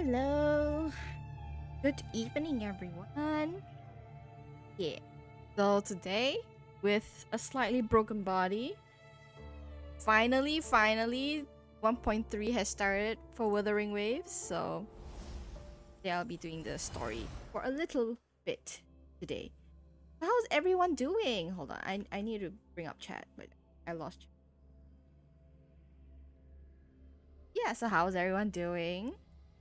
Hello. Good evening, everyone. Yeah. So today, with a slightly broken body, finally, 1.3 has started for Wuthering Waves. So yeah, I'll be doing the story for a little bit today. How's everyone doing? Hold on, I need to bring up chat, but I lost chat. Yeah, so how's everyone doing?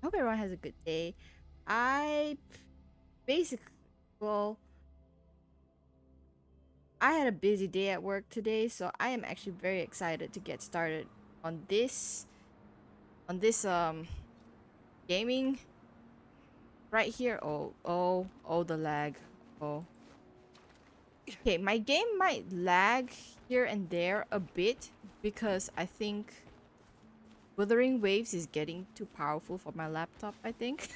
Hope everyone has a good day. I basically, well, I had a busy day at work today, so I am actually very excited to get started on this gaming right here. Oh, the lag. Oh. Okay, my game might lag here and there a bit because I think Wuthering Waves is getting too powerful for my laptop, I think.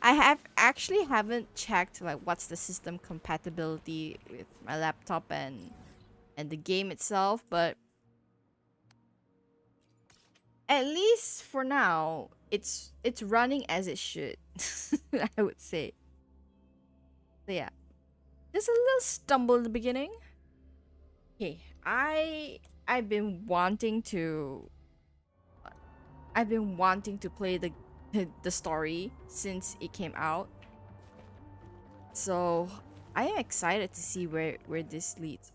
I haven't checked like what's the system compatibility with my laptop and the game itself, but at least for now it's running as it should. I would say. So yeah, just a little stumble in the beginning. Okay, I've been wanting to play the story since it came out, so I am excited to see where this leads.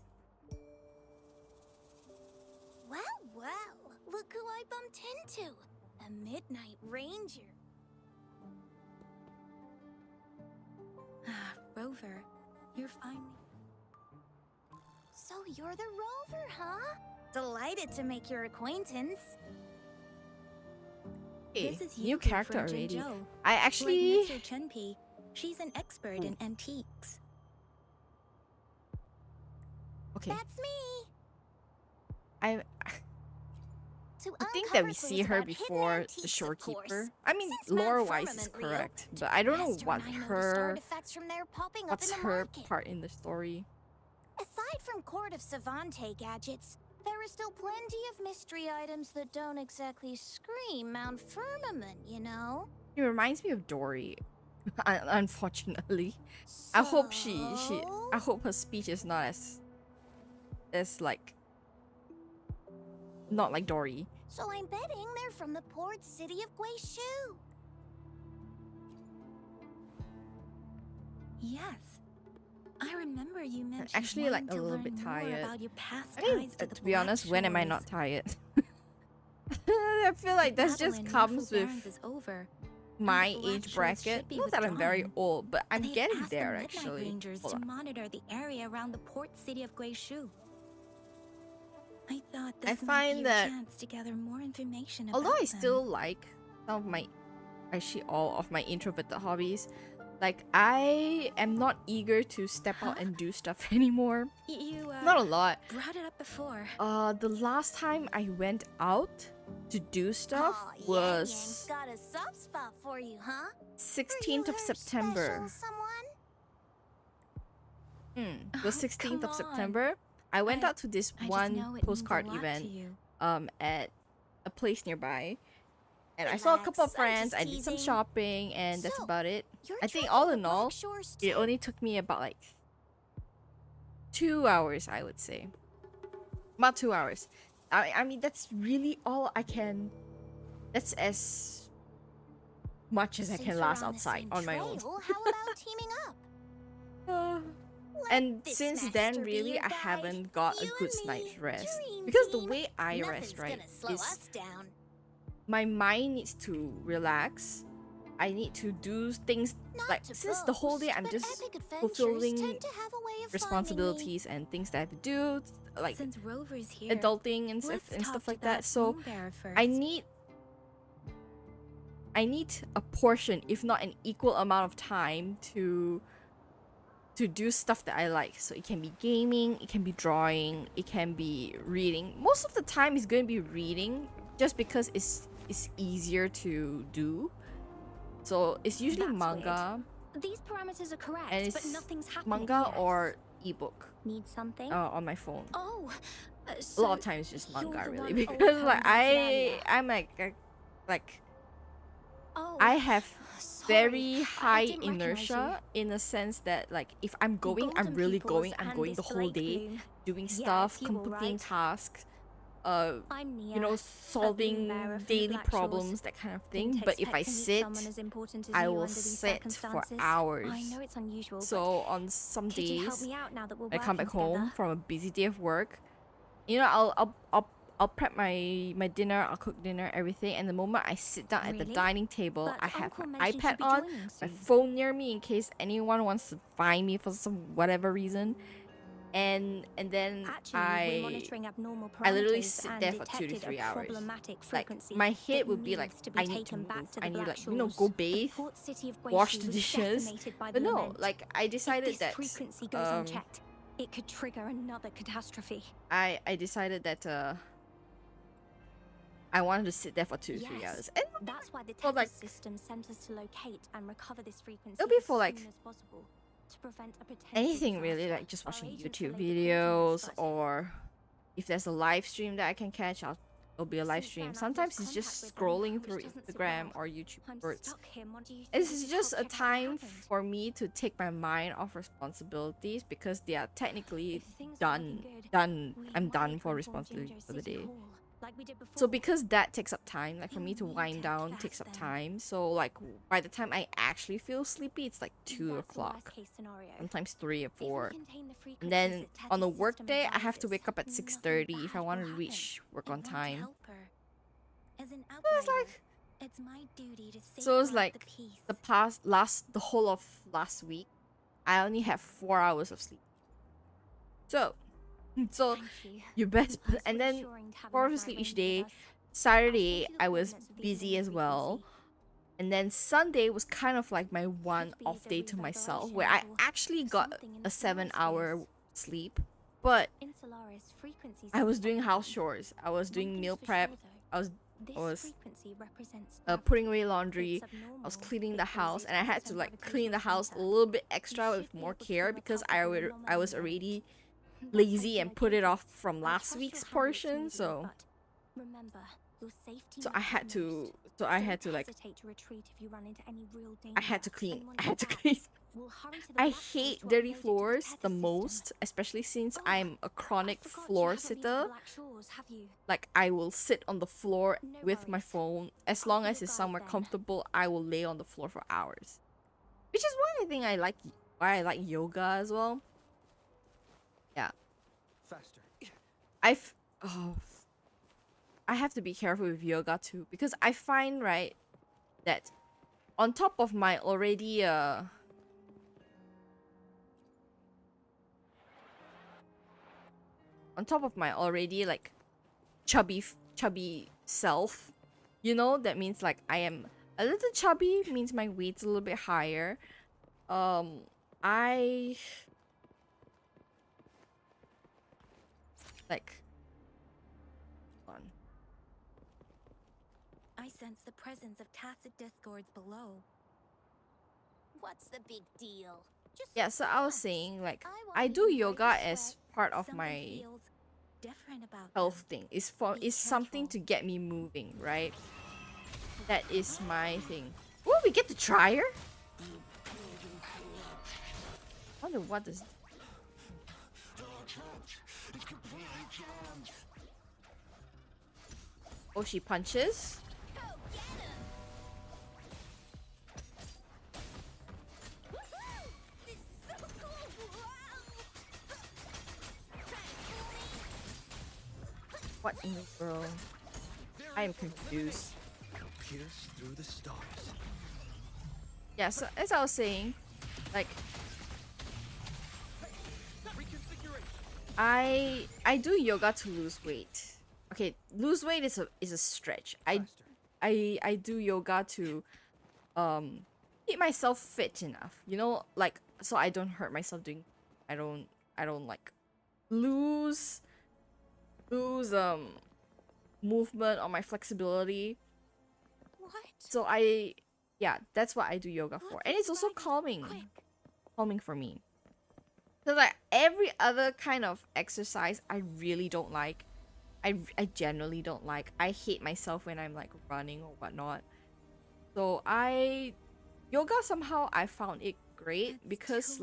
Well, look who I bumped into. A midnight ranger. Rover, you're finally... So you're the Rover, huh? Delighted to make your acquaintance. Hey, This is new Yuku character from already. Jinzhou. I actually... Like Mr. Chunpei, she's an expert in antiques. Okay. That's me. I think that we see her before the shorekeeper. I mean, lore-wise is correct, but I don't know what what's her part in the story. Aside from Court of Savante gadgets, there are still plenty of mystery items that don't exactly scream Mount Firmament, you know? It reminds me of Dory, unfortunately. So... I hope her speech is not as like not like Dory. So I'm betting they're from the port city of Guizhou. Yes. I remember you mentioned actually like a little bit tired. To be honest, when am I not tired? I feel like that just comes with my age bracket. Not that I'm very old, but I'm getting there actually. Rangers to monitor the area around the port city of Guizhou. I thought this might be a chance to gather more information about although I them. still like some of my, actually all of my introverted hobbies, like I am not eager to step out and do stuff anymore. You not a lot. Brought it up before. The last time I went out to do stuff was got a soft spot for you, huh? 16th of September. The 16th of September. I went out to this one postcard event at a place nearby. And I saw a couple of friends, I did some shopping, and that's about it. I think all in all, it only took me about like 2 hours, I would say. About 2 hours. I mean, that's really all I can... That's as much as I can last outside on my own. How about teaming up? And since then, really, I haven't got a good night's rest. Because the way I rest, right, is my mind needs to relax. I need to do things like, since the whole day I'm just fulfilling responsibilities and things that I have to do, like adulting and stuff like that. So I need a portion, if not an equal amount of time to do stuff that I like. So it can be gaming, it can be drawing, it can be reading. Most of the time it's going to be reading, just because it's easier to do. So it's usually manga. These parameters are correct, and it's but nothing's happening manga yet. or ebook. Need something? On my phone. Oh, a lot of times it's just manga, really, because like I'm like I have Sorry, very I high didn't recognize you. inertia in the sense that like if I'm going, I'm Golden really pupils going. I'm and going the this whole lake day, bloom. doing Yes, stuff, you all completing right? tasks, I'm you Nia, know, a solving bearer from the daily Black Shores. problems, that kind of thing. Didn't But if I expect to meet someone sit, as important as I you will under these sit for circumstances. hours. I know it's unusual, So on some but could you help days, me out now that we're when I come working back together? home from a busy day of work, you know, I'll prep my dinner, I'll cook dinner, everything, and the moment I sit down at the Really? dining table, But I have Uncle my mentioned iPad you'd be on, joining my soon. phone near me in case anyone wants to find me for some whatever reason, and then Actually, we're monitoring abnormal I literally parameters sit and there for 2 to detected 3 a hours. problematic Like frequency my head that would be like, needs to be I need to taken back move, to I the need Black like, you know, go Shores. bathe, The port city of wash Guishi the was dishes. decimated by But the no, lament. like I If decided this that frequency goes unchecked, it could trigger another catastrophe. I decided that I wanted to sit there for 2 to 3 hours. And That's why the for, like, Tekis system sent us to locate and recover this frequency it'll be as for, like, soon as possible to prevent a potential anything really, disaster. like just Our watching agents YouTube relay the coordinates, videos, but or if there's a live stream that I can catch, it'll be a live since stream. then, I've Sometimes lost it's just contact with them, scrolling which through doesn't sit Instagram well. or YouTube I'm shorts. stuck here. What do you think This we is could just help a get what time happened? for me to take my mind off responsibilities because they are technically If things aren't looking good, done. we I'm might done for inform responsibility Ginger for the City day. Hall, like we did before. So because that takes up time, like for You'll me to need wind to down class takes up then. time. So like by the time I actually feel sleepy, it's like 2 That's the o'clock, worst-case scenario. sometimes 3 or If we 4. contain the And frequencies then that on a Tekis work system day, I have to advises, wake up at nothing 6:30 if I bad want will to happen. reach work I on want to time. help her. As an So it's outsider, like it's my duty to so it's safeguard like the peace. the whole of last week, I only have 4 hours of sleep. So Thank you. you best It's and then reassuring to have 4 an hours of upright sleep each lady day. with us. Saturday I'll send you the I was coordinates of the busy evening as well. frequency. And then Sunday was kind of like my one Could be off the day to myself, where I reverberations or actually got something in a the 7-hour Solaris sleep. But In Solaris, frequencies I have was doing house everything. chores. I was One doing thing's meal for prep. sure, though. I was This was frequency represents putting gravity. away laundry. It's I was abnormal. cleaning It the house, causes and I had to Earth's like own clean the gravitational house a center. little bit You extra with should be more able to care feel a because palpable lump I in was your already That's lazy how and I put take it off from I last trust week's you'll handle it portion. smoothly, So but remember, your safety so I had matters to most. so I Don't had to like hesitate to retreat if you run into any real danger. I had to clean. And once I had to you're back, clean. we'll hurry to the I Black Shores hate to dirty upload it to floors Tekis the system. most, especially since Oh, I'm a I chronic forgot you floor haven't been to the sitter. Black Shores, have you? Like I will sit on the floor No with my worries. phone as I'll long be as your it's guide somewhere then. comfortable. I will lay on the floor for hours, which is why I think why I like yoga as well. Yeah, Faster. I've oh, I have to be careful with yoga too because I find right that on top of my already like chubby self, you know, that means like I am a little chubby, means my weight's a little bit higher. I like on I sense the presence of tacit discords below. What's the big deal? Just yeah, so I was relax. saying like want I you do to wipe yoga your as sweat. part of Something my feels different about health them. thing. Be Is something careful. to get me moving, right? That is my thing. Oh, we get to try her? I wonder what is. Oh, she punches? Go get 'em! Woohoo! This is so cool! Wow! Try to fool me? What in the world? I am confused. Pierce through the stars. Yeah, so as I was saying, like I do yoga to lose weight. Okay, lose weight is a stretch. I do yoga to keep myself fit enough. You know, like so I don't hurt myself doing I don't like lose movement or my flexibility. What? So yeah, that's what I do yoga for. And it's also calming. Calming for me. So like every other kind of exercise I really don't like. I generally don't like. I hate myself when I'm like running or whatnot. So yoga somehow I found it great because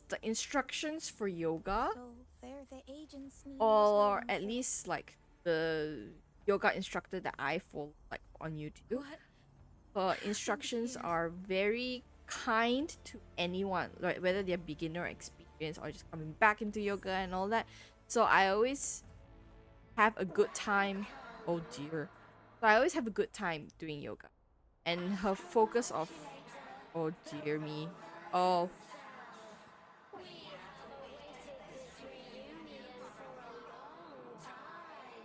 the instructions for yoga, So they're the agents Neil or was at waiting least like the yoga instructor that I follow like on YouTube, her instructions are very kind to anyone, like whether they're beginner or experienced or just coming back into yoga and all that. So I always have a good time. Oh dear. So I always have a good time doing yoga. And her focus of, oh dear me. Oh.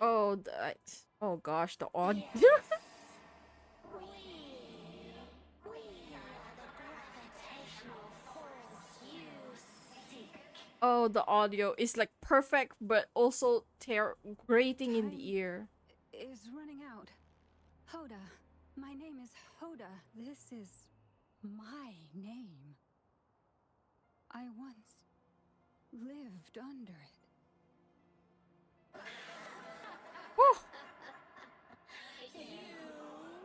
Oh, oh gosh, the audio. Oh, the audio is like perfect, but also grating in the ear. Is running out. Hoda. My name is Hoda. This is my name. I once lived under it. Whew.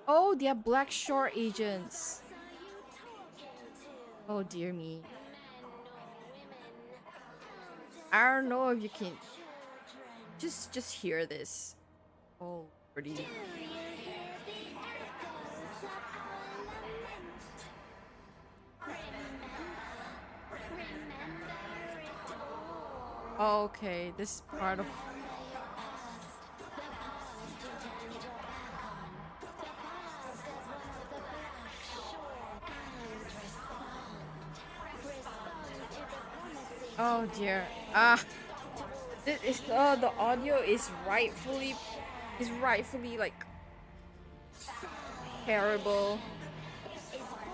Oh, they are Black Shore agents. Oh dear me. I don't know if you can just hear this. Oh, pretty. Okay, this part of oh dear. This is the audio is rightfully like terrible,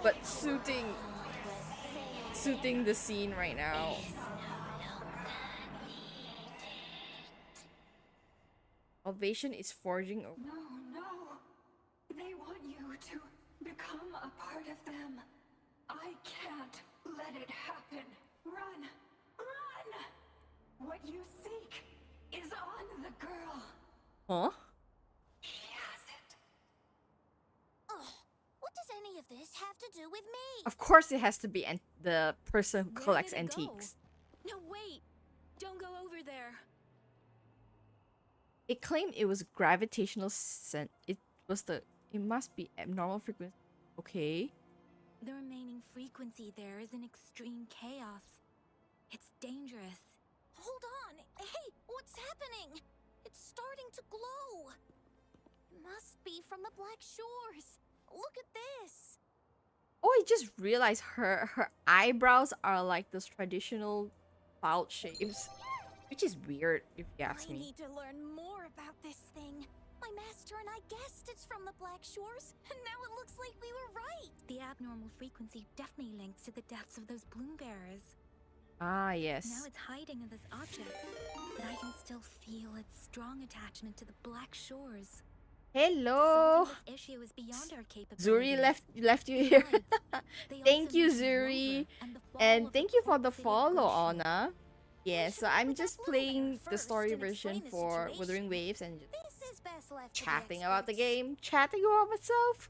but suiting the scene right now. Ovation is forging. No. They want you to become a part of them. I can't let it happen. Run! What you seek is on the girl. Huh? She has it. Ugh, what does any of this have to do with me? Of course, it has to be the person who collects antiques. No, wait! Don't go over there. It claimed it was gravitational it must be abnormal frequency. Okay. The remaining frequency there is in extreme chaos. It's dangerous. Hold on. Hey, what's happening? It's starting to glow. Must be from the Black Shores. Look at this. Oh, I just realized her eyebrows are like those traditional cloud shapes, which is weird if you ask I me. need to learn more about this thing. My master and I guessed it's from the Black Shores, and now it looks like we were right. The abnormal frequency definitely links to the deaths of those bloom bearers. Ah, Now yes. it's hiding in this object, but I can still feel its strong attachment to the Black Shores. Hello. Solving this issue is beyond our capabilities. Zuri left you here. They Thank also you, mentioned Zuri. Rover and the fall And of thank the you for port the city of follow, Goshen. Anna. Yeah, We so should meet I'm with that just blue playing bear the first story and version explain the for situation. Wuthering Waves and just This is best left to the chatting about the experts. game, chatting about myself.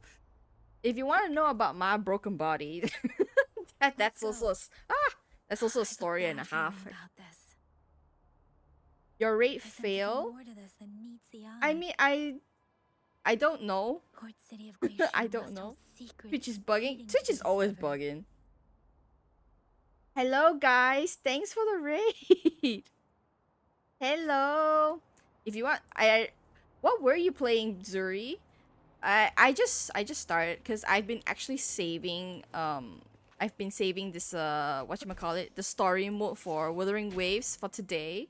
If you want to know about my broken body, that's Let's also go. that's also a I got story and a bad feeling half. about this. Your rate I sense there's fail. more to this than meets the eye. I mean, I don't know. Port City of Goshen I don't must know. hold secrets Twitch is bugging. waiting to Twitch be is always discovered. bugging. Hello, guys. Thanks for the raid. Hello. If you want, what were you playing, Zuri? I just started because I've been actually saving. I've been saving this whatchamacallit, the story mode for Wuthering Waves for today.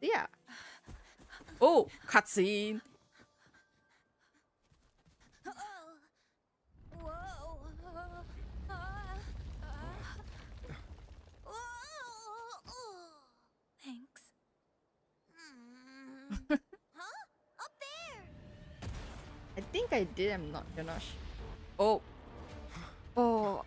So yeah. Oh, cutscene. Whoa. Thanks. Huh? Up there! I think I did. I'm not gonna. Oh. Oh.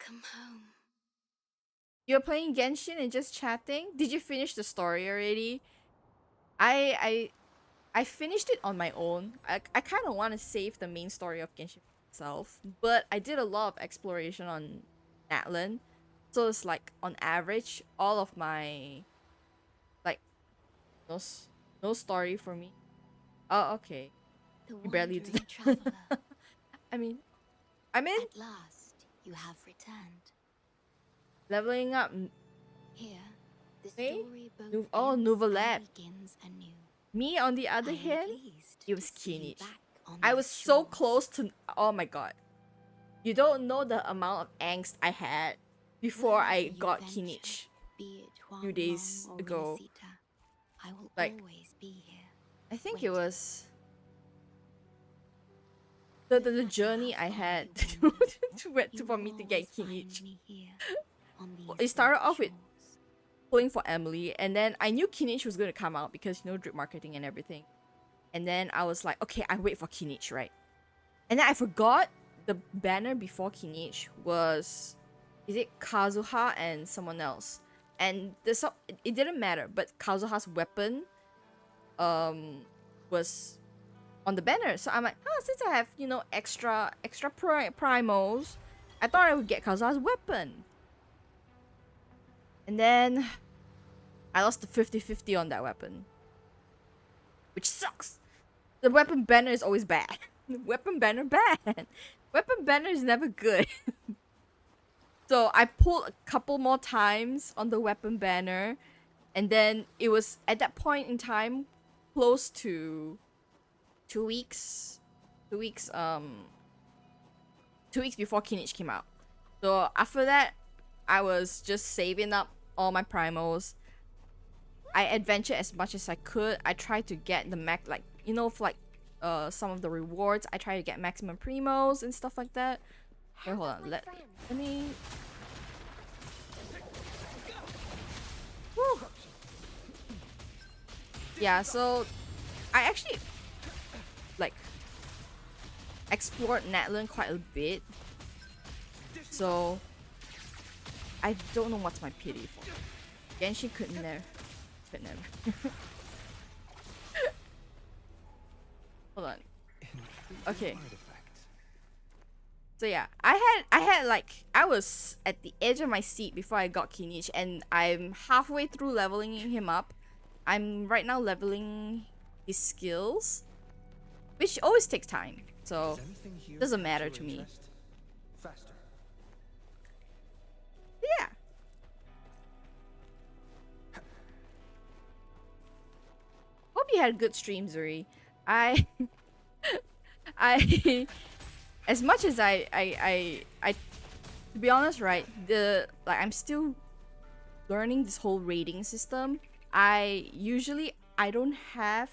Welcome home. You're playing Genshin and just chatting? Did you finish the story already? I finished it on my own. I kind of want to save the main story of Genshin itself, but I did a lot of exploration on Natlan, so it's like on average all of my like no no story for me. Oh, okay. The You barely wandering did. traveler. I mean, At last, you have returned. leveling up. Here, the Hey? story both Oh, ends Novelette. and begins anew. Me, on the other I am hand, pleased it was to see you Kinich. back on I these was so shores. close to. Oh my god. You don't know the amount of angst I had before Wherever I you got venture, Kinich. be it Few days Huanglong or ago. Renacita, I will Like, always be here. I think it waiting. was the No matter journey how I far had you wander, for me to get always find Kinich. me here on these It started bleak off with shores. pulling for Emily, and then I knew Kinich was going to come out because, drip marketing and everything. And then I was like, okay, I wait for Kinich, right? And then I forgot the banner before Kinich was, is it Kazuha and someone else? And it didn't matter, but Kazuha's weapon was on the banner. So I'm like, since I have, extra primals, I thought I would get Kazuha's weapon. And then I lost the 50-50 on that weapon, which sucks. The weapon banner is always bad. Weapon banner bad. Weapon banner is never good. So I pulled a couple more times on the weapon banner, and then it was at that point in time close to 2 weeks. 2 weeks 2 weeks before Kinich came out. So after that, I was just saving up all my primals. I adventured as much as I could. I tried to get the max, like, for like some of the rewards. I tried to get maximum primos and stuff like that. Wait, hold on. Let me. Whew. Yeah, so I actually like explored Natlan quite a bit. So I don't know what's my pity for. Genshin could never. Hold on. Okay. So yeah, I was at the edge of my seat before I got Kinich, and I'm halfway through leveling him up. I'm right now leveling his skills, which always takes time. So it doesn't matter to me. Faster. Yeah. Hope you had a good stream, Zuri. I as much as I to be honest, right, I'm still learning this whole rating system. I don't have.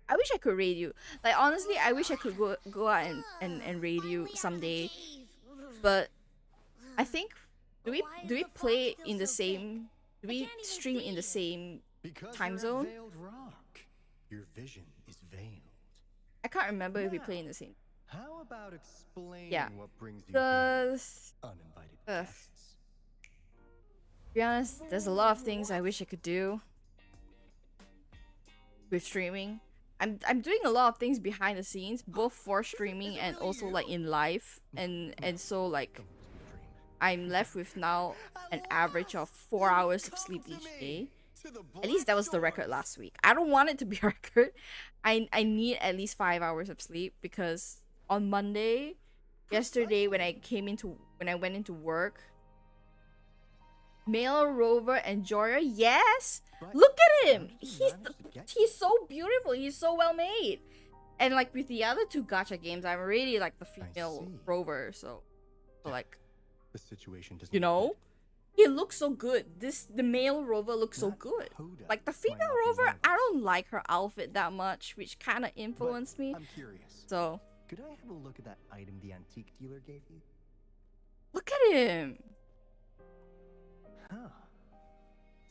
I wish I could raid you. Like, honestly, I wish I could go out and raid you someday. But I think do we play in the same? Do we stream in the same time zone? Veiled rock. Your vision is veiled. I can't remember if we play in the same. How about explaining what brings you The uninvited guests? To be honest, there's a lot of things I wish I could do with streaming. I'm doing a lot of things behind the scenes, both for streaming and also like in life, and so like I'm left with now an average of 4 hours of sleep each day. At least that was the record last week. I don't want it to be a record. I need at least 5 hours of sleep because on Monday, yesterday when I went into work, Male Rover and Joya, yes, look at him. He's so beautiful. He's so well made. And like with the other two gacha games, I'm really like the female Rover. So like, the situation doesn't he looks so good. The male Rover looks so good. Like the female Rover, I don't like her outfit that much, which kind of influenced me. I'm curious. So Could I have a look at that item the antique dealer gave you? look at him. Huh.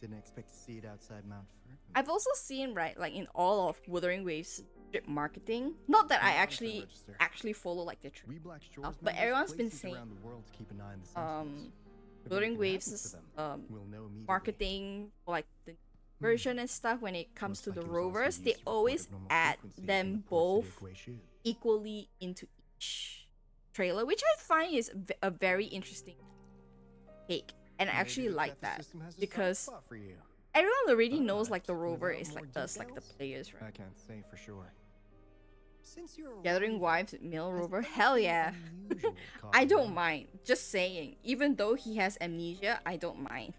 Didn't expect to see it outside Mount Fern. I've also seen, right, like in all of Wuthering Waves strip marketing. Not that I actually follow like the trip, We Black Shores but members everyone's been places saying around the world to keep an eye on the sentinels. If Wuthering anything Waves happens is to them, we'll know immediately. marketing for like the version and stuff when it comes Looks to like the it was also rovers. used They to record always abnormal add frequencies in them the ports both of Guishu. equally into each trailer, which I find is a very interesting take, and I Maybe actually the like Tethys that system has a soft because spot for you. everyone already knows But like the rover without is like more us, like the details, players, I right? can't say for sure. Since you're a Gathering rover, wives with male has rover, hell anything yeah. unusual caught I your don't eye? mind. Just saying, even though he has amnesia, I don't mind.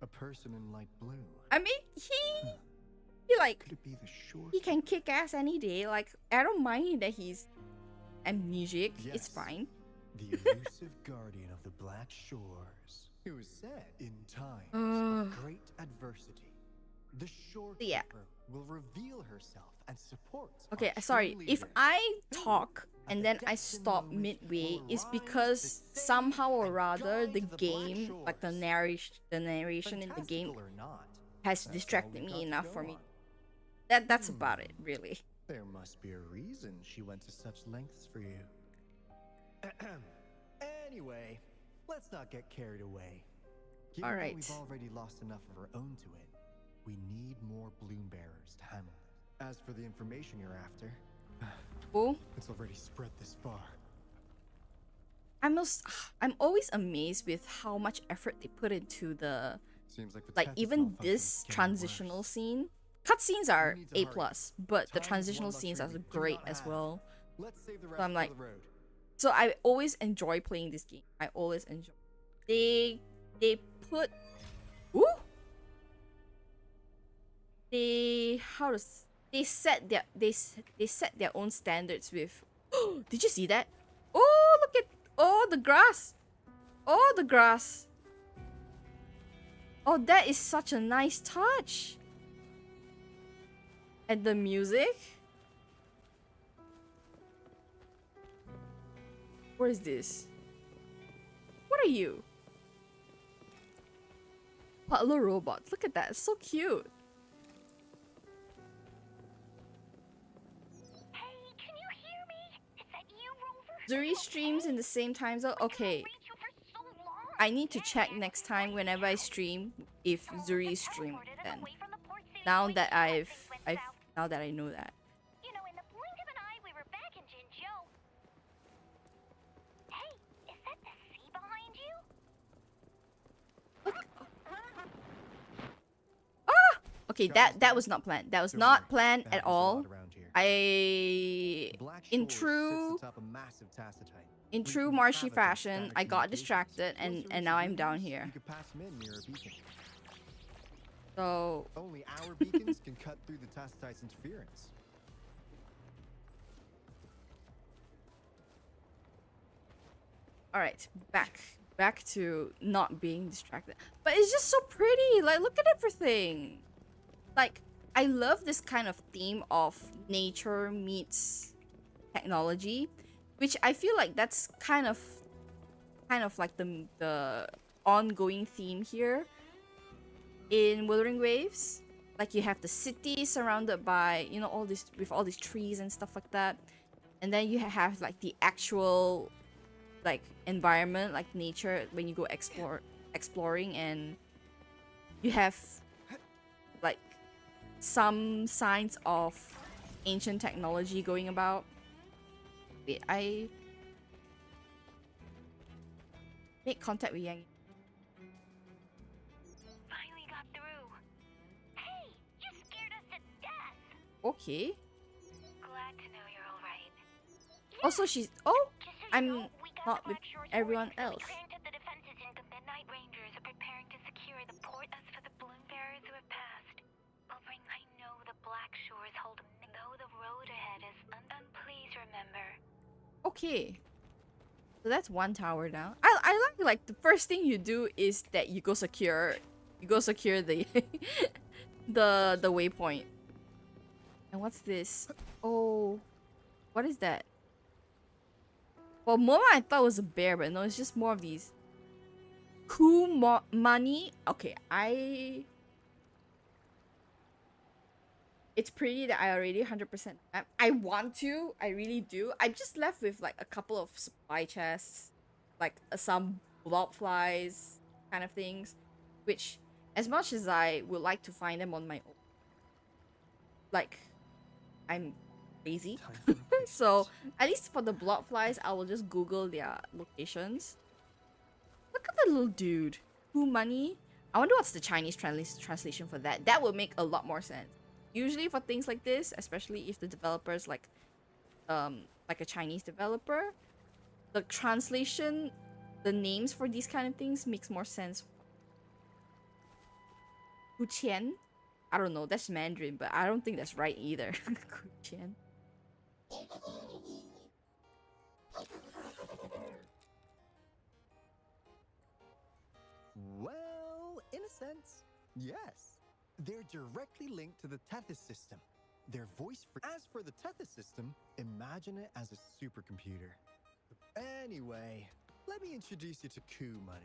A person in light blue. I mean, he like Could it be the shore? he can kick ass any day. Like I don't mind that he's amnesic. It's Yes. fine. The elusive guardian of the Black Shores. It was said in times of great adversity, the shorekeeper Yeah. will reveal herself and support. our Okay, true sorry. If leader. I talk At and the then I destined stop moment, midway, will it's rise because to save somehow or and rather guide the the Black game, like the Shores. narration in the game, Fantastical or not, has that's all distracted we've got me to enough go for me. on. That's about it, really. There must be a reason she went to such lengths for you. Anyway, let's not get carried away. Given that Alright. we've already lost enough of our own to it, we need more bloom bearers to handle it. As for the information you're after, Oh, it's already spread this far. I'm always amazed with how much effort they put into the Seems like the like test even malfunction this is getting transitional worse. scene. Cutscenes are We need to A hurry. plus, but the Time is transitional one scenes are luxury we do great not as have. well. Let's save the So rest I'm like, for the road. so I always enjoy playing this game. I always enjoy. They put, ooh, they set their own standards with. Did you see that? Oh, look at the grass. Oh, the grass. Oh, that is such a nice touch. And the music. What is this? What are you? Butler robots. Look at that. It's so cute. Hey, can you hear me? Is that you, Rover? Zuri streams in the same time zone. Okay, Reach you for so long. I need to check next time whenever I stream if Zuri is streaming then. Now that now that I know that. You know, in the blink of an eye, we were back in Jinzhou. Hey, is that the sea behind you? Okay, that was not planned. That was Don't not worry, planned that at happens a lot all. around here. I The Black in Shores sits true atop a massive tacitite. in true wreaking Marshy havoc on fashion, static I got communications. distracted Closer and into now the I'm down rooms, here. You could pass 'em in near a beacon. So Only our beacons can cut through the tacitite's interference. all right, back to not being distracted. But it's just so pretty. Like look at everything. Like I love this kind of theme of nature meets technology, which I feel like that's kind of like the ongoing theme here in Wuthering Waves. Like you have the city surrounded by, you know, all these trees and stuff like that. And then you have like the actual like environment, like nature when you go exploring, and you have like some signs of ancient technology going about. Wait, I make contact with Yang. Finally got through. Hey, you scared us to death. Okay. Glad to know you're all right. Also, she's Just so I'm you know, we got not the with Black Shores everyone forces, so else. We cranked up the defenses and the Midnight Rangers are preparing to secure the port. As for the bloom bearers who have passed, Wolverine, I know the Black Shores hold a though the road ahead is undone. Please remember. Okay. So that's one tower down. I like the first thing you do is that you go secure the the waypoint. And what's this? Oh, what is that? Well, more I thought it was a bear, but no, it's just more of these Money. Okay, it's pretty that I already 100%. I want to. I really do. I'm just left with like a couple of supply chests, like some blob flies kind of things, which as much as I would like to find them on my own, like I'm lazy. Time for replacements. So at least for the blob flies, I will just Google their locations. Look at the little dude. Who money? I wonder what's the Chinese translation for that. That would make a lot more sense. Usually for things like this, especially if the developer's like a Chinese developer, the translation, the names for these kind of things makes more sense. Kuqian? I don't know, that's Mandarin, but I don't think that's right either. Kuqian. Well, in a sense, yes. They're directly linked to the Tethys system. Their voice for As for the Tethys system, imagine it as a supercomputer. Anyway, let me introduce you to Coup Money.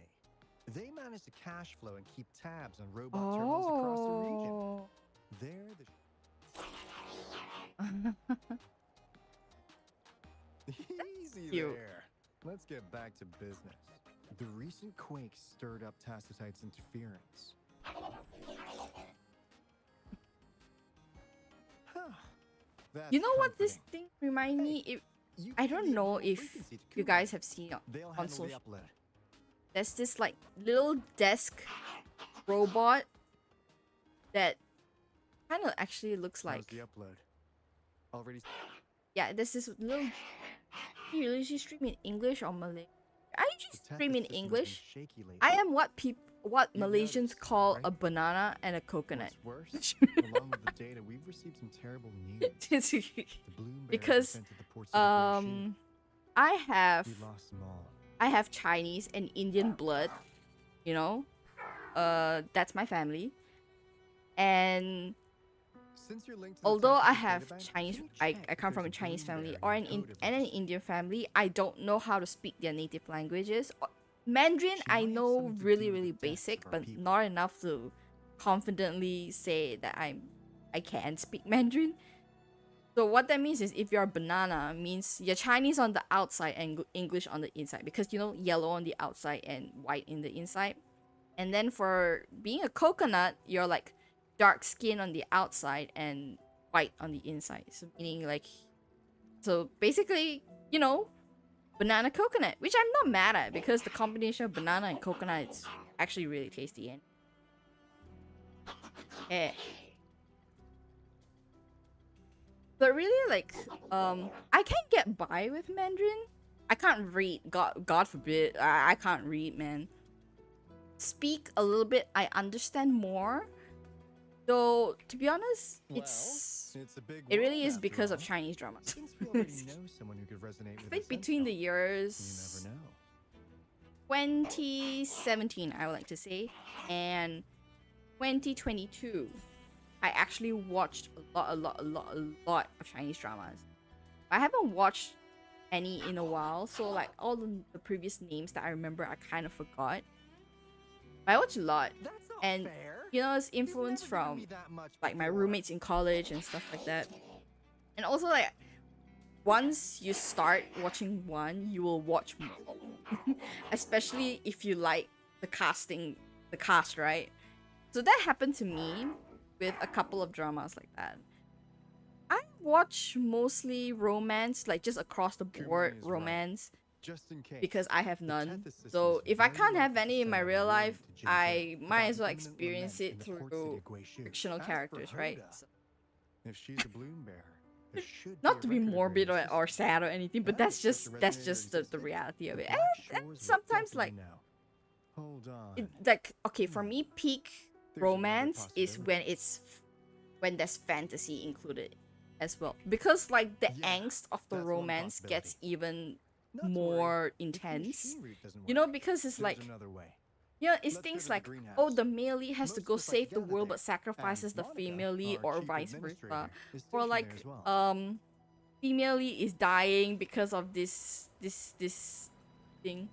They manage to cash flow and keep tabs on robot terminals across the region. Oh. They're the Easy cute. there. Let's get back to business. The recent quake stirred up Tacitite's interference. That's You know what this comforting. thing remind me? You I can don't leave know more if frequency to you Coup guys Money. have seen it They'll on handle the social. upload. There's this like little desk robot that kind of actually looks How's like, the upload? Already. yeah, there's this little. You usually stream in English or Malay? I The usually Tethys stream in system has been English. shaky lately. I am what You've Malaysians noticed, call right? a banana and a coconut. What's worse, along with the data, we've received some terrible news. The Bloom Bears Because, sent to the ports of the British Sea. I have We lost them all. Chinese and Indian blood, you know. That's my family. And Since you're linked to the although I Tethys have databank, Chinese, can you I check if come from a there's Chinese Bloom family Bear or in an the code of and an ours? Indian family. I don't know how to speak their native languages. Mandarin, She I might have know something to really do with really the deaths basic, of our but people. not enough to confidently say that I can speak Mandarin. So what that means is if you're a banana, means you're Chinese on the outside and English on the inside, because you know yellow on the outside and white in the inside. And then for being a coconut, you're like dark skin on the outside and white on the inside. So meaning like, so basically, you know, banana coconut, which I'm not mad at because the combination of banana and coconut is actually really tasty. And but really, like, I can get by with Mandarin. I can't read. God forbid, I can't read, man. Speak a little bit, I understand more. Though, to be honest, It's a big it really world is after because of all. Chinese dramas. Since we already know someone who could resonate I with think us between the you years never know. 2017, I would like to say, and 2022, I actually watched a lot of Chinese dramas. I haven't watched any in a while, so like all the previous names that I remember, I kind of forgot. But I watch a lot, That's not and fair. you know, it's You've influence never given from me that much like my before. roommates in college and stuff like that. And also like once you start watching one, you will watch more. Especially if you like the cast, right? So that happened to me with a couple of dramas like that. I watch mostly romance, like just across the board is right. romance, Just in case. because I have The none. Tethys system So is if I very can't have likely to any in my send a real warning life, to Jinping I about might as the well imminent experience lament it in the port city through of Guizhou. fictional As characters, for right? Hoda, So, if she's a bloom bearer, there should not be to a be record of her morbid in the or system. sad or anything, but And that's if such a just resonator the existed, reality of the it. Black And Shores would sometimes like definitely know. Hold on. like okay, for me peak There's another romance is when possibility. when there's fantasy included as well, because like the Yeah, angst of the that's one romance gets possibility. even Not to more worry. If the intense, machine route doesn't you know, work, because it's there's like, another way. you know, it's Let's go things to the like, greenhouse. oh, the male lead has to Most go of us like save to the gather world there, but sacrifices and the Monica, female lead, our or chief vice administrator, versa, is or stationed like there as well. female lead is dying because of this thing.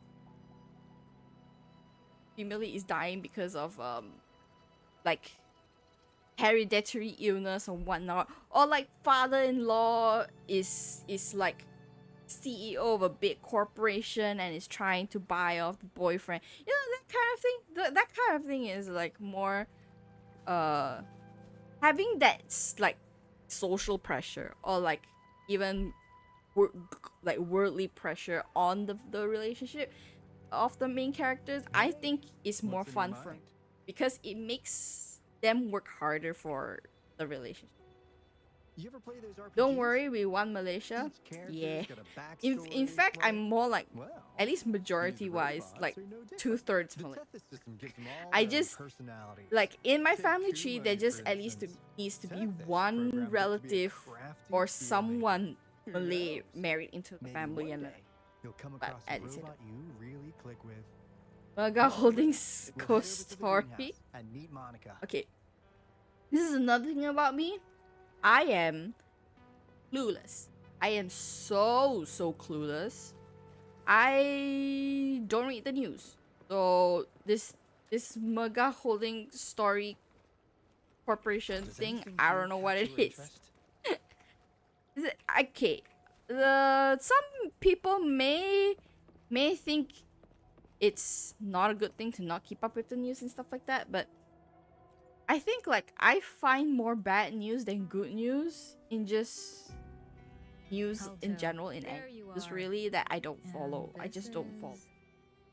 family is dying because of like hereditary illness or whatnot, or like father-in-law is like CEO of a big corporation and is trying to buy off the boyfriend. You know, that kind of thing. That kind of thing is like more having that like social pressure, or like even like worldly pressure on the relationship of the main characters. I think is more What's in your fun for me mind? because it makes them work harder for the relationship. You ever play those RPGs? Don't worry, we won Malaysia. Each character's Yeah. got a In backstory, fact, I'm right? more like, Well, at least these majority wise, robots like are no different. 2/3 The Malay. Tethys system gives them all I their own just personalities. like in my Take family tree, there Kumari, just for at least instance. needs to be Tethys one programmed it to be a relative crafty or deal someone maker. Who Malay knows? married into the Maybe family, one and day you'll come but across at a least robot you really click with. Maga Holding We'll head over Ghost to the Story. greenhouse and meet Monica. Okay, this is another thing about me. I am clueless. I am so clueless. I don't read the news. So this Mega Holding Story Corporation Does thing, anything I here don't know what catch it your is. interest? Okay, some people may think it's not a good thing to not keep up with the news and stuff like that, but I think like I find more bad news than good news in just news in Alto, general in there you just are. really that I don't follow. And I just don't follow. this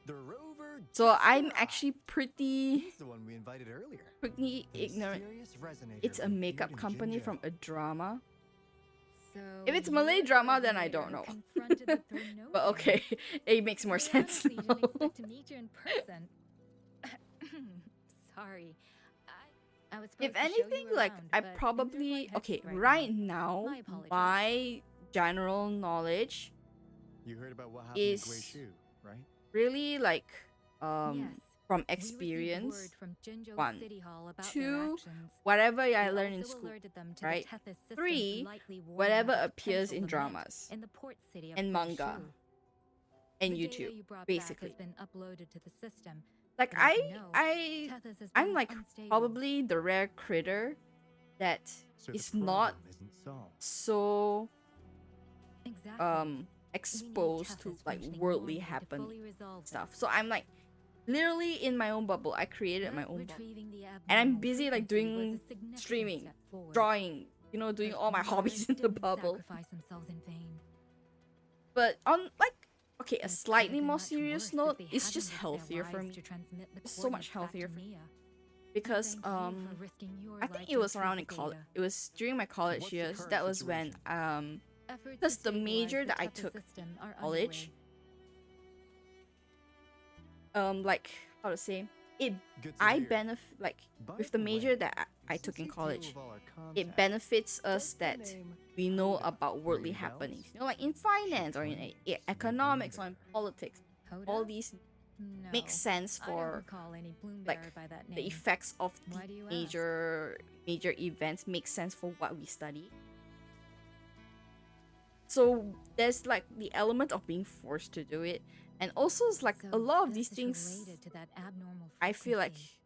The rover. So just I'm arrived. actually pretty He's the one we invited earlier. The ignorant. mysterious resonator It's a that makeup appeared in company Jinjo. from a drama. So If it's Malay your drama, then I don't resonator know. confronted the Thernovian. But okay, it makes more I sense honestly now. didn't expect to meet you in person. Sorry. I was supposed If to show anything, you like around, I but things are probably quite okay hectic right now. now. My apologies. My general knowledge You heard about what happened is to Guishu, right? really like Yes. from We received experience. word from Jinjo One. City Hall about their Two, actions. whatever I We learned in also school, alerted them to right? the Tethys system's 3, likely warning whatever of a appears potential in lament dramas in the port city of and manga Guishu. and The data YouTube, you brought basically. back has been uploaded to the system. Like But as you know, Tethys has I'm been like unstable. probably the rare critter that So is the not problem isn't solved. so Exactly. We need exposed to Tethys like functioning worldly normally to happening fully resolve stuff. So I'm like literally in my own bubble. I created But my own bubble. retrieving the And I'm abnormal busy like frequency was doing a significant streaming, step forward. drawing, you know, doing But all my others hobbies in the didn't bubble. sacrifice themselves in vain. But on like okay, a It could slightly have been more much serious worse if note, they it's hadn't just risked their healthier for lives me to transmit the It's so much coordinates back to healthier for me. Nia. because And thank you for risking your I life think to it was around in retrieve the college. data. It was during my college What's the years. current That was when situation? Efforts because to the stabilize major the that I Tethys took system are college, underway. like how to say it, Good to I hear. benefit like By with the the major way, that I took in since you college. know of all our It contacts, benefits us does the that name we know Hoda about worldly ring bells? happenings. You know, like in finance or in economics or in politics. All Hoda? these No, make sense I don't for recall any Bloomberg like by that name. the effects of Why the do you ask? major events. Make sense for what we study. So there's like the element of being forced to do it, and also it's like So a lot of this these is things. related to that abnormal I feel like frequency.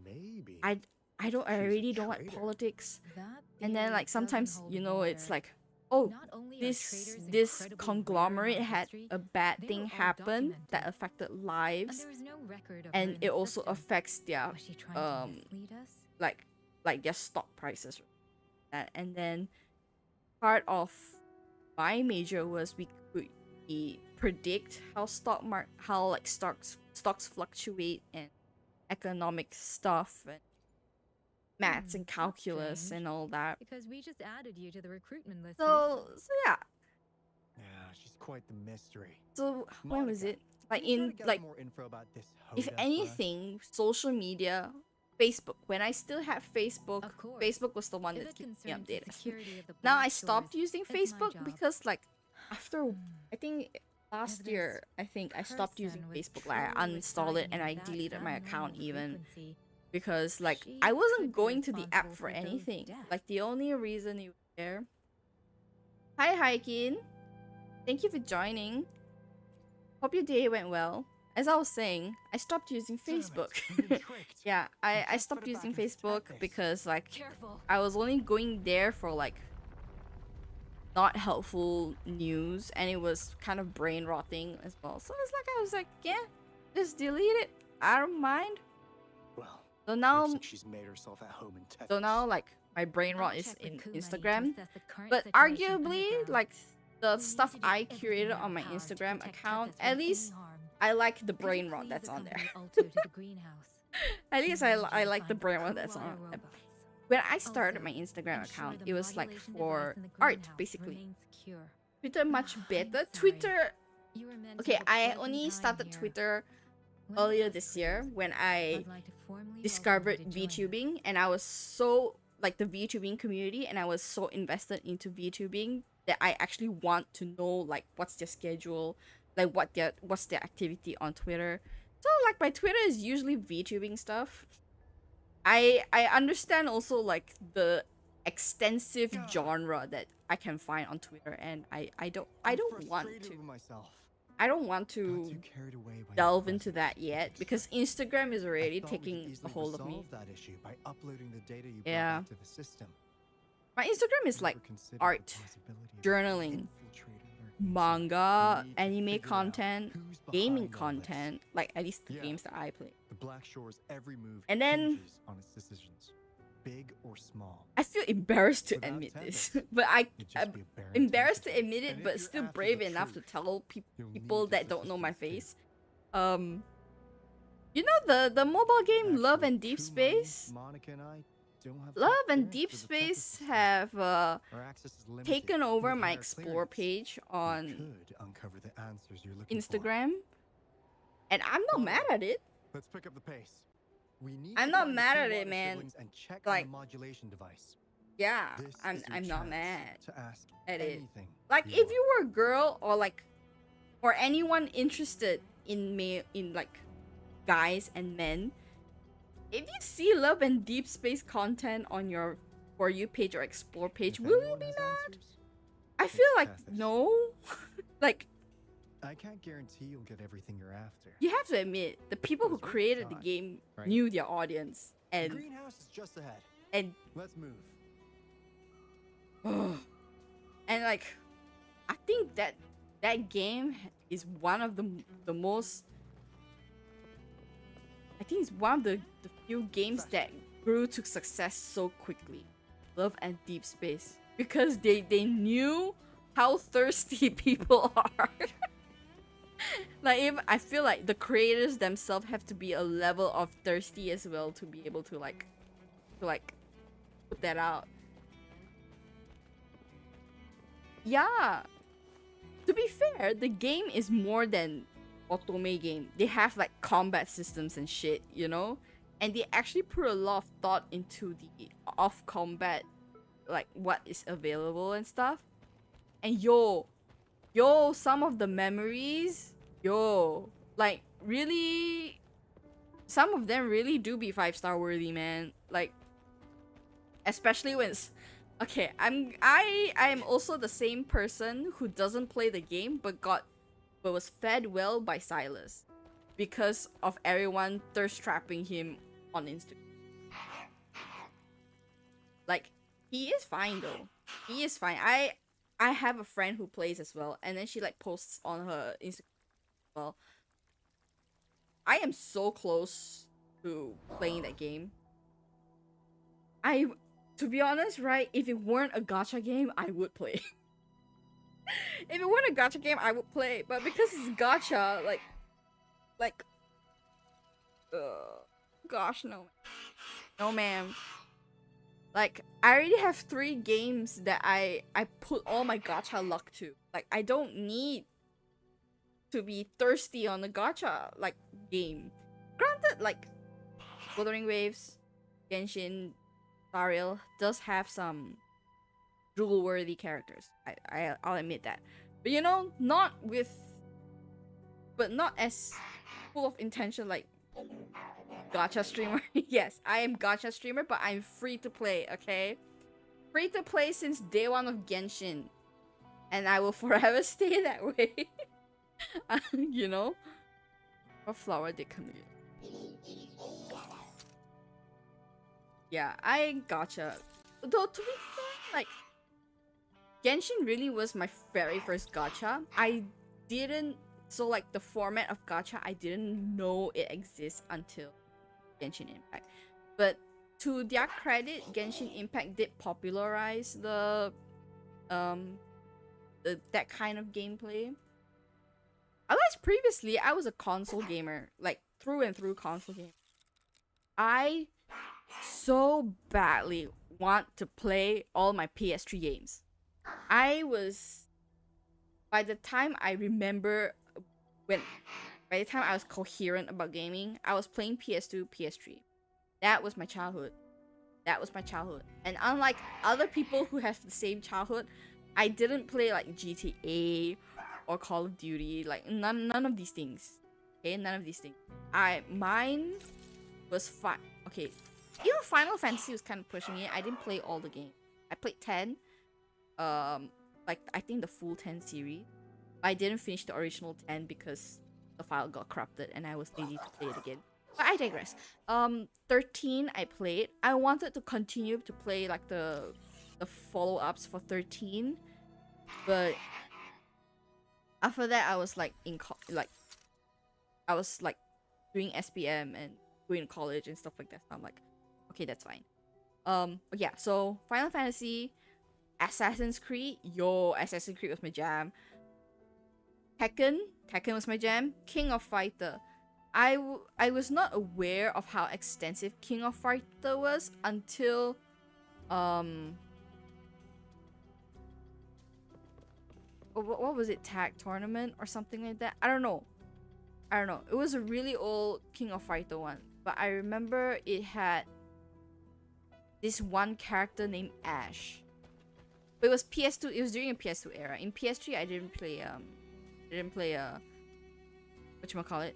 Maybe. I She's a really don't like traitor. politics, That and then theory like doesn't sometimes hold you know it's water. like, oh, Not only are this traitors incredibly rare in conglomerate our had history, a bad they thing were all happen that documented. affected And lives, there is no record of her and in it the also system. affects their Was she trying to um mislead us? like their stock prices. And then part of my major was we predict how stocks fluctuate and economic stuff and maths and That's calculus strange. and all that. Because we just added you to the recruitment list. So yeah. Yeah, she's quite the mystery. So when was Monica, it? Like can you try in to gather like more info about this if Hoda for us? anything, social media, Facebook. When I still had Facebook, Of course. Facebook was the one If that it kept me concerns the updated. security of the Now Black I stopped Shores, using it's my Facebook job. because like after I think If last this year I stopped using person was Facebook. Like I truly uninstalled it and I residing in that deleted my account abnormal even frequency, because like she I could wasn't be going to the app responsible for for those anything. deaths. Like the only reason you were there. Hi Haikin. Thank you for joining. Hope your day went well. as I was saying, I stopped using Facebook. Yeah, I stopped using Facebook because like Careful. I was only going there for like not helpful news, and it was kind of brain rotting as well. So it's like I was like, yeah, just delete it. I don't mind. Well, So now, looks like she's made herself at home in Texas. so now like my brain rot I'll is check with in Kumai to Instagram, assess the current but situation arguably underground. like the We'll need stuff to do I everything in curated our on my power to Instagram protect account, Tethys from at any least harm. I like the Could you brain rot please that's on there. accompany Alto to the greenhouse? At least We I need you I to like the find brain rot cool that's water on. robots. When I started my Also, Instagram ensure account, the it was like modulation for device in the art greenhouse basically. remains secure. Twitter much I'm better. sorry. Twitter, You were meant to okay, have a I pleasant only time started here. Twitter When earlier dust this year clears, when I I'd like to formally discovered welcome you to join us. VTubing, and I was so like the VTubing community, and I was so invested into VTubing that I actually want to know like what's their schedule, like what's their activity on Twitter. So like my Twitter is usually VTubing stuff. I understand also like the extensive genre that I can find on Twitter, and I don't want to. Myself. I don't want Got to too carried away by your delve into presence that yet to because fix Instagram is I already thought we could taking a easily hold of me. resolve that issue by uploading the data you Yeah. brought back to the system. My Instagram is Never like considered art, the possibility of journaling, infiltrating our nation. manga, We need to anime figure out content, who's gaming behind all this. content, like at least the Yeah. games that I play. The Black Shore's every move And then- hinges on its decisions, big or small. I feel embarrassed to Without admit this, Tempest, but It'd just be a barren embarrassed to territory. admit it, And if but you're still after brave the enough to truth, tell you'll people need that its don't know my assistance face. You know the mobile game Love Actually, and Deep Kumai, Space? Monica and I don't have Love full and clearance Deep for the Space system. have Our access is limited. taken over With my higher explore clearance, page we on could uncover the answers you're looking for. Instagram, and I'm not mad at it. Let's pick up the pace. We need I'm to not find the mad two at it, water man. siblings and check Like- on the modulation device. Yeah, This I'm is your not chance mad to ask at it. anything Like you if you were a girl or like or anyone interested in like guys and men, if you see Love and Deep Space content on your For You page or Explore page, If will you anyone be has mad? answers, I it's feel like Tethys. no. Like I can't guarantee you'll get everything you're after. you have to admit, the people who But it's worth a created the shot, game right? knew their audience, The and greenhouse is just ahead. and Let's move. and like I think that game is one of the most. I think it's one of the few games that grew to success so quickly. Love and Deep Space, because they knew how thirsty people are. Like if I feel like the creators themselves have to be a level of thirsty as well to be able to like put that out. Yeah. To be fair, the game is more than otome game. They have like combat systems and shit, you know? And they actually put a lot of thought into the off combat, like what is available and stuff. And some of the memories, like really, some of them really do be 5-star worthy, man. Like, especially when it's, okay, I am also the same person who doesn't play the game but was fed well by Silas because of everyone thirst trapping him on Instagram. Like, he is fine though. He is fine. I have a friend who plays as well, and then she like posts on her Instagram as well. I am so close to playing that game. To be honest, right, if it weren't a gacha game, I would play. If it weren't a gacha game, I would play. But because it's gacha, gosh, no. No, ma'am. Like, I already have 3 games that I put all my gacha luck to. Like, I don't need to be thirsty on the gacha, like, game. Granted, like, Wuthering Waves, Genshin, Ariel does have some drool-worthy characters. I'll admit that. But you know, not as full of intention like gacha streamer. Yes, I am gacha streamer, but I'm free to play, okay? Free to play since day 1 of Genshin. And I will forever stay that way. You know? What flower did come in? Yeah, I gotcha. Though to be fair, like Genshin really was my very first gacha. I didn't so like the format of gacha I didn't know it exists until Genshin Impact. But to their credit, Genshin Impact did popularize that kind of gameplay. Otherwise, previously I was a console gamer, like through and through console gamer. I so badly want to play all my PS3 games. By the time I was coherent about gaming, I was playing PS2, PS3. That was my childhood. And unlike other people who have the same childhood, I didn't play like GTA or Call of Duty, like none of these things. Okay, none of these things. Mine was fun. Okay, even Final Fantasy was kind of pushing it. I didn't play all the games. I played 10. Like I think the full 10 series. I didn't finish the original 10 because the file got corrupted and I was lazy to play it again. But I digress. 13 I played. I wanted to continue to play like the follow-ups for 13, but after that I was like I was like doing SPM and going to college and stuff like that. So I'm like, okay, that's fine. But yeah, so Final Fantasy, Assassin's Creed. Assassin's Creed was my jam. Tekken was my jam. King of Fighter. I was not aware of how extensive King of Fighter was until what was it, tag tournament or something like that? I don't know. It was a really old King of Fighter one, but I remember it had this one character named Ash. But it was PS2. It was during a PS2 era. In PS3, I didn't play whatchamacallit,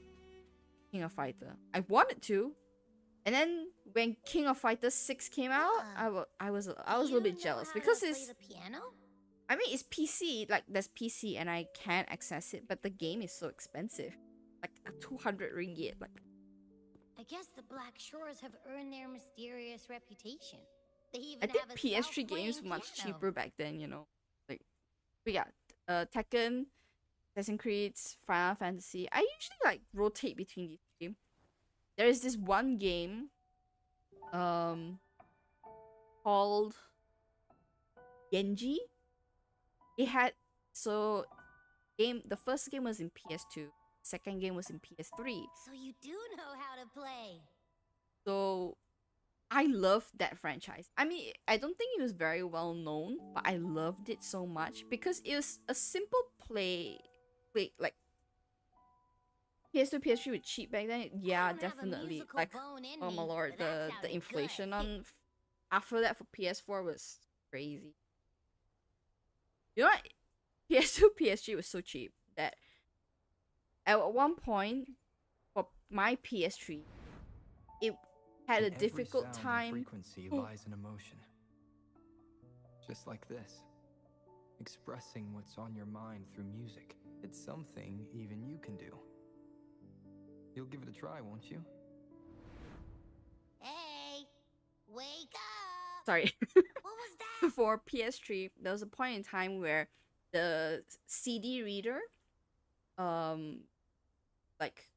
King of Fighter. I wanted to, and then when King of Fighter 6 came out, I was a little bit jealous because it's the piano? I mean, it's PC, like there's PC and I can access it, but the game is so expensive. Like 200 ringgit. Like, I guess the Black Shores have earned their mysterious reputation. They even I think have a PS3 games were self-playing much piano. cheaper back then, you know. Like, but yeah, Tekken, Assassin's Creed, Final Fantasy. I usually like rotate between these three. There is this one game, called Genji. It had the first game was in PS2, second game was in PS3. So you do know how to play. So I loved that franchise. I mean, I don't think it was very well known, but I loved it so much because it was a simple play like PS2, PS3 were cheap back then. Yeah, don't have a definitely. musical Like, bone in oh my me, lord, but that the sounded inflation good. on after that for PS4 was crazy. You know what? PS2, PS3 was so cheap that at one point for my PS3, it had a In every difficult sound and time. frequency lies an emotion. Just like this. Expressing what's on your mind through music. It's something even you can do. You'll give it a try, won't you? Hey, wake up! Sorry. What was that? For PS3, there was a point in time where the CD reader like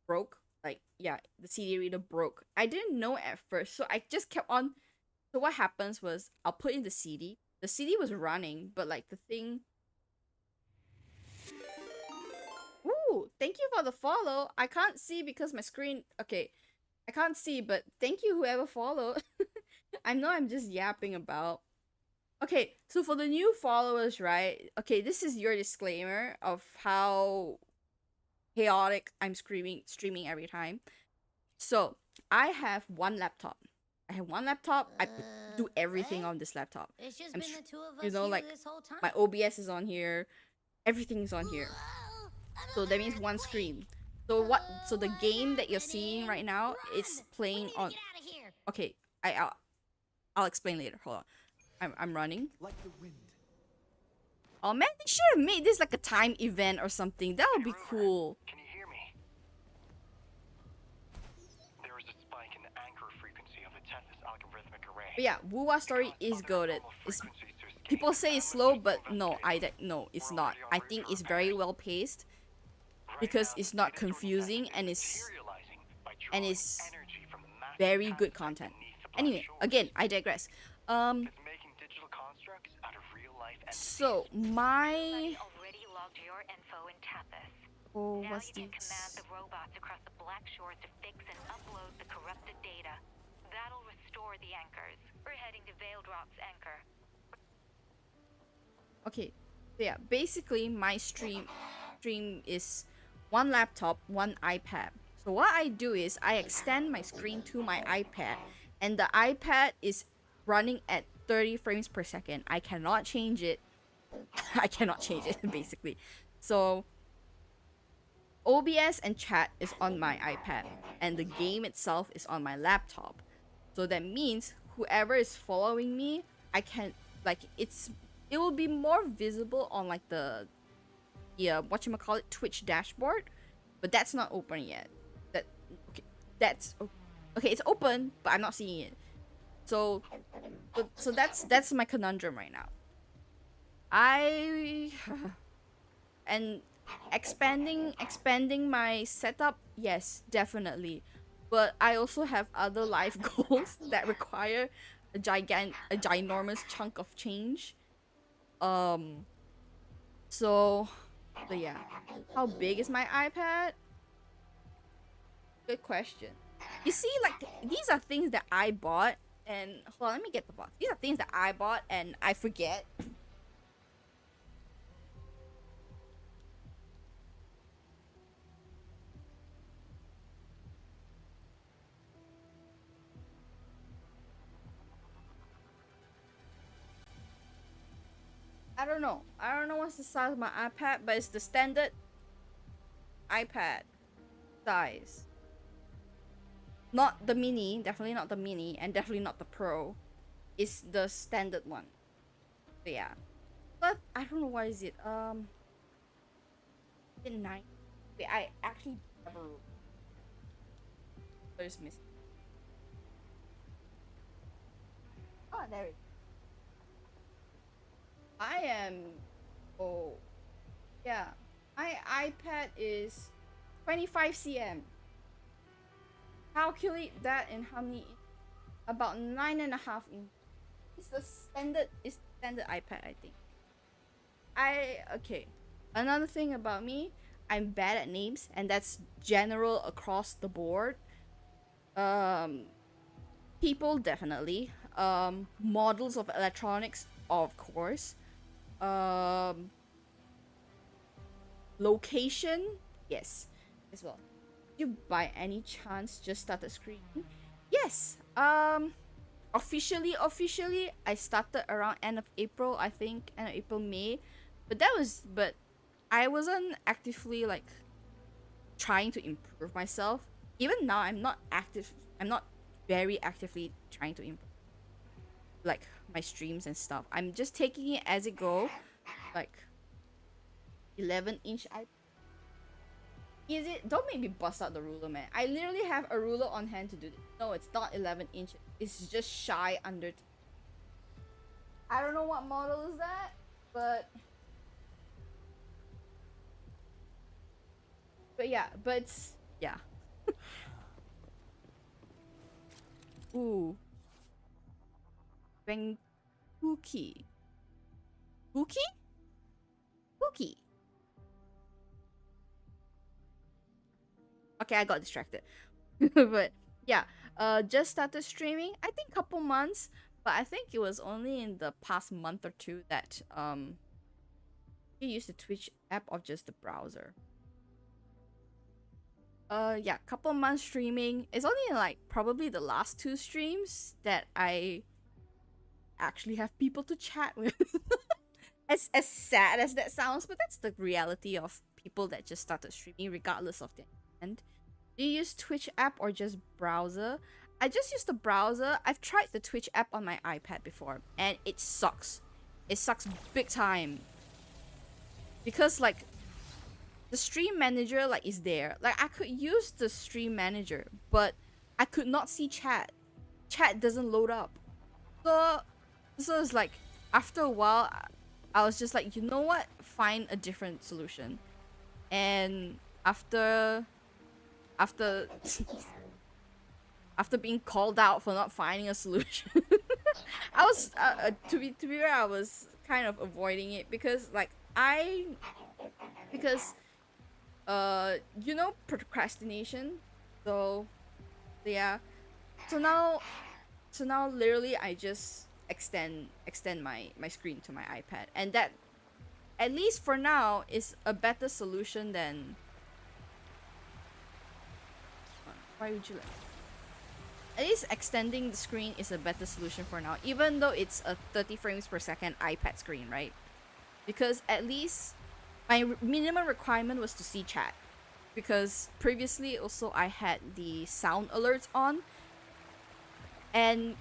broke. Like, yeah, the CD reader broke. I didn't know at first, so I just kept on. So what happens was I'll put in the CD. The CD was running, but like the thing. Ooh, thank you for the follow. I can't see because my screen. Okay, I can't see, but thank you whoever followed. I know I'm just yapping about. Okay, so for the new followers, right? Okay, this is your disclaimer of how chaotic I'm streaming every time. So I have one laptop. I do everything what? on this laptop. It's just I'm been str- the two of us you know, here like, this whole time. My OBS is on here. Everything's on here. Whoa, So that means another one earthquake. screen. So the What's game that you're seeing happening? right now, Run! it's playing We need to on. get out of here. Okay, I'll explain later. Hold on. I'm running. Like the wind. Oh man, they should have made this like a time event or something. That would be cool. Can you hear me? But yeah, Wuwa story is goated. It's, people say it's slow, but no, no, it's not. I think it's very well paced because it's not confusing and it's very good content. Anyway, again, I digress. So my already logged your info in Tethys. oh, Now what's you can this? command the robots across the Black Shores to fix and upload the corrupted data. That'll restore the anchors. We're heading to Veil Drop's anchor. Okay, so yeah, basically my stream is one laptop, one iPad. So what I do is I extend my screen to my iPad, and the iPad is running at 30 frames per second. I cannot change it. I cannot change it basically. So OBS and chat is on my iPad, and the game itself is on my laptop. So that means whoever is following me, I can like it will be more visible on like the whatchamacallit Twitch dashboard, but that's not open yet. Okay, it's open, but I'm not seeing it. So that's my conundrum right now. And expanding my setup, yes, definitely. But I also have other life goals that require a ginormous chunk of change. So yeah. How big is my iPad? Good question. You see, like, these are things that I bought, and hold on, let me get the box. These are things that I bought and I forget. I don't know. I don't know what's the size of my iPad, but it's the standard iPad size. Not the mini, definitely not the mini, and definitely not the Pro. It's the standard one. So yeah. But I don't know what is it. Is it 9? Wait, I actually have a rule. There's missing. Oh, there it is. I am. Oh, yeah. My iPad is 25 cm. Calculate that in how many? About 9.5 inches. It's the standard iPad, I think. Okay. Another thing about me, I'm bad at names, and that's general across the board. People definitely. Models of electronics, of course. Location, yes, as well. Did you by any chance just started screening? Yes. Officially, I started around end of April, I think, end of April, May. But I wasn't actively like trying to improve myself. Even now, I'm not very actively trying to improve like my streams and stuff. I'm just taking it as it go. Like 11-inch iPad. Is it? Don't make me bust out the ruler, man. I literally have a ruler on hand to do this. No, it's not 11 inch. It's just shy under. I don't know what model is that, but yeah, yeah. Ooh. Benkuki. Buki? Buki. Okay, I got distracted. But yeah, just started streaming. I think couple months, but I think it was only in the past month or two that you use the Twitch app or just the browser. Yeah, couple months streaming. It's only like probably the last 2 streams that I actually have people to chat with. As sad as that sounds, but that's the reality of people that just started streaming regardless of their intent. Do you use Twitch app or just browser? I just use the browser. I've tried the Twitch app on my iPad before, and it sucks. It sucks big time. Because like the stream manager like is there. Like I could use the stream manager, but I could not see chat. Chat doesn't load up. So, so it's like after a while, I was just like, you know what? Find a different solution. And after after being called out for not finding a solution, I was to be fair, I was kind of avoiding it because like because you know procrastination. So yeah. So now literally I just extend my screen to my iPad, and that at least for now is a better solution than why would you like at least extending the screen is a better solution for now, even though it's a 30 frames per second iPad screen, right? Because at least my minimum requirement was to see chat, because previously also I had the sound alerts on, and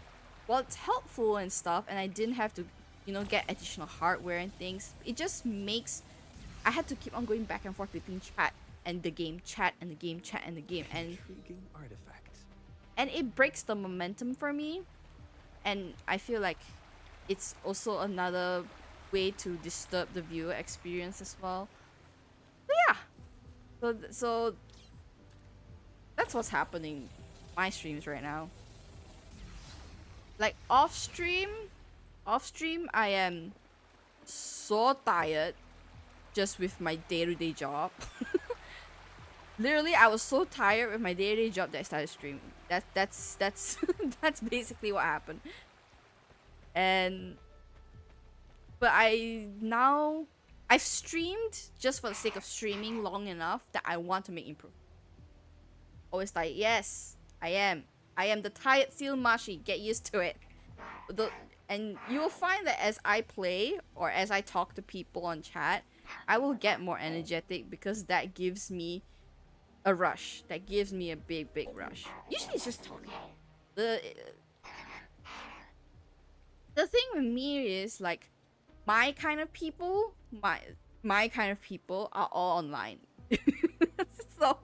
while it's helpful and stuff, and I didn't have to, you know, get additional hardware and things, it just makes I had to keep on going back and forth between chat and the game, chat and the game, chat and the game, and Intriguing artifacts. it breaks the momentum for me, and I feel like it's also another way to disturb the viewer experience as well. So yeah, so that's what's happening my streams right now. Like off stream I am so tired just with my day-to-day job. Literally, I was so tired with my day-to-day job that I started streaming. That's that's basically what happened. And but I've streamed just for the sake of streaming long enough that I want to make improvement. Always like, yes, I am the tired seal mashi. Get used to it. And you will find that as I play or as I talk to people on chat, I will get more energetic because that gives me a rush. That gives me a big rush. Usually it's just talking. The thing with me is like my kind of people are all online. so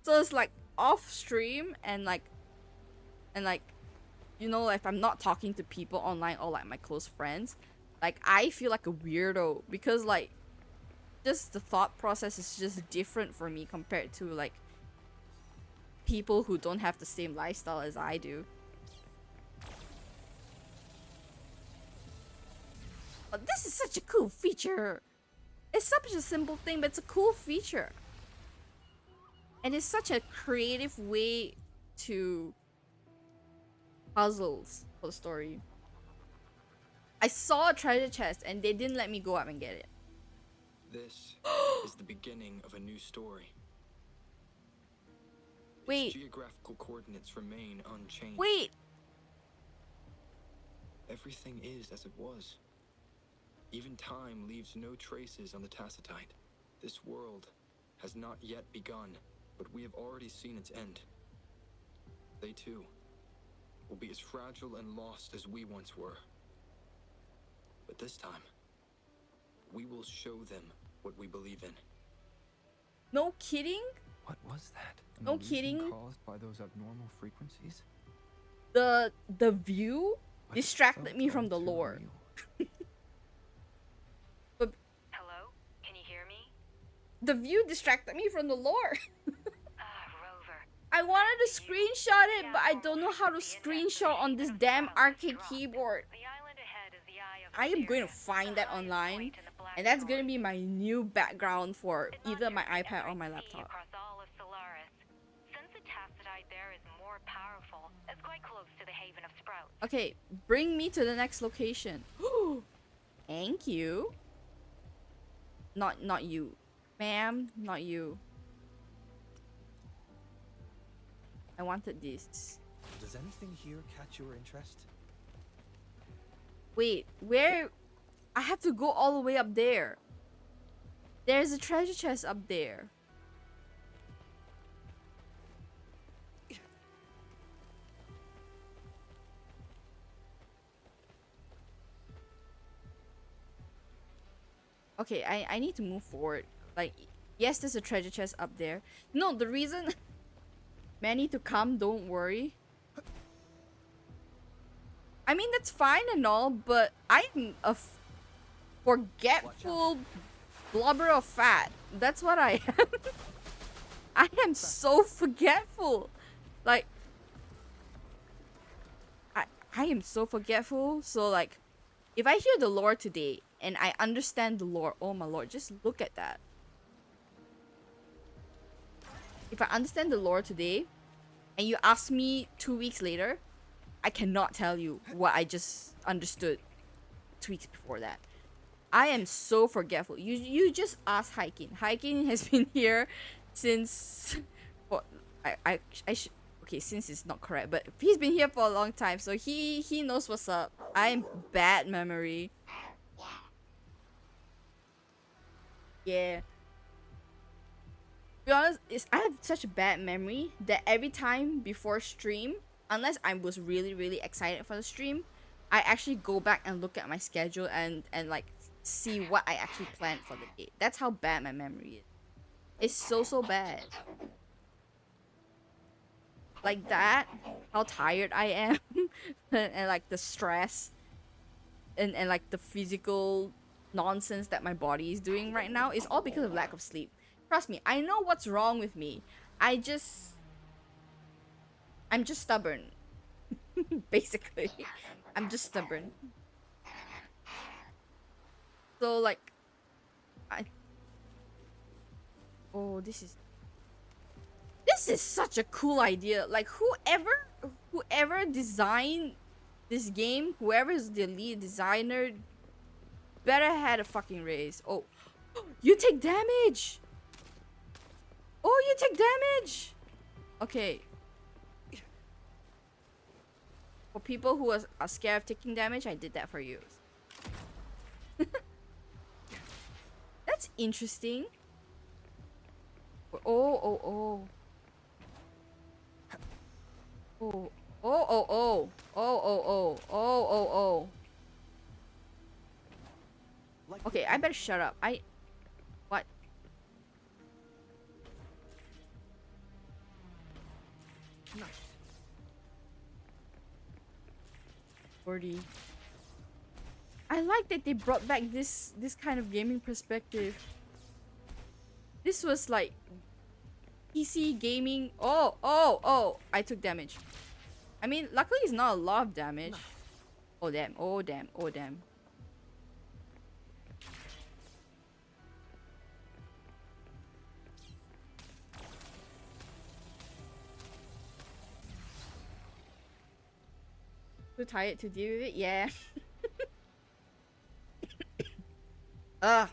it's like off stream and like you know, if I'm not talking to people online or like my close friends, like I feel like a weirdo because like just the thought process is just different for me compared to like people who don't have the same lifestyle as I do. But this is such a cool feature. It's such a simple thing, but it's a cool feature. And it's such a creative way to puzzles for the story. I saw a treasure chest and they didn't let me go up and get it. This is the beginning of a new story. Wait. Its geographical coordinates remain unchanged. Wait. Everything is as it was. Even time leaves no traces on the Tacitite. This world has not yet begun, but we have already seen its end. They too will be as fragile and lost as we once were. But this time, we will show them what we believe in. No kidding? What was that? An No illusion kidding. caused by those abnormal frequencies? The view But it distracted felt me from all the too lore. real. Hello? Can you hear me? The view distracted me from the lore. Rover. I wanted to screenshot it, but I don't know how to screenshot on this damn arcade keyboard. The island ahead is the Eye of I am going to Sirius, find the that highest online, point in the Black and that's Shores. going to be my new background for It's either my not just iPad or every my sea laptop. across all of Solaris. Since the Tacitite there is more powerful, it's quite close to the Haven of Sprouts. Okay, bring me to the next location. Thank you. Not you. Ma'am, not you. I wanted this. Does anything here catch your interest? Wait, where? I have to go all the way up there. There's a treasure chest up there. Okay, I need to move forward. Like, yes, there's a treasure chest up there. No, the reason... Manny to come, don't worry. I mean, that's fine and all, but I'm a forgetful blubber of fat. That's what I am. I am so forgetful. Like, I am so forgetful. So like, if I hear the lore today and I understand the lore, oh my lord, just look at that. If I understand the lore today and you ask me 2 weeks later, I cannot tell you what I just understood 2 weeks before that. I am so forgetful. You just ask Hiking. Hiking has been here since, well, I should, okay, since it's not correct, but he's been here for a long time, so he knows what's up. I'm bad memory. Yeah. To be honest, I have such a bad memory that every time before stream, unless I was really excited for the stream, I actually go back and look at my schedule and like see what I actually planned for the day. That's how bad my memory is. It's so bad. Like that, how tired I am, and like the stress, and like the physical nonsense that my body is doing right now is all because of lack of sleep. Trust me, I know what's wrong with me. I'm just stubborn. Basically, I'm just stubborn. So like, oh, this is such a cool idea. Like, whoever designed this game, whoever is the lead designer, better had a fucking raise. Oh, you take damage. Oh, you take damage. Okay. For people who are scared of taking damage, I did that for you. That's interesting. Oh. Okay, I better shut up. What? Nice. 40. I like that they brought back this kind of gaming perspective. This was like PC gaming. Oh, I took damage. I mean, luckily it's not a lot of damage. Oh damn. Too tired to deal with it? Yeah. Let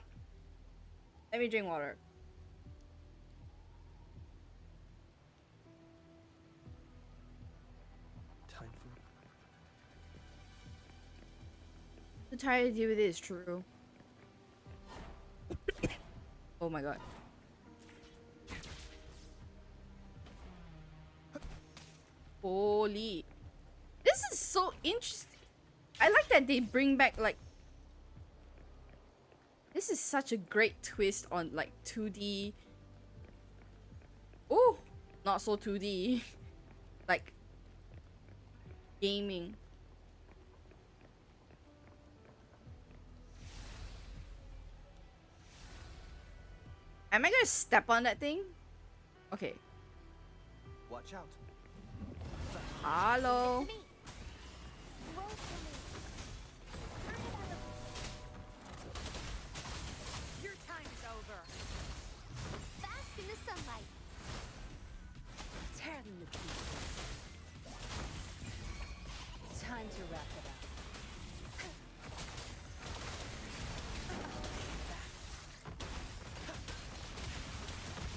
me drink water. Time for Too tired to deal with it is true. Oh my god. Holy. This is so interesting. I like that they bring back like... This is such a great twist on like 2D. Oh, not so 2D. Like gaming. Am I gonna step on that thing? Okay. watch out. Hello. Your time is over. Bask in the sunlight. Tear them to pieces. Time to wrap it up.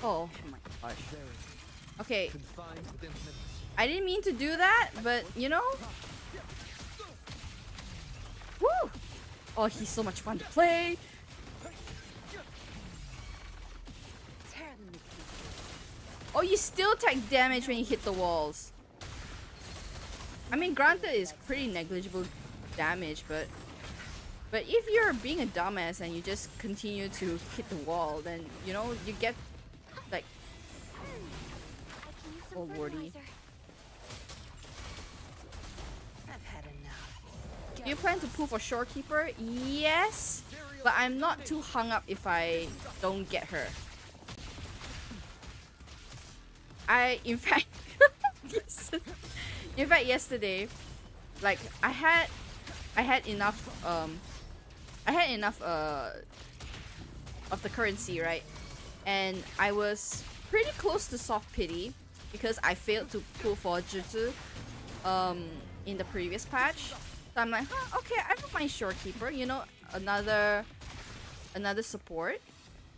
Oh my gosh. Okay, Confined within limits. I didn't mean to do that, but you know. Woo! Oh, he's so much fun to play. Tear them to pieces. Oh, you still take damage when you hit the walls. I mean, granted, it's pretty negligible damage, but if you're being a dumbass and you just continue to hit the wall, then you know you get like, I can use oh some lordy. fertilizer. I've had enough. Do you plan to pull for Shorekeeper? Yes, but I'm not too hung up if I don't get her. In fact, yesterday, like I had enough of the currency, right? And I was pretty close to soft pity because I failed to pull for Jutsu in the previous patch. So I'm like, huh, okay, I don't mind Shorekeeper, you know, another support,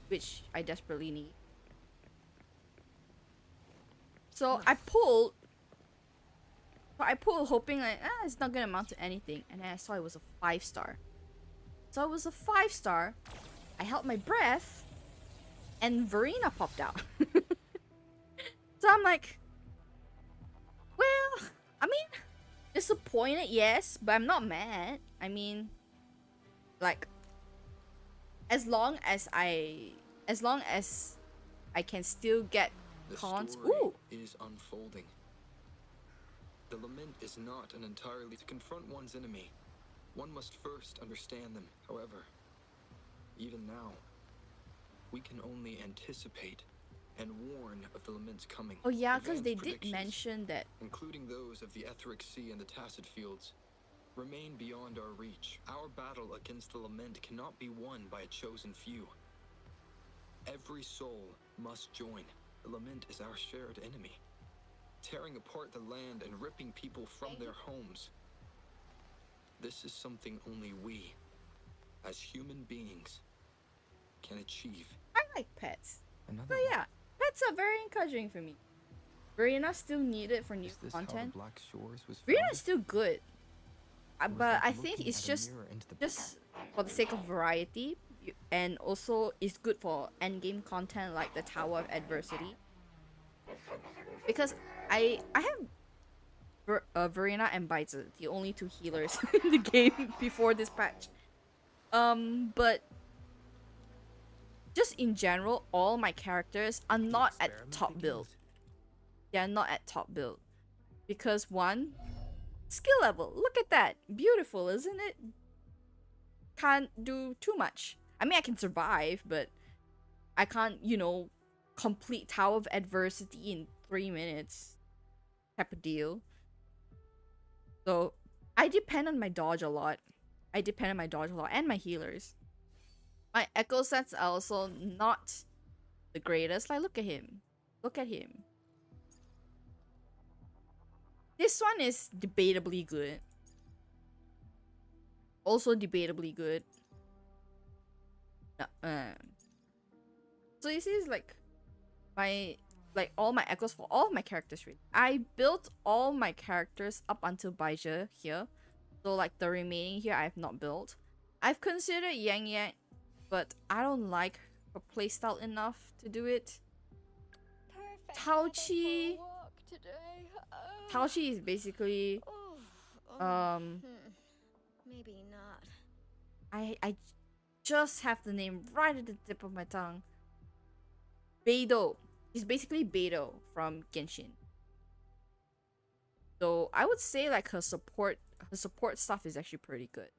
which I desperately need. So I pulled hoping like, it's not gonna amount to anything, and then I saw it was a 5-star. So it was a 5-star. I held my breath, and Verena popped out. So I'm like, well, I mean, disappointed, yes, but I'm not mad. I mean, like, as long as I can still get cons. Ooh, is unfolding. The lament is not an entirely to confront one's enemy. One must first understand them. However, even now, we can only anticipate and warn of the lament's coming. oh yeah, because Advanced they did predictions, mention that. including those of the Etheric Sea and the Tacit Fields, remain beyond our reach. Our battle against the lament cannot be won by a chosen few. Every soul must join. The lament is our shared enemy, tearing apart the land and ripping people from their homes. This is something only we, as human beings, can achieve. I like pets. Another So yeah, pets are very encouraging for me. Verena still needed for new Is this how the content. Black Shores was Verena founded? is still good, Or was but it I think looking it's at a just mirror into the for the sake of variety, and also it's good for endgame content like the Tower of Adversity. Because I have Verena and Baizi, the only 2 healers in the game before this patch. But just in general, all my characters are not at top build. They are not at top build. Because one, skill level. Look at that. Beautiful, isn't it? Can't do too much. I mean, I can survive, but I can't, you know, complete Tower of Adversity in 3 minutes type of deal. So I depend on my dodge a lot. And my healers. My echo sets are also not the greatest. Like, look at him. This one is debatably good. Also debatably good. So you see, it's like all my echoes for all my characters. Really, I built all my characters up until Baizhi here. So like the remaining here, I have not built. I've considered Yang Yang, but I don't like her playstyle enough to do it. Taochi is basically Maybe not. I just have the name right at the tip of my tongue. Beidou. He's basically Beidou from Genshin. So I would say like her support stuff is actually pretty good.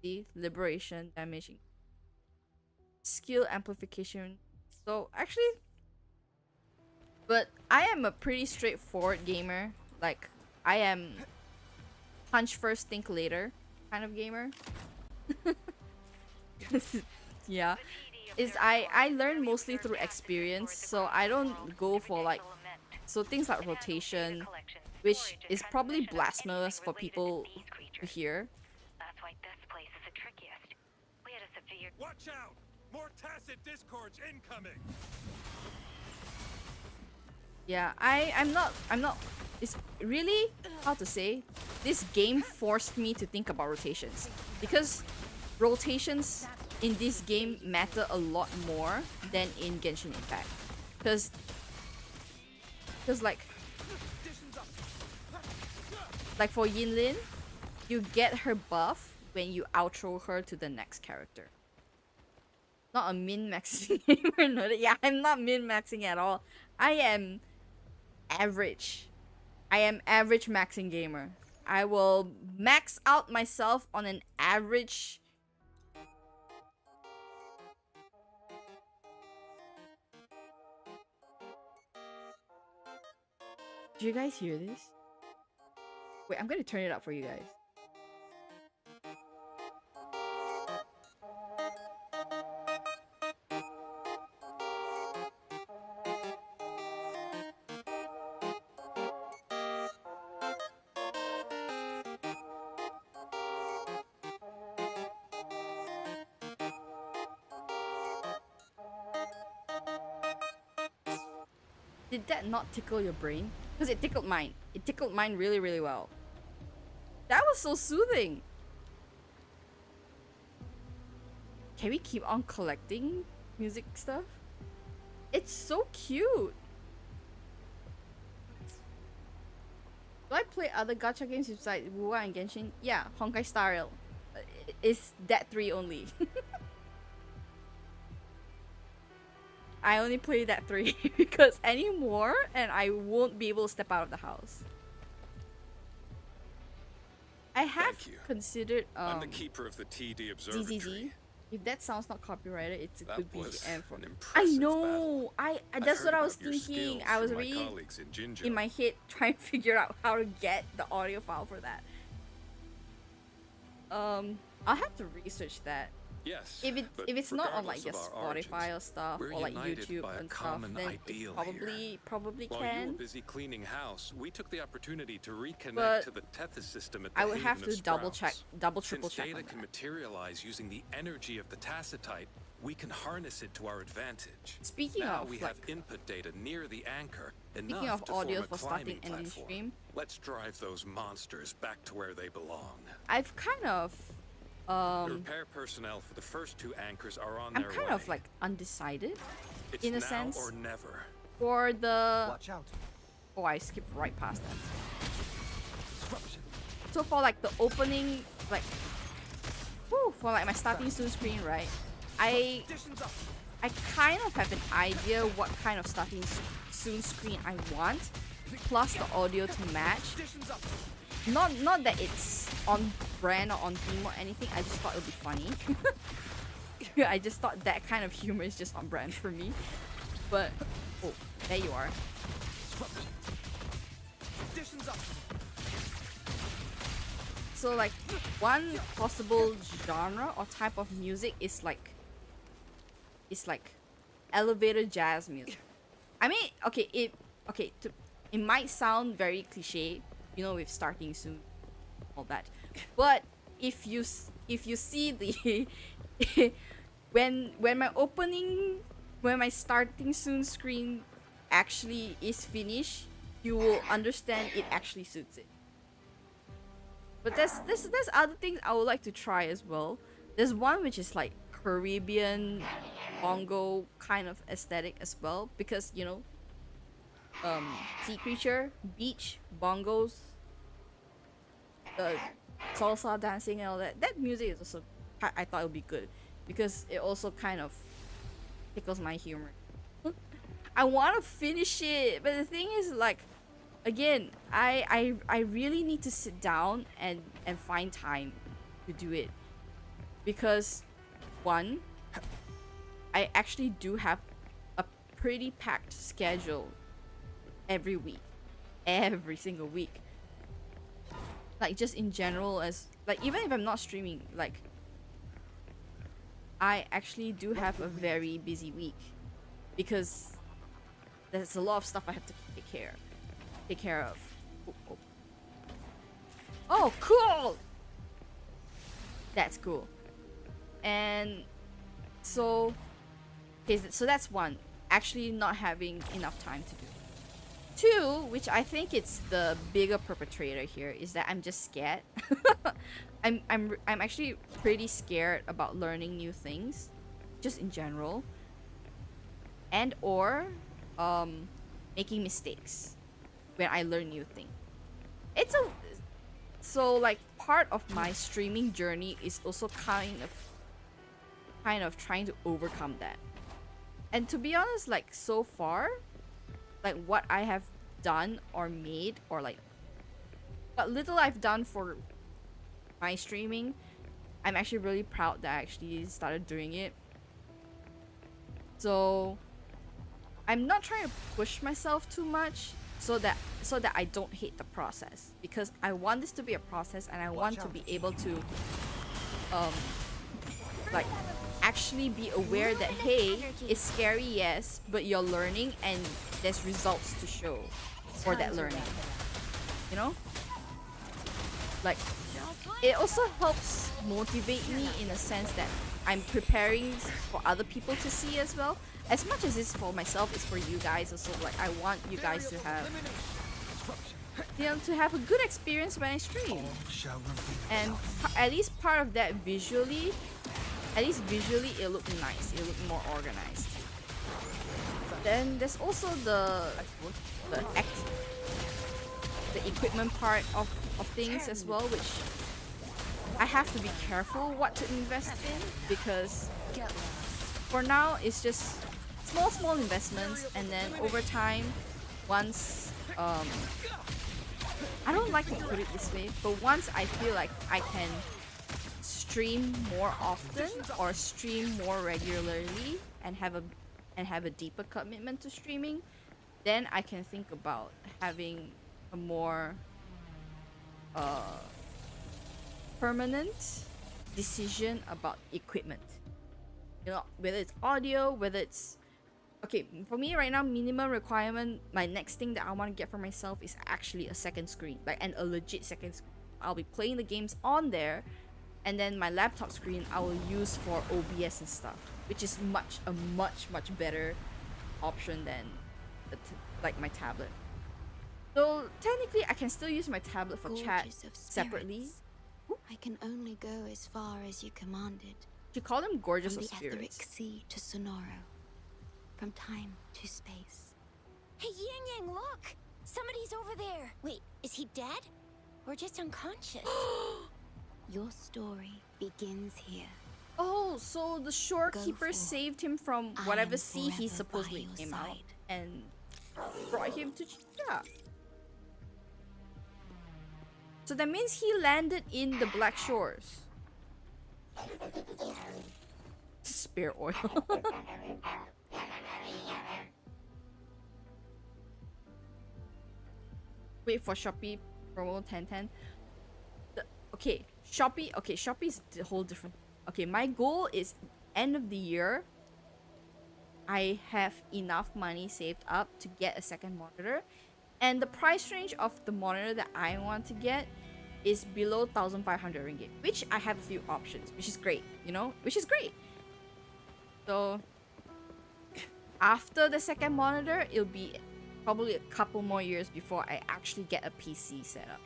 See, liberation, damaging, skill amplification. So actually, but I am a pretty straightforward gamer. Like I am punch first, think later kind of gamer. Yeah, is I learn mostly through experience, so I don't go for like things like rotation, which is probably blasphemous for people to hear. That's why this place is the trickiest. We had a severe... Watch out! More tacit discords incoming! Yeah, I'm not it's really, how to say, this game forced me to think about rotations, because rotations in this game matter a lot more than in Genshin Impact, because like for Yinlin, you get her buff when you outro her to the next character. Not a min-maxing gamer. No, yeah, I'm not min-maxing at all. I am average maxing gamer. I will max out myself on an average. Do you guys hear this? Wait, I'm gonna turn it up for you guys. Did that not tickle your brain? Because it tickled mine. It tickled mine really, really well. That was so soothing. Can we keep on collecting music stuff? It's so cute. Do I play other gacha games besides Wuwa and Genshin? Yeah, Honkai Star Rail. It's that 3 only. I only play that 3 because anymore and I won't be able to step out of the house. I have considered I'm the keeper of the TD Observatory. ZZZ. If that sounds not copyrighted, it's a That good was BGM for an I impressive know. battle. That's I've what heard I was about your thinking. skills I was from my really colleagues in Jinjo. in my head trying to figure out how to get the audio file for that. I'll have to research that. Yes, If but it's not on like regardless your of our Spotify or origins, stuff we're or like united YouTube by a and stuff, common then it ideal probably While you can. were busy cleaning house, we took the opportunity to reconnect But to the Tethys system at the I would have Haven of to double Sprouts. triple Since check data on can that. materialize using the energy of the tacitite, we can harness it to our advantage. Speaking now of, we like, have input data near the anchor, speaking enough of to audio form a for starting climbing ending platform. stream, Let's drive those monsters back to where they belong. I've kind of The repair personnel for the first 2 anchors are on I'm their kind way. of like undecided It's in a now sense or never. for the Watch out. oh, I skipped right past that. Disruption. So for like the opening, like for like my starting soon screen, right? I Conditions up. kind of have an idea what kind of starting soon screen I want, plus the audio to match. Conditions up. Not that it's on brand or on theme or anything. I just thought it would be funny. I just thought that kind of humor is just on brand for me. But oh, there you are. Conditions up. So like one possible genre or type of music is like elevator jazz music. I mean, it might sound very cliche, you know, with starting soon, all that. But if you see the when my starting soon screen actually is finished, you will understand it actually suits it. But there's other things I would like to try as well. There's one which is like Caribbean bongo kind of aesthetic as well, because you know, sea creature, beach, bongos, the salsa dancing and all that. That music is also I thought it would be good because it also kind of tickles my humor. I want to finish it, but the thing is, like, again, I really need to sit down and find time to do it, because one, I actually do have a pretty packed schedule every week, every single week. Like, just in general, as like, even if I'm not streaming, like, I actually do have a very busy week because there's a lot of stuff I have to take care of. Oh, cool! That's cool. And so, okay, so that's one. Actually not having enough time to do. Two, which I think it's the bigger perpetrator here, is that I'm just scared. I'm actually pretty scared about learning new things, just in general. And or making mistakes when I learn new things. So like part of my streaming journey is also kind of trying to overcome that. And to be honest, like, so far, like, what I have done or made or like what little I've done for my streaming, I'm actually really proud that I actually started doing it. So I'm not trying to push myself too much so that I don't hate the process, because I want this to be a process and I want to be able to like actually be aware that hey, it's scary, yes, but you're learning and there's results to show for that learning. You know? Like, it also helps motivate me in a sense that I'm preparing for other people to see as well. As much as it's for myself, it's for you guys also. Like, I want you guys to have, you know, to have a good experience when I stream. And at least part of that visually, it looked nice. It looked more organized. Then there's also the equipment part of things as well, which I have to be careful what to invest in, because for now it's just small investments, and then over time, once I don't like to put it this way, but once I feel like I can stream more often or stream more regularly and have a deeper commitment to streaming, then I can think about having a more permanent decision about equipment. You know, whether it's audio, whether it's okay, for me right now, minimum requirement, my next thing that I want to get for myself is actually a second screen, like a legit second screen. I'll be playing the games on there, and then my laptop screen I will use for OBS and stuff, which is a much better option than like my tablet. So technically I can still use my tablet for chat separately. I can only go as far as you commanded. You call them gorgeous From of the etheric spirits. sea to Sonoro, from time to space. Hey, Yang, look! Somebody's over there. Wait, is he dead? Or just unconscious? Your story begins here. Oh, so the shorekeeper forth. saved him from I whatever am sea he forever by supposedly your came out side. and brought him to Chillhop. So that means he landed in the Black Shores. Spear oil. Wait for Shopee promo 1010. Okay, Shopee's a whole different. Okay, my goal is end of the year, I have enough money saved up to get a second monitor, and the price range of the monitor that I want to get is below 1,500 ringgit, which I have a few options, which is great, you know, which is great. So after the second monitor, it'll be probably a couple more years before I actually get a PC setup.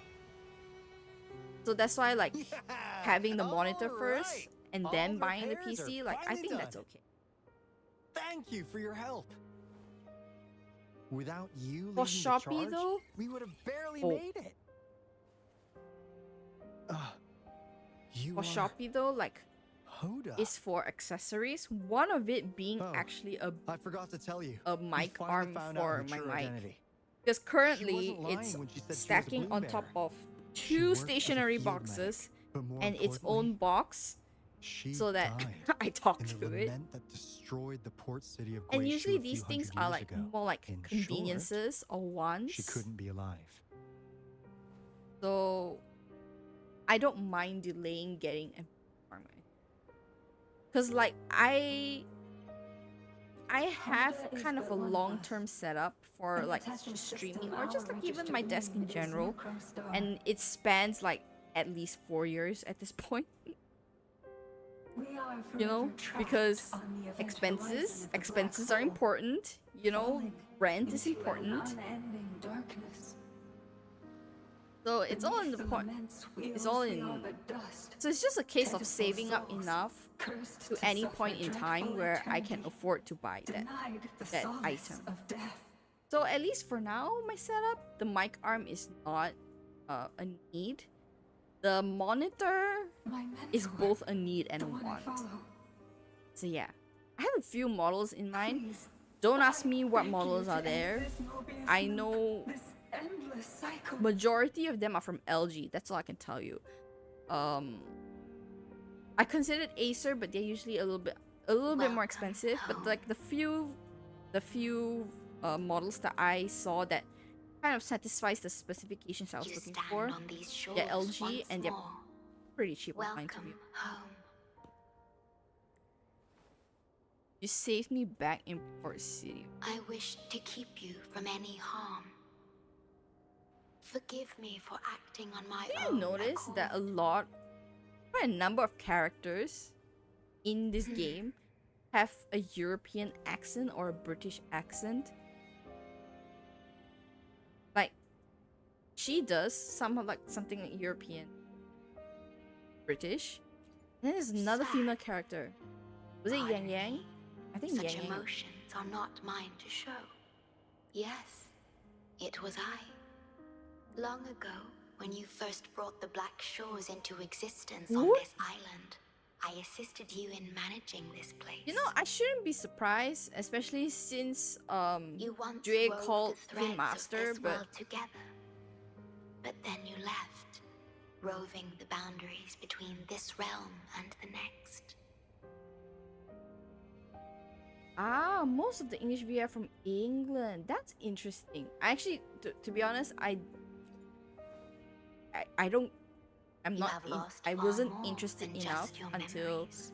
So that's why, like, having the monitor first and then buying the PC, like, I think that's okay. Thank you for your help. Without you For leading the Shopee charge, though, we would have barely Oh. made it. You for are Shopee though, like, Hoda. is for accessories. One of it being Oh, actually I forgot to tell you. a We mic finally arm found out for her my true mic. identity. Because currently wasn't lying it's when she said she was a stacking on balloon top bearer. of She two worked as a stationary field boxes medic, but more and its importantly, own box, she so that died I talk in to the it. lament that destroyed the port city of And Guizhou usually a few these things hundred are years like ago. more like In short, conveniences or wants. She couldn't be alive. So I don't mind delaying getting a armor. Cause like I have kind of a long-term setup for like just streaming or just like even my desk in general, and it spans like at least 4 years at this point. You know, because expenses are important. You know, rent is important. So it's all in the point. It's all in. So it's just a case of saving up enough to any point in time where I can afford to buy that item. So at least for now, my setup, the mic arm is not a need. The monitor is both a need and a want. So yeah, I have a few models in mind. Don't ask me what models are there. I know endless cycle. Majority of them are from LG. That's all I can tell you. I considered Acer, but they're usually a little bit more expensive. But like the few models that I saw that kind of satisfies the specifications I was looking for, they're LG and they're pretty cheap online to me. Home. You saved me back in Port City. I wish to keep you from any harm. Forgive me for acting on my Did own. you notice that quite a number of characters in this game have a European accent or a British accent? Like, she does somehow like something like European, British. And then there's another female character. Was it Yang Yang? I think Such Yang Yang. emotions are not mine to show. Yes, it was I. Long ago, when you first brought the Black Shores into existence on this island, I assisted you in managing this place. You know, I shouldn't be surprised, especially since you once Dre wove called the threads him Master, of this but world together. But then you left, roving the boundaries between this realm and the next. most of the English we have from England. That's interesting. I actually, to be honest, I don't. I'm You not. have lost I far wasn't more interested than enough just your until memories.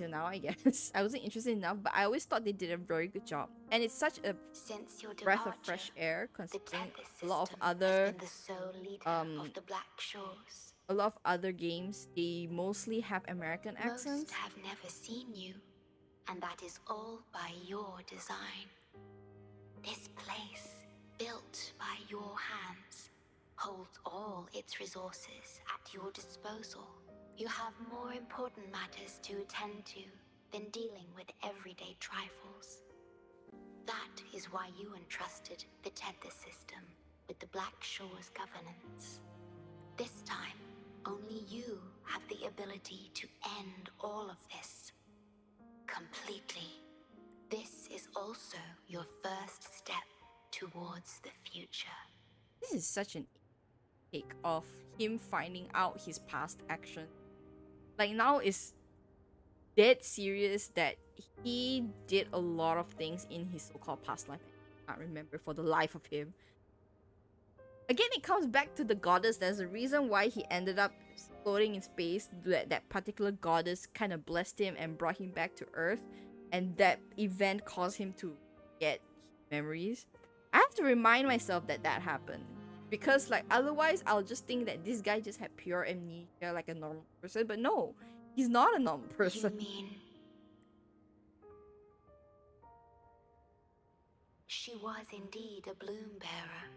now, I guess. I wasn't interested enough, but I always thought they did a very good job. And it's such a Since your breath of departure, fresh air, the considering Tethys a lot of system other has been the sole leader of the Black Shores. a lot of other games, they mostly have American accents. Most have never seen you, and that is all by your design. This place, built by your hands, holds all its resources at your disposal. You have more important matters to attend to than dealing with everyday trifles. That is why you entrusted the Tethys system with the Black Shores governance. This time, only you have the ability to end all of this. Completely. This is also your first step towards the future. This is such an take of him finding out his past action. Like, now it's dead serious that he did a lot of things in his so-called past life. I can't remember for the life of him. Again, it comes back to the goddess. There's a reason why he ended up floating in space. That particular goddess kind of blessed him and brought him back to Earth. And that event caused him to get memories. I have to remind myself that happened. Because, like, otherwise I'll just think that this guy just had pure amnesia like a normal person. But no, he's not a normal person. You mean she was indeed a bloom bearer,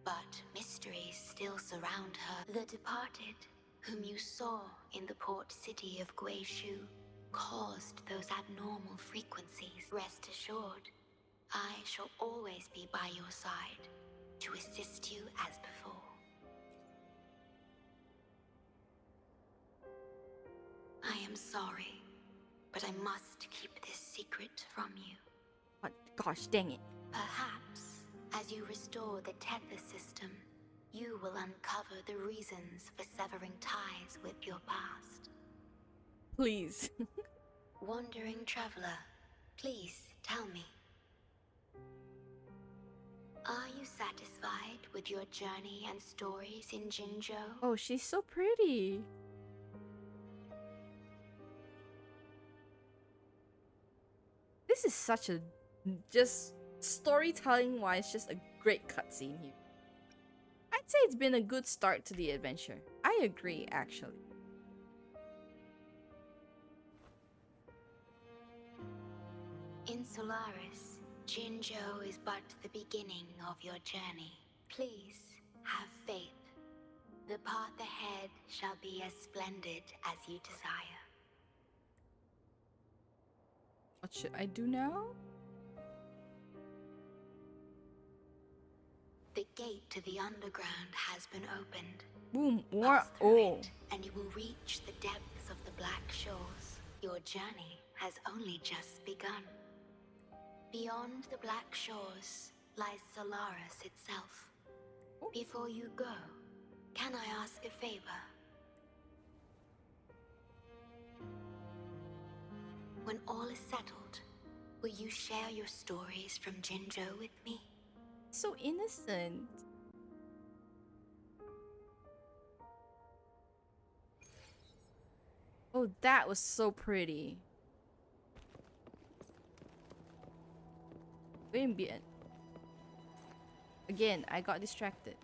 but mysteries still surround her. The departed, whom you saw in the port city of Guishu, caused those abnormal frequencies. Rest assured, I shall always be by your side to assist you as before. I am sorry, but I must keep this secret from you. But gosh dang it. Perhaps, as you restore the Tethys system, you will uncover the reasons for severing ties with your past. Please. Wandering traveler, please tell me. Are you satisfied with your journey and stories in Jinzhou? Oh, she's so pretty. This is such a, just storytelling wise, just a great cutscene here. I'd say it's been a good start to the adventure. I agree, actually. In Solaris, Jinzhou is but the beginning of your journey. Please, have faith. The path ahead shall be as splendid as you desire. What should I do now? The gate to the underground has been opened. Boom, more. Pass through Oh, it, and you will reach the depths of the Black Shores. Your journey has only just begun. Beyond the Black Shores lies Solaris itself. Before you go, can I ask a favor? When all is settled, will you share your stories from Jinzhou with me? So innocent. Oh, that was so pretty. Ambient. Again, I got distracted.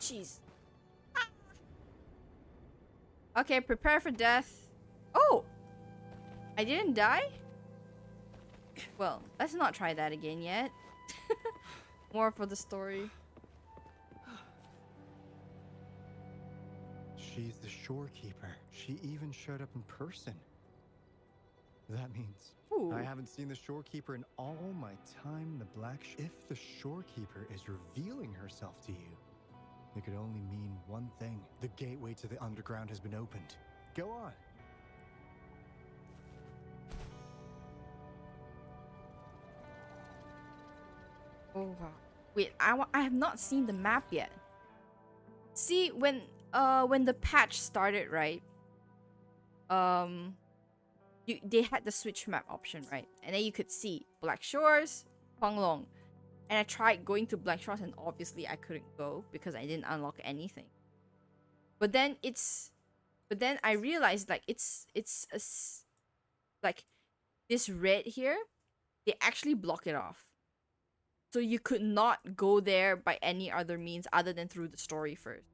Jeez. Ah. Okay, prepare for death. Oh! I didn't die? Well, let's not try that again yet. More for the story. She's the shorekeeper. She even showed up in person. That means Ooh. I haven't seen the shorekeeper in all my time in the If the shorekeeper is revealing herself to you, it could only mean one thing. The gateway to the underground has been opened. Go on. Oh wow. Wait, I have not seen the map yet. See, when the patch started, right? They had the switch map option, right? And then you could see Black Shores, Huanglong. And I tried going to Black Shores and obviously I couldn't go because I didn't unlock anything. But then I realized like like this red here, they actually block it off. So you could not go there by any other means other than through the story first.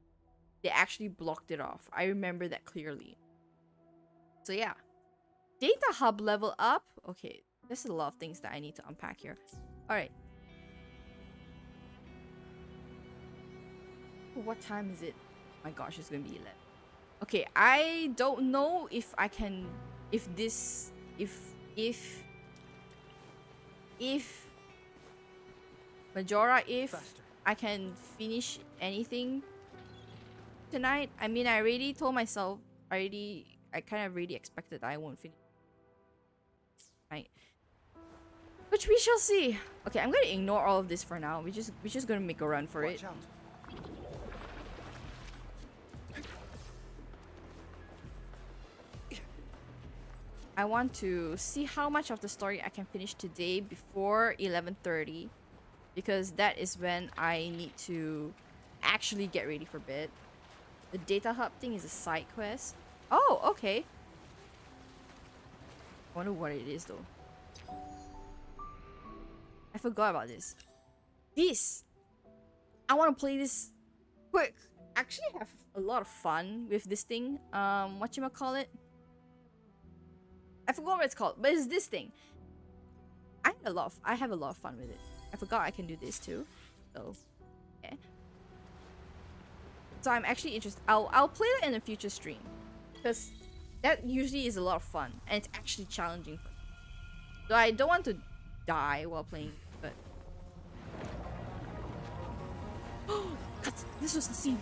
They actually blocked it off. I remember that clearly. So yeah. Data hub level up. Okay, there's a lot of things that I need to unpack here. Alright. What time is it? Oh my gosh, it's gonna be 11. Okay, I don't know if I can... If Majora, if Faster. I can finish anything tonight. I mean, I already told myself, I kind of really expected I won't finish. Right. Which we shall see. Okay, I'm gonna ignore all of this for now. We're just gonna make a run for it. Watch out. I want to see how much of the story I can finish today before 11:30. Because that is when I need to actually get ready for bed. The data hub thing is a side quest. Oh, okay. I wonder what it is though. I forgot about this. I want to play this quick. Actually have a lot of fun with this thing. Whatchamacallit? I forgot what it's called, but it's this thing. I have a lot of fun with it. I forgot I can do this too. So, okay. So I'm actually interested. I'll play it in a future stream. Because that usually is a lot of fun. And it's actually challenging for me. So I don't want to die while playing, but... Oh! This was the scene.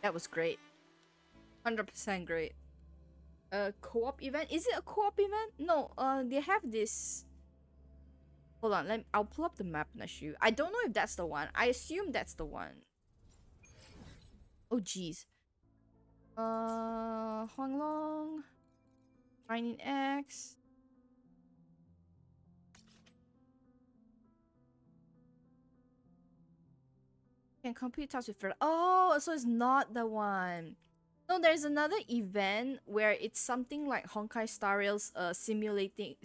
That was great. 100% great. Co-op event? Is it a co-op event? No, they have this... Hold on, I'll pull up the map next to you. I don't know if that's the one. I assume that's the one. Oh, jeez. Huanglong. Mining X. Can complete tasks with friend. Oh, so it's not the one. No, there's another event where it's something like Honkai Star Rail's simulated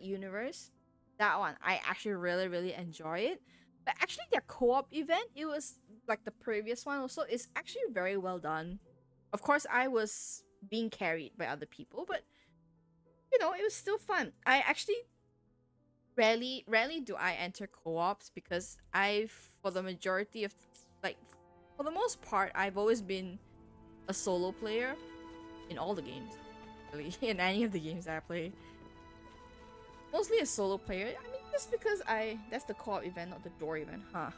universe. That one I actually really enjoy it. But actually their co-op event, it was like the previous one also, is actually very well done. Of course I was being carried by other people, but you know, it was still fun. I actually rarely do I enter co-ops because for the majority of, like, for the most part, I've always been a solo player in all the games, really. In any of the games that I play, mostly a solo player. I mean, just because that's the co-op event, not the door event, huh?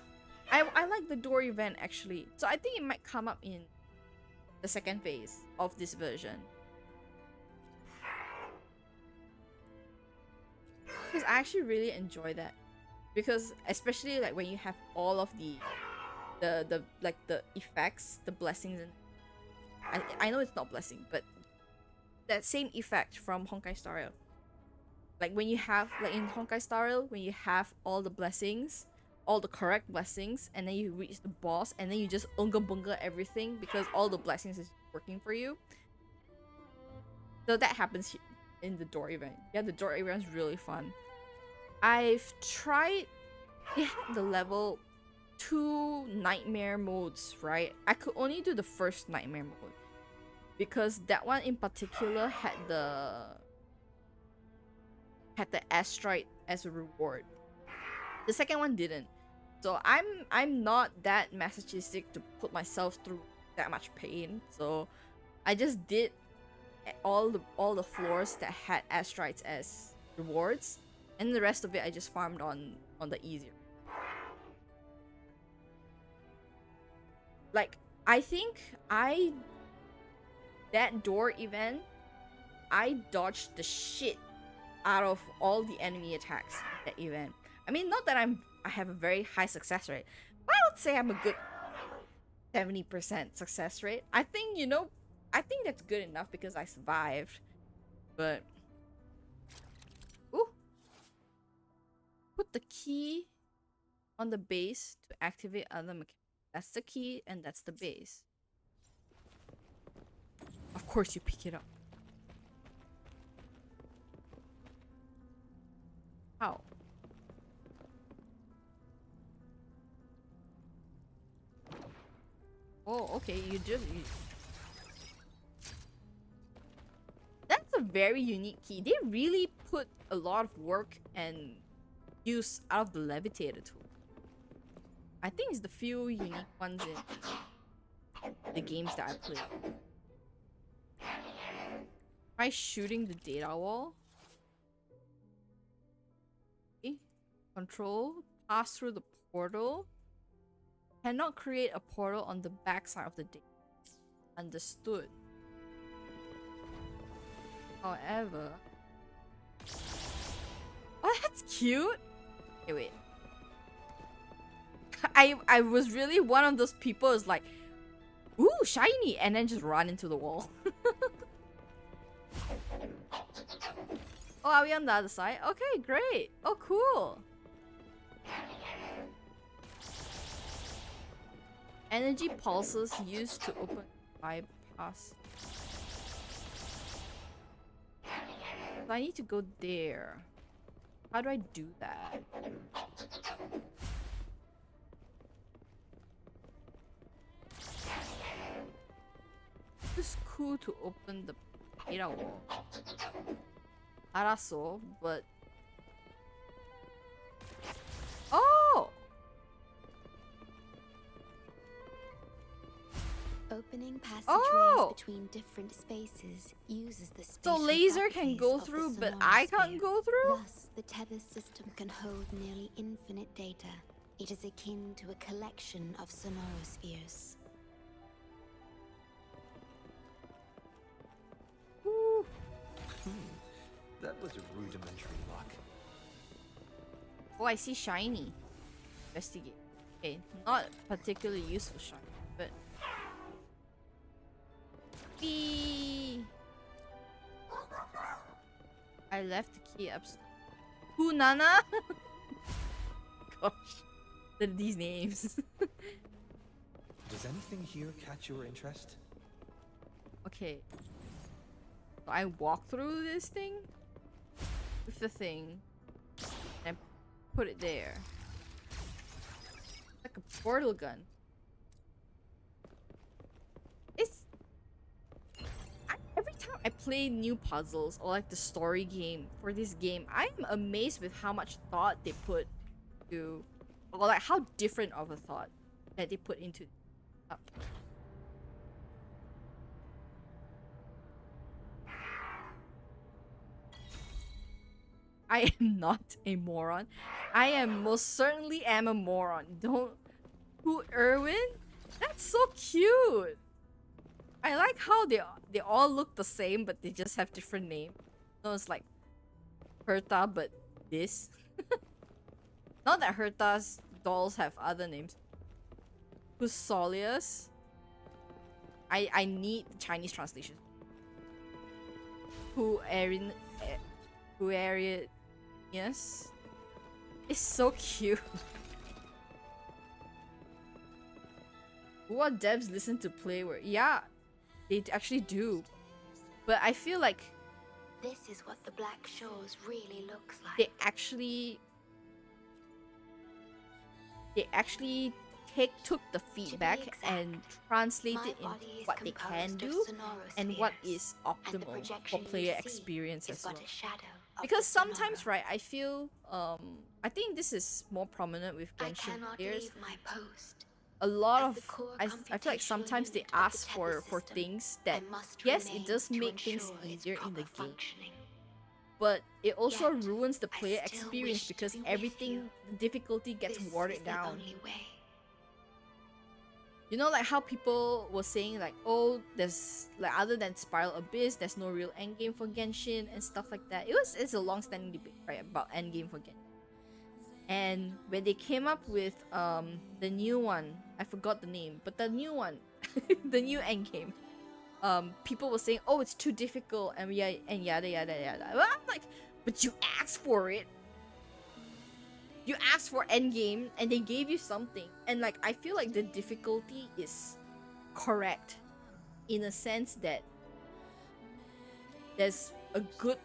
I like the door event actually, so I think it might come up in the second phase of this version. Because I actually really enjoy that, because especially like when you have all of the like the effects, the blessings, and I know it's not blessing, but that same effect from Honkai Star Rail. Like when you have, like in Honkai Star Rail, when you have all the blessings, all the correct blessings, and then you reach the boss, and then you just unga bunga everything because all the blessings is working for you. So that happens here in the door event. Yeah, the door event is really fun. I've tried, it had the level 2 nightmare modes, right? I could only do the first nightmare mode because that one in particular had the asteroid as a reward. The second one didn't. So I'm not that masochistic to put myself through that much pain. So I just did all the floors that had asteroids as rewards, and the rest of it I just farmed on the easier. Like, I think that door event, I dodged the shit out of all the enemy attacks in that event. I mean, not that I have a very high success rate, but I would say I'm a good 70% success rate. I think, you know, I think that's good enough because I survived. But ooh, put the key on the base to activate other mechanics. That's the key, and that's the base. Of course you pick it up. How? Oh, okay, That's a very unique key. They really put a lot of work and use out of the levitator tool. I think it's the few unique ones in the games that I play. Try shooting the data wall. Okay. Control. Pass through the portal. Cannot create a portal on the backside of the data. Understood. However... Oh, that's cute! Okay, wait. I was really one of those people who's like, ooh, shiny! And then just run into the wall. Oh, are we on the other side? Okay, great. Oh, cool. Energy pulses used to open bypass. So I need to go there. How do I do that? It's cool to open the data wall. Araso, but... Oh! Opening passageways between different spaces uses the So spatial laser can go properties of the through, but I can't sonosphere. go through? Thus, the tether system can hold nearly infinite data. It is akin to a collection of sonorospheres. Ooh. That was a rudimentary lock. Oh, I see shiny. Investigate. Okay, not particularly useful shiny, but... Eee! I left the key upstairs. Who, Nana? Gosh. These names. Does anything here catch your interest? Okay. So I walk through this thing with the thing and put it there. Like a portal gun. Every time I play new puzzles or like the story game for this game, I'm amazed with how much thought they put to, or like how different of a thought that they put into. I am not a moron. I am most certainly am a moron. Don't. Who, Erwin? That's so cute. I like how they all look the same, but they just have different names. No, it's like Herta, but this. Not that Herta's dolls have other names. Who's Solius? I need the Chinese translation. Who Erin? Who Arian? Yes. It's so cute. What devs listen to playware? Yeah, they actually do. But I feel like this is what the Black Shores really looks like. They actually took the feedback and translated into what they can do and what is optimal for player experience as well. Because sometimes, right, I feel I think this is more prominent with Genshin players. A lot of I feel like sometimes they ask for things that, yes, it does make things easier in the game, but it also ruins the player experience because everything, the difficulty gets watered down. You know, like how people were saying like, oh, there's like, other than Spiral Abyss, there's no real endgame for Genshin and stuff like that. It's a long-standing debate, right, about endgame for Genshin. And when they came up with the new one, I forgot the name, but the new one, the new endgame, people were saying, oh, it's too difficult and yada yada yada. Well, I'm like, but you asked for it. You asked for endgame and they gave you something. And like, I feel like the difficulty is correct in a sense that there's a good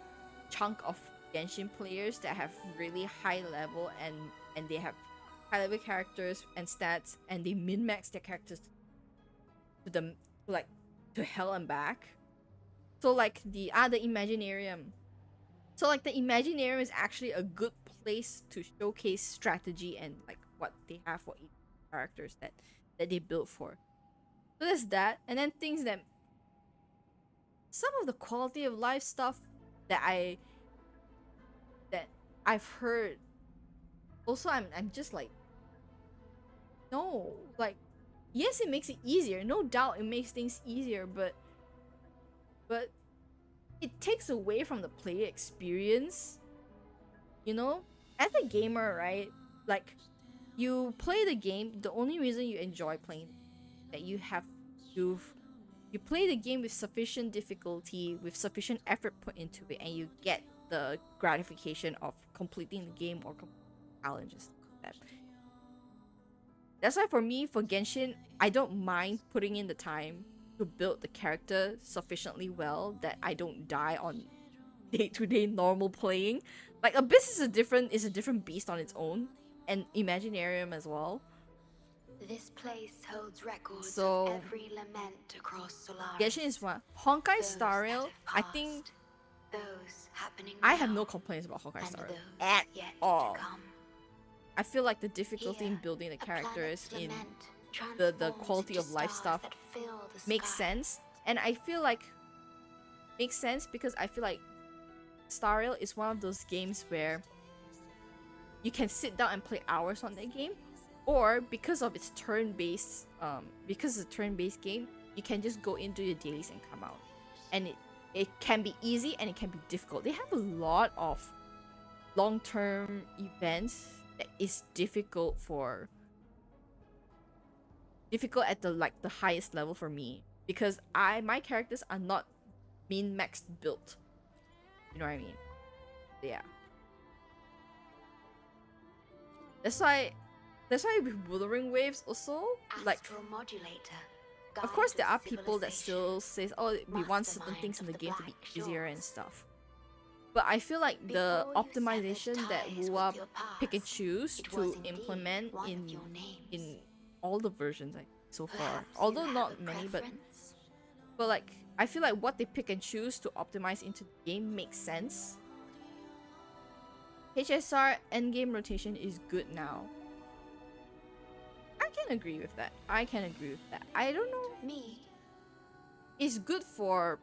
chunk of Genshin players that have really high level and they have high level characters and stats and they min-max their characters to hell and back. So like the Imaginarium. So like the Imaginarium is actually a good place to showcase strategy and like what they have for each characters that they built for. So there's that, and then things that some of the quality of life stuff that I've heard. Also, I'm just like, no, like, yes, it makes it easier. No doubt, it makes things easier, but it takes away from the player experience. You know, as a gamer, right? Like, you play the game. The only reason you enjoy playing that you play the game with sufficient difficulty, with sufficient effort put into it, and you get the gratification of completing the game or challenges like that. That's why for me, for Genshin, I don't mind putting in the time to build the character sufficiently well that I don't die on day-to-day normal playing. Like Abyss is a different beast on its own, and Imaginarium as well. This place holds records so, of every lament across Solaris. Genshin is one. Honkai Star Rail, I think I have no complaints about Honkai Star Rail at all. I feel like the difficulty in building the characters, in the quality of life stuff makes sense, and I feel like makes sense because I feel like Star Rail is one of those games where you can sit down and play hours on that game, or because of its turn-based because it's a turn-based game, you can just go into your dailies and come out, and it can be easy and it can be difficult. They have a lot of long-term events that is difficult at the highest level for me, because my characters are not min-maxed built. You know what I mean? Yeah. That's why with Wuthering Waves also, like, Modulator. of course, there are people that still say, oh, we want certain things in the game to be easier and stuff. But I feel like the optimization that WUA pick and choose to implement in all the versions like so far, although not many, but like I feel like what they pick and choose to optimize into the game makes sense. HSR endgame rotation is good now. I can agree with that. I don't know. Me. It's good for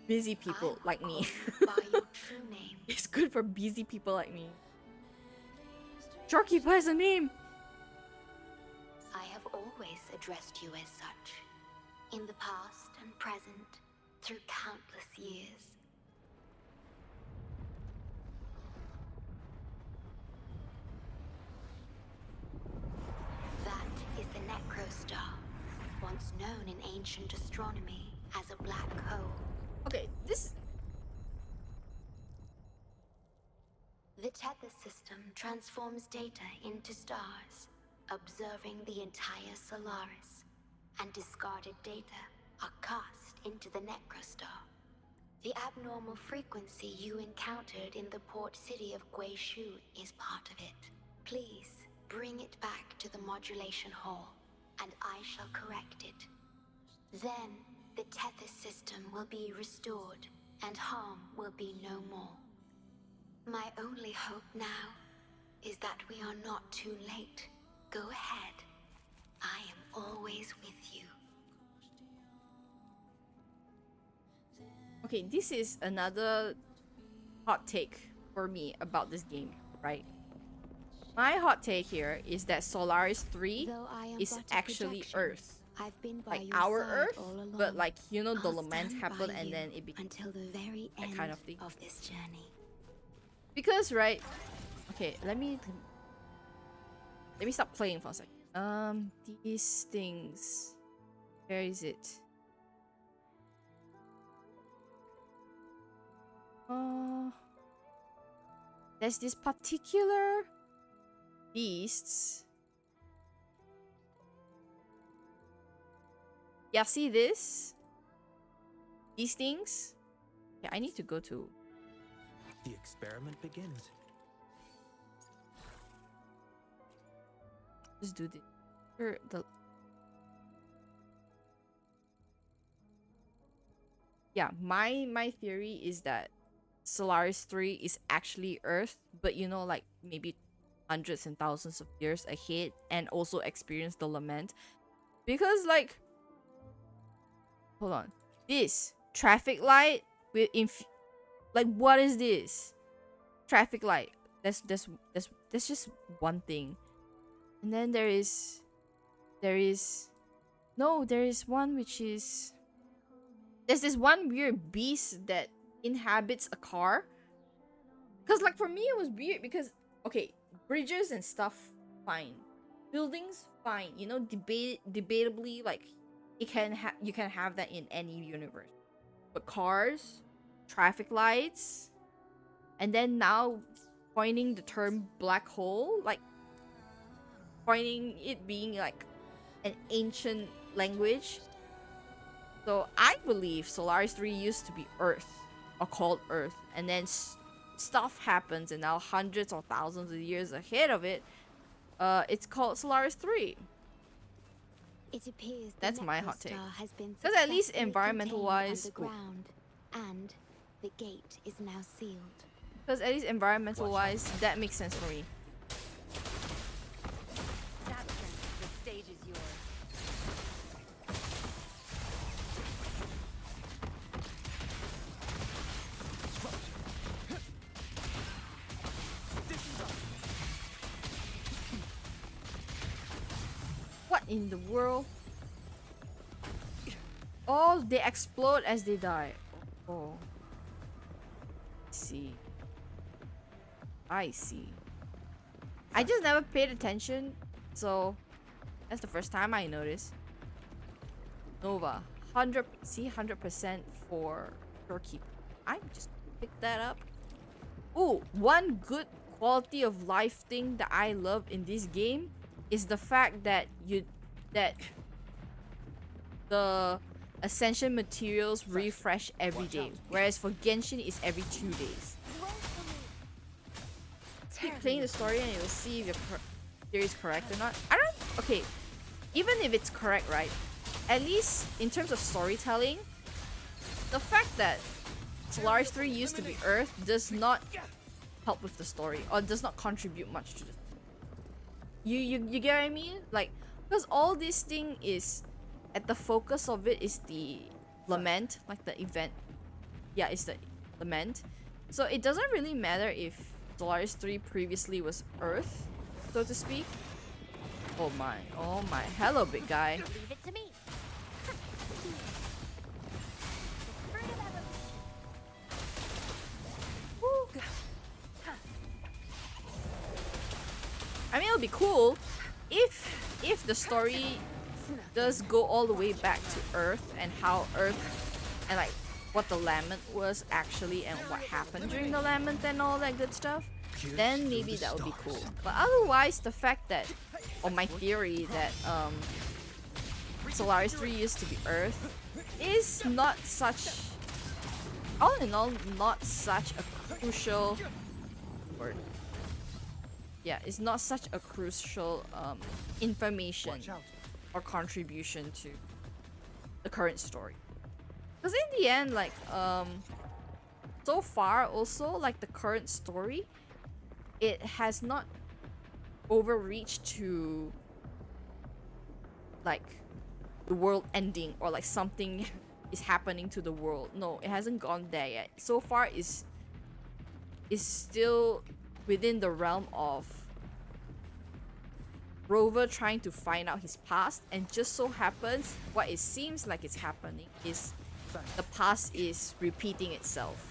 busy people like me. By your true name. It's good for busy people like me. Shopkeeper has a name. I have always addressed you as such. In the past and present, through countless years. That is the Necrostar, once known in ancient astronomy as a black hole. Okay, this... The tether system transforms data into stars, observing the entire Solaris, and discarded data are cast into the Necrostar. The abnormal frequency you encountered in the port city of Guishu is part of it. Please, bring it back to the modulation hall, and I shall correct it. Then, the tether system will be restored, and harm will be no more. My only hope now is that we are not too late. Go ahead. I am always with you. Okay, this is another hot take for me about this game, right? My hot take here is that Solaris 3 is actually Earth. I've been by like your our side Earth, all along. but like, you know, the I'll lament stand happened by and you then it became until the very that end kind of thing. of this journey. Because, right? Okay, let me stop playing for a second. These things. Where is it? There's this particular beasts. Yeah, see this? These things? Yeah, I need to go to... The experiment begins. Just do this. Sure, yeah, my theory is that Solaris 3 is actually Earth, but you know, like maybe hundreds and thousands of years ahead, and also experience the lament. Because like, hold on, this traffic light with like, what is this? Traffic light. That's just one thing. And then there is one which is, there's this one weird beast that inhabits a car. Because like for me it was weird because, okay, bridges and stuff, fine. Buildings, fine. You know, debatably, like you can have that in any universe. But cars, traffic lights, and then now pointing the term black hole, like pointing it being like an ancient language. So I believe Solaris 3 used to be Earth, or called Earth, and then stuff happens, and now hundreds or thousands of years ahead of it, it's called Solaris 3. It appears that's my hot take. Because at least environmental-wise, and the gate is now sealed. Because at least environmental-wise, that makes sense for me. The stage is yours. What in the world? Oh, they explode as they die. Oh. I see. I just never paid attention, so that's the first time I noticed. Nova, 100% for Doorkeeper. I just picked that up. Ooh, one good quality of life thing that I love in this game is the fact that the ascension materials refresh every day, whereas for Genshin it's every 2 days. Keep playing the story and you'll see if your theory is correct or not. I don't. Okay, even if it's correct, right? At least in terms of storytelling, the fact that Solaris 3 used to be Earth does not help with the story or does not contribute much to the you get what I mean? Like, because all this thing is at the focus of it is the lament, like the event. Yeah, it's the lament. So it doesn't really matter if Solaris 3 previously was Earth, so to speak. Oh my, hello big guy. Leave it to me. I mean, it'll be cool if the story does go all the way back to Earth and how Earth and like what the lament was actually and what happened during the lament and all that good stuff. Then maybe that would be cool. But otherwise, the fact that, or my theory that Solaris 3 used to be Earth is not such, all in all, not such a crucial word. Yeah, it's not such a crucial information or contribution to the current story. Because in the end, like, so far also, like the current story, it has not overreached to like the world ending or like something is happening to the world. No, it hasn't gone there yet. So far is still within the realm of Rover trying to find out his past, and just so happens what it seems like it's happening is the past is repeating itself.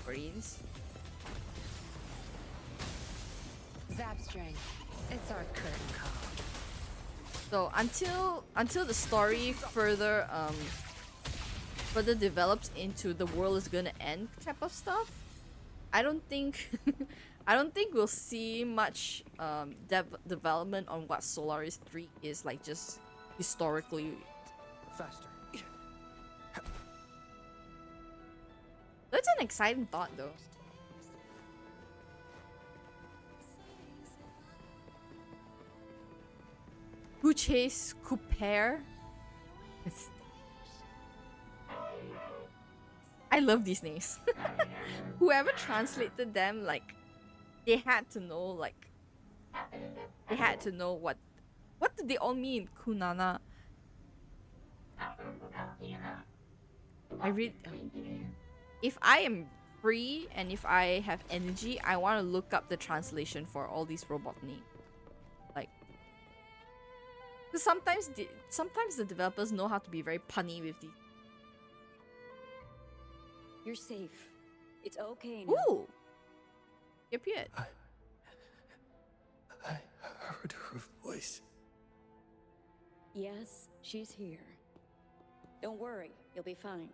Greens. Zap strength. It's our curtain call. So until the story further develops into the world is gonna end type of stuff, I don't think we'll see much development on what Solaris 3 is like, just historically. Faster. That's an exciting thought though. Buches Couper. I love these names. Whoever translated them, like, they had to know, like, they had to know what did they all mean. Kunana. I read. If I am free and if I have energy, I want to look up the translation for all these robot names. Like, because sometimes the developers know how to be very punny with these. You're safe. It's okay now. Ooh! He appeared. I heard her voice. Yes, she's here. Don't worry, you'll be fine.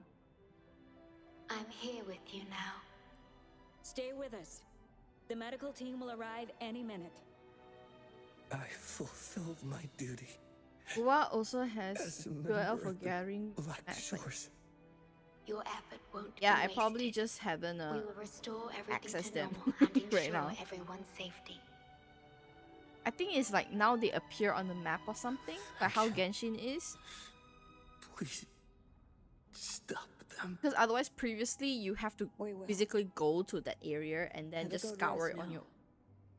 I'm here with you now. Stay with us. The medical team will arrive any minute. I fulfilled my duty. Hua also has As a member QL of for the gathering Black access. Shores. Your effort won't Yeah, be I probably wasted. just haven't We will restore everything access to them normal and ensure right now. everyone's safety. I think it's like now they appear on the map or something, like how Genshin is. Please stop them. Because otherwise, previously you have to We will. physically go to that area and then Have a just good scour rest it on now. your.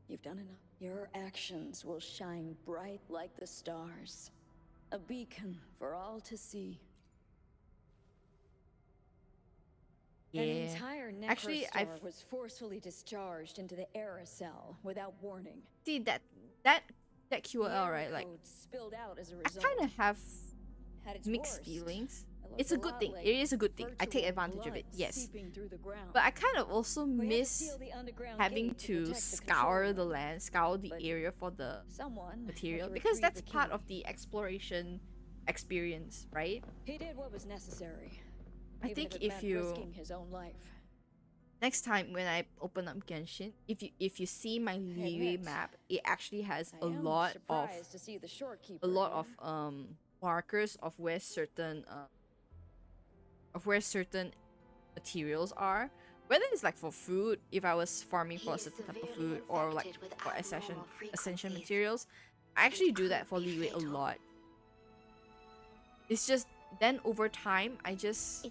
You've done enough. Your actions will shine bright like the stars. A beacon for all to see. Yeah. An entire Actually, necrostar was forcefully discharged into the aerosol without warning. See that The QL, right? Like, code spilled out as a I result. kind of have At its mixed worst, feelings. it looked It's a a good lot thing. like It is a good thing. I take virtual advantage of it. blood Yes. seeping through the ground. But I kind of also We had to miss seal the underground having gate to protect the scour control the room. land, scour the But area for the Someone had material, to because retrieve that's the part key. of the exploration experience, right? He did what was necessary. I even think if it if meant you risking his own life. next time when I open up Genshin, if you see my Liyue admit, map, it actually has I a am lot of surprised to see the shorekeeper a lot here. of markers of where certain materials are. Whether it's like for food, if I was farming for a certain type of food, or like for ascension materials, I actually do that for Liyue a lot. It's just then over time, I just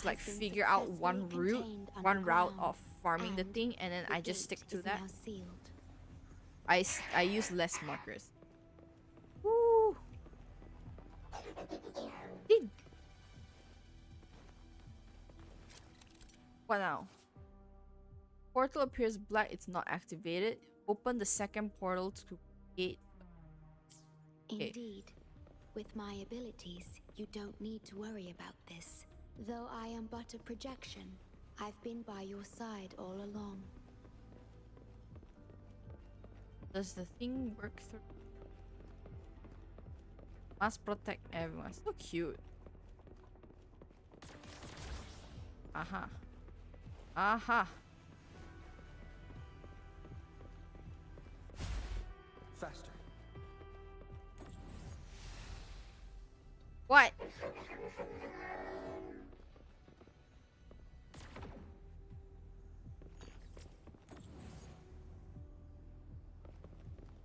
like figure out one route of farming the thing, and then I just stick to that. I use less markers. Woo! What now? Portal appears black, it's not activated. Open the second portal to create. Okay. Indeed. With my abilities, you don't need to worry about this. Though I am but a projection, I've been by your side all along. Does the thing work through? Must protect everyone. So cute. Aha. Aha. Faster. What?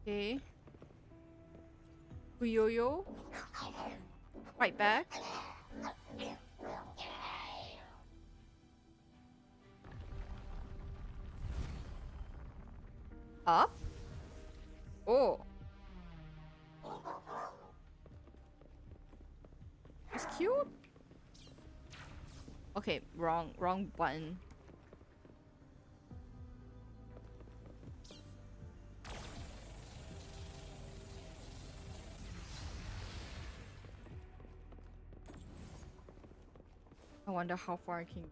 Okay. Yo-yo. Fight back. Up? Oh. It's cute. Okay, wrong button. I wonder how far I can.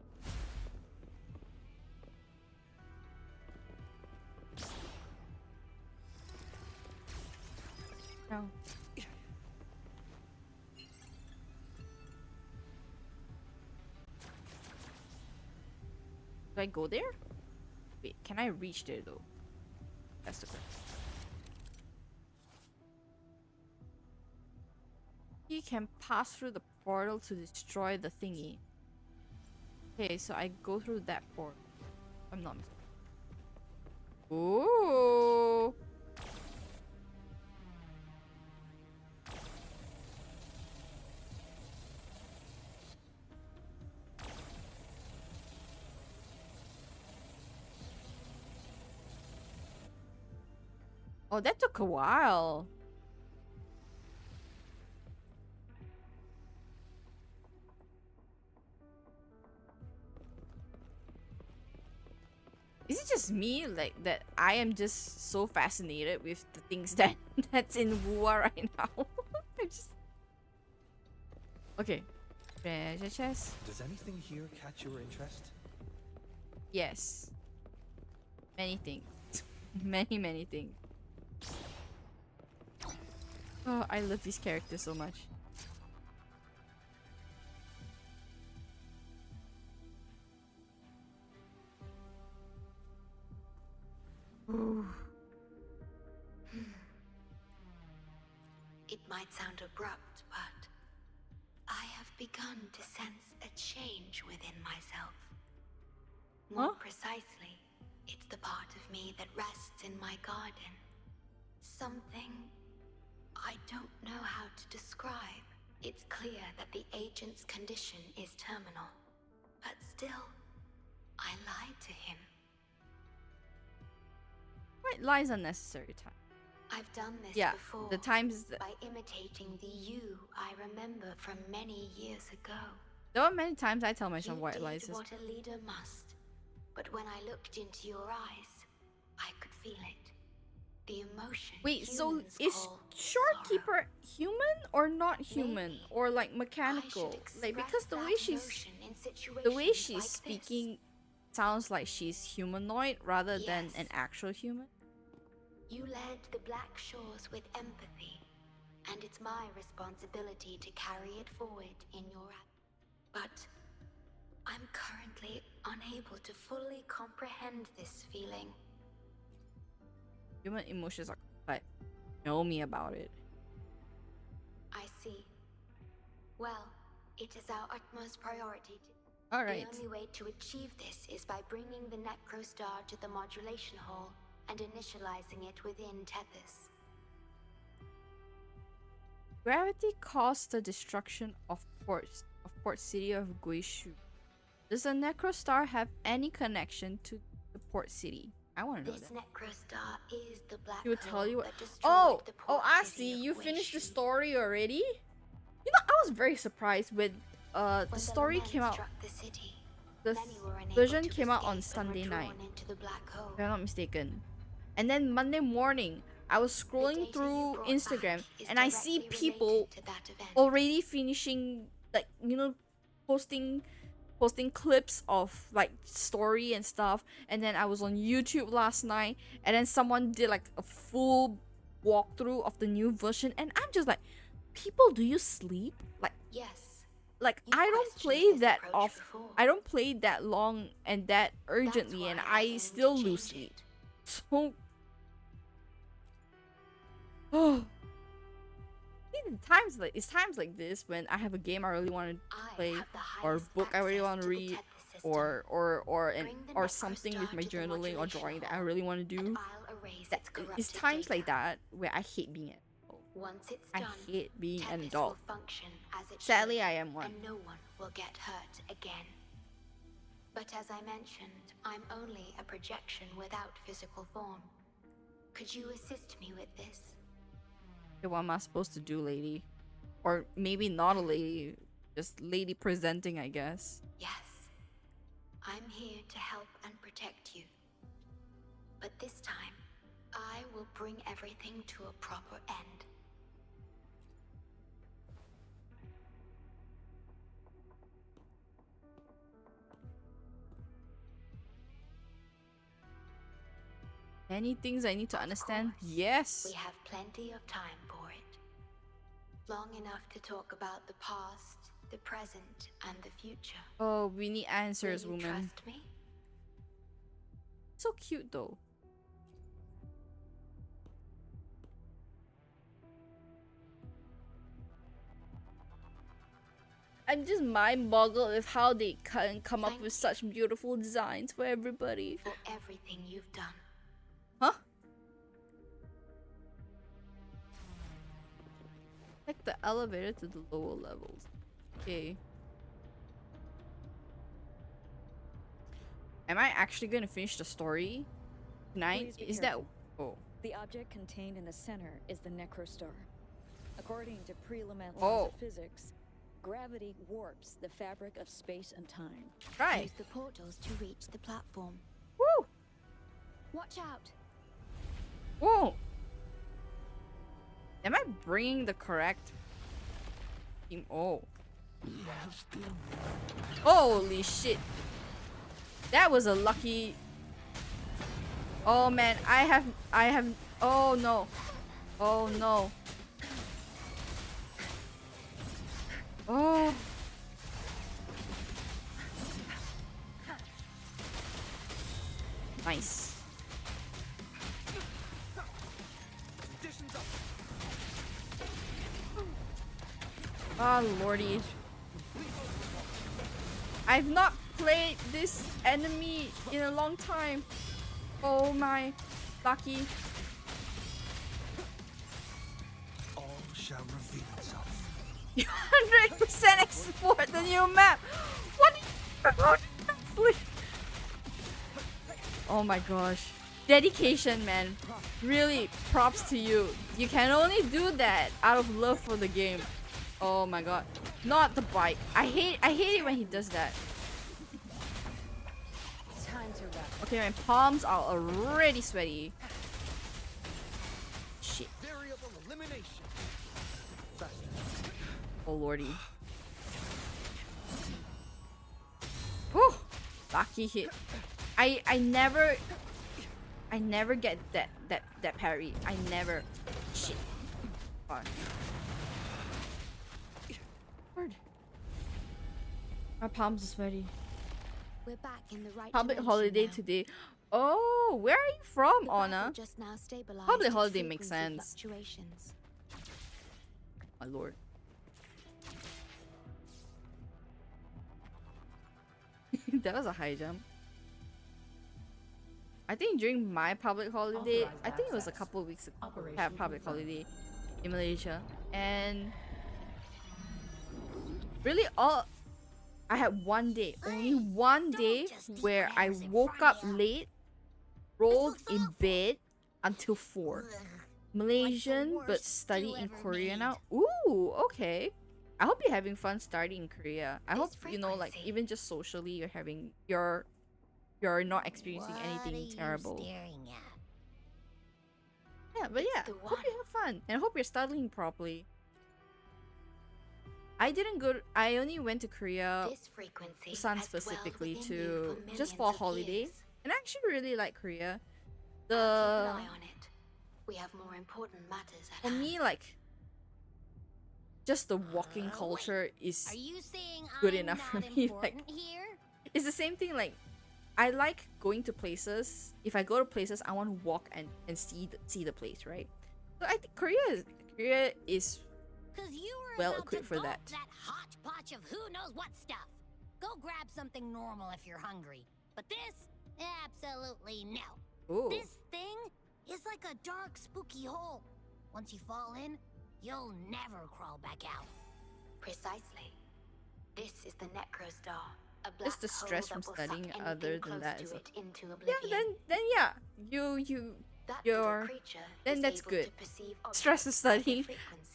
No. Do I go there? Wait, can I reach there though? That's the question. He can pass through the portal to destroy the thingy. Okay, so I go through that portal. I'm not mistaken. Ooh. Oh, that took a while. Is it just me, like, that I am just so fascinated with the things that's in Wua right now? I'm just... Okay. Treasure chest. Does anything here catch your interest? Yes. Many things. Many things. Oh, I love these characters so much. Ooh. It might sound abrupt, but I have begun to sense a change within myself. More precisely, it's the part of me that rests in my garden. Something I don't know how to describe. It's clear that the agent's condition is terminal, but still, I lied to him. What lies unnecessary time? I've done this before. The times that... by imitating the you I remember from many years ago. There were many times I tell myself white lies. You did what a leader must, but when I looked into your eyes, I could feel it. The emotion. Wait, so is Shorekeeper human or not human, or like mechanical? Like, because the way she's speaking sounds like she's humanoid rather than an actual human. You led the Black Shores with empathy, and it's my responsibility to carry it forward in your But I'm currently unable to fully comprehend this feeling. Human emotions are complex. Tell me about it. I see. Well, it is our utmost priority. All right. The only way to achieve this is by bringing the Necrostar to the modulation hall and initializing it within Tethys. Gravity caused the destruction of port city of Guishu. Does the Necrostar have any connection to the port city? I want to know This that. Necrostar is the black He would tell you hole what. that destroyed Oh, the oh, port I city see. of You finished the Guishu. story already. You know, I was very surprised when the When story lament came out. struck the city, The many were unable version to came out on escape and were Sunday drawn night, into the black hole. if I'm not mistaken. And then Monday morning, I was scrolling through Instagram and I see people already finishing, like, you know, posting clips of like story and stuff. And then I was on YouTube last night and then someone did like a full walkthrough of the new version and I'm just like, people, do you sleep? Yes. Like You I don't questioned play this that approach off. before. I don't play that long and that urgently, That's and why I I aim still to lose change sleep. So, oh, it's times like this when I have a game I really want to play, or a book I really want to read, or something with my journaling or drawing that I really want to do. It's times like that where I hate being an adult. Once it's I done, hate being an Tethys adult. will function as it Sadly, should, I am one. and no one will get hurt again. But as I mentioned, I'm only a projection without physical form. Could you assist me with this? Okay, what am I supposed to do, lady? Or maybe not a lady, just lady presenting, I guess. Yes. I'm here to help and protect you. But this time, I will bring everything to a proper end. Any things I need to understand? Course, Yes. we have plenty of time for it. Long enough to talk about the past, the present, and the future. Oh, we need answers, Will you woman. trust me? So cute though. I'm just mind-boggled with how they can come up with such beautiful designs for everybody. For everything you've done. Huh? Take the elevator to the lower levels. Okay. Am I actually gonna finish the story tonight? Please be Is that... careful. Oh. The object contained in the center is the Necrostar. According to pre-lament laws Oh. of physics, gravity warps the fabric of space and time. Right. Use the portals to reach the platform. Woo! Watch out! Whoa! Am I bringing the correct team? Oh. Holy shit. That was a lucky... Oh man, I have... Oh no. Oh no. Oh. Nice. Oh lordy. I've not played this enemy in a long time. Oh my. Lucky. All shall reveal itself. 100% export the new map. What are you... Oh my gosh. Dedication, man. Really, props to you. You can only do that out of love for the game. Oh my god. Not the bike. I hate it when he does that. Time to wrap. Okay, my palms are already sweaty. Shit. Variable elimination. Faster. Oh lordy. Whew. Lucky hit. I never get that parry. I never. Shit. Fuck. Word. My palms are sweaty. We're back in the right Public dimension holiday now. today. Oh, where are you from, The Anna? battle just now stabilized Public its holiday makes frequency sense. fluctuations. My lord. That was a high jump. I think during my public holiday, I think it was a couple of weeks ago, I had a public holiday in Malaysia, and really I had one day, only one day where I woke up late, rolled in bed until 4. Malaysian, but study in Korea now. Ooh, okay. I hope you're having fun studying in Korea. I hope, you know, like, even just socially, you're not experiencing anything terrible. Yeah, but yeah, hope you have fun, and I hope you're studying properly. I only went to Korea, Busan specifically, to just for a holiday, and I actually really like Korea. Keep an eye on it. We have more important matters at For hand. me, like, just the walking culture is Are you saying good I'm enough for not me. important Like, here? it's the same thing. Like, I like going to places. If I go to places, I want to walk and see the place, right? So I think Korea is 'Cause you were well about equipped to for gulp that. that hodgepodge of who knows what stuff. Go grab something normal if you're hungry. But this, absolutely no. Ooh. This thing is like a dark, spooky hole. Once you fall in, you'll never crawl back out. Precisely. This is the Necrostar. A black Just the stress hole from that will studying suck other anything than close that to is it into yeah, oblivion. then yeah, you're then that's good. Stress of studying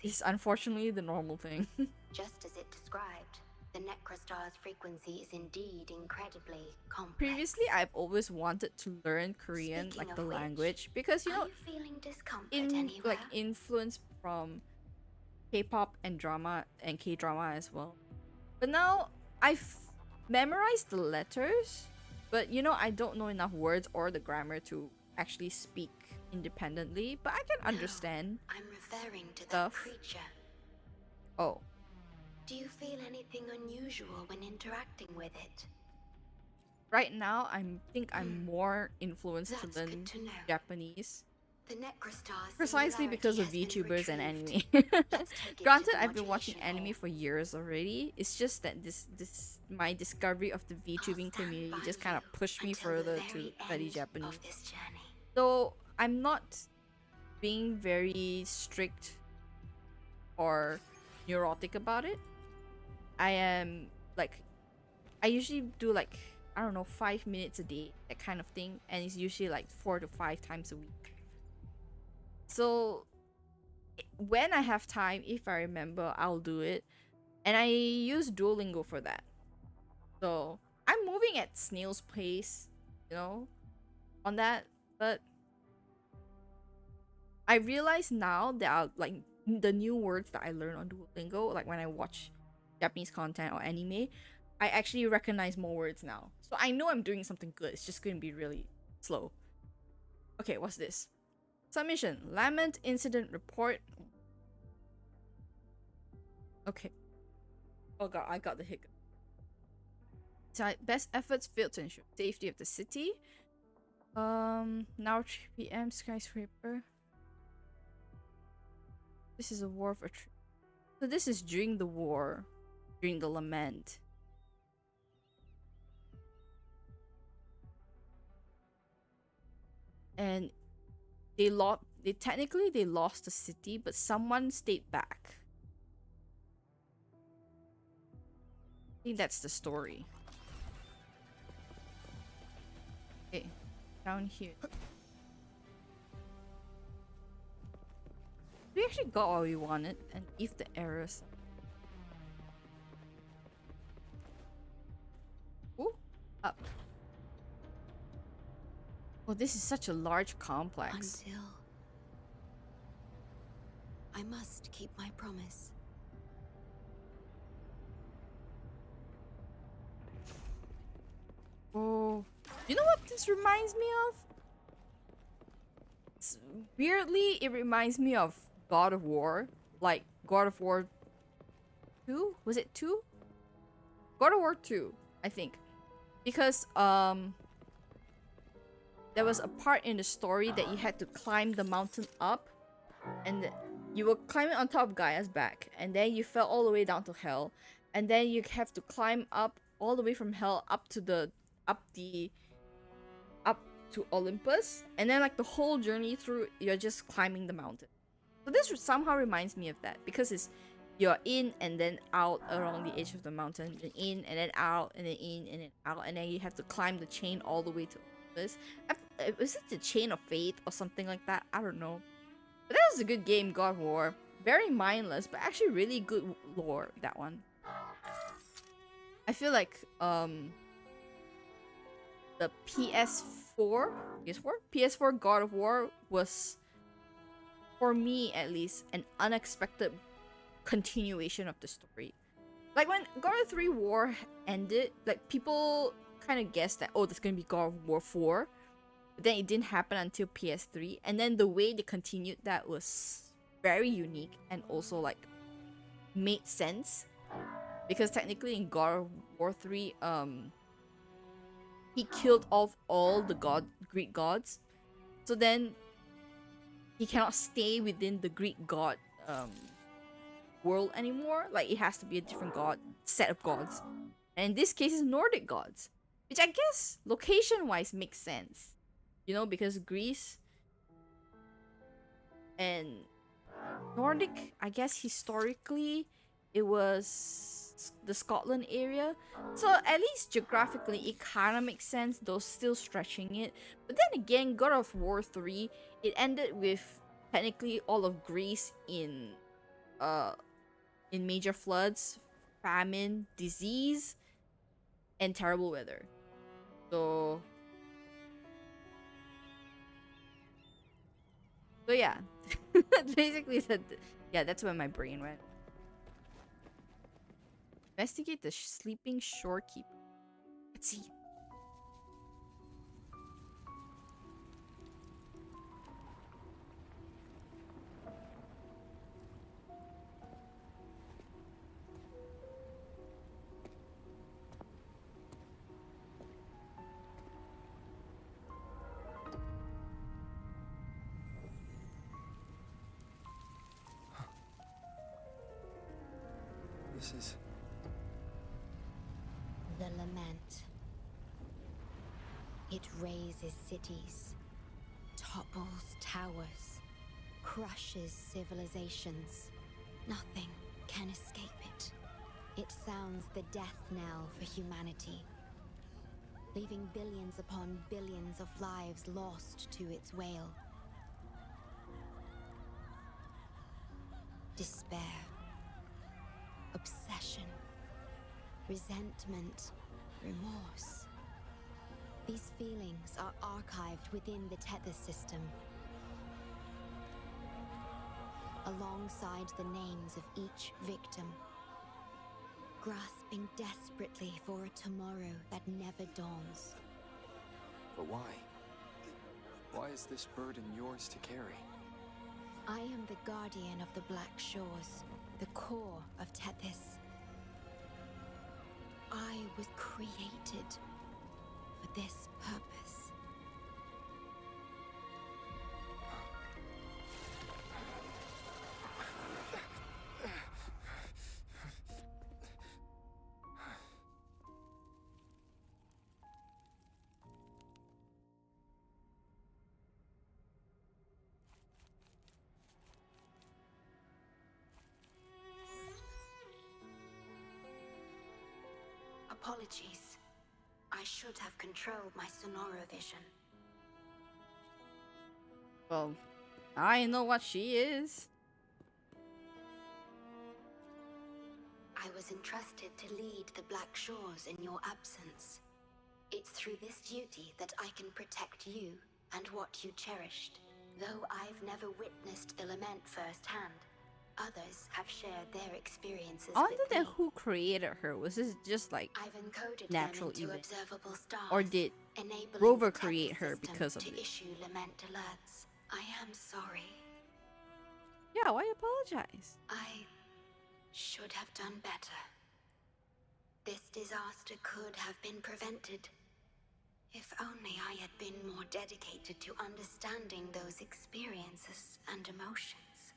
is unfortunately the normal thing. Just as it described, the Necrostar's frequency is indeed incredibly complex. Previously, I've always wanted to learn Korean, Speaking like of the which, language, because, you know, Are you feeling discomfort in anywhere? like influence from K-pop and drama and K-drama as well. But now I've memorized the letters, but, you know, I don't know enough words or the grammar to actually speak independently, but I can understand. I'm referring to that stuff. creature. Oh, Do you feel anything unusual when interacting with it? right now think I'm more influenced to That's learn good to know. Japanese. The Necrostar's Precisely because of singularity has VTubers been and retrieved. anime. Let's take it Granted, to the I've been watching modulation anime hall. for years already. It's just that this my discovery of the VTubing community just kind of pushed me further to study Japanese. This journey. So I'm not being very strict or neurotic about it. I am like, I usually do like, I don't know, 5 minutes a day, that kind of thing, and it's usually like 4 to 5 times a week. So when I have time, if I remember, I'll do it, and I use Duolingo for that. So I'm moving at snail's pace, you know, on that. But I realize now that like the new words that I learn on Duolingo, like when I watch Japanese content or anime, I actually recognize more words now. So I know I'm doing something good. It's just going to be really slow. Okay, what's this? Submission. Lament Incident Report. Okay. Oh god, I got the hiccup. Best efforts failed to ensure safety of the city. Now 3 p.m. skyscraper. This is a war of attrition. So this is during the war, during the lament. And they technically lost the city, but someone stayed back. I think that's the story. Okay, down here. We actually got what we wanted, and if the errors. Ooh, up. Oh, this is such a large complex. Until I must keep my promise. Oh, you know what this reminds me of? Weirdly, it reminds me of God of War. Like God of War 2? Was it 2? God of War 2, I think. Because there was a part in the story that you had to climb the mountain up, and you were climbing on top of Gaia's back, and then you fell all the way down to hell, and then you have to climb up all the way from hell up to Olympus, and then like the whole journey through, you're just climbing the mountain. So this somehow reminds me of that, because you're in and then out along the edge of the mountain, then in and then out, and then in and then out, and then you have to climb the chain all the way to Olympus. Is it the Chain of Faith or something like that? I don't know. But that was a good game, God of War. Very mindless, but actually really good lore, that one. I feel like the PS4 God of War was, for me at least, an unexpected continuation of the story. Like when God of 3 War ended, like people kind of guessed that, oh, there's gonna be God of War 4, but then it didn't happen until PS3, and then the way they continued that was very unique and also like made sense, because technically in God of War 3, he killed off all the Greek gods, so then he cannot stay within the Greek god world anymore. Like it has to be a different set of gods, and in this case it's Nordic gods, which I guess location wise makes sense, because Greece and Nordic, I guess historically it was the Scotland area, so at least geographically it kind of makes sense, though still stretching it. But then again, God of War 3, it ended with technically all of Greece in major floods, famine, disease, and terrible weather. So yeah. Basically said, yeah, that's where my brain went. Investigate the sleeping shorekeeper. Let's see. This is... The lament. It razes cities, topples towers, crushes civilizations. Nothing can escape it. It sounds the death knell for humanity, leaving billions upon billions of lives lost to its wail. Despair, obsession, resentment, remorse. These feelings are archived within the tether system, alongside the names of each victim, grasping desperately for a tomorrow that never dawns. But why? Why is this burden yours to carry? I am the guardian of the Black Shores, the core of Tethys. I was created for this purpose. Apologies. I should have controlled my sonorovision. Well, I know what she is. I was entrusted to lead the Black Shores in your absence. It's through this duty that I can protect you and what you cherished. Though I've never witnessed the lament firsthand, others have shared their experiences I wonder with then me. who created her. Was this just like I've encoded natural them into event? observable stars, Or did enabling Rover the create Tethys her system because of to it? issue lament alerts. I am sorry. Yeah, why apologize? I should have done better. This disaster could have been prevented. If only I had been more dedicated to understanding those experiences and emotions.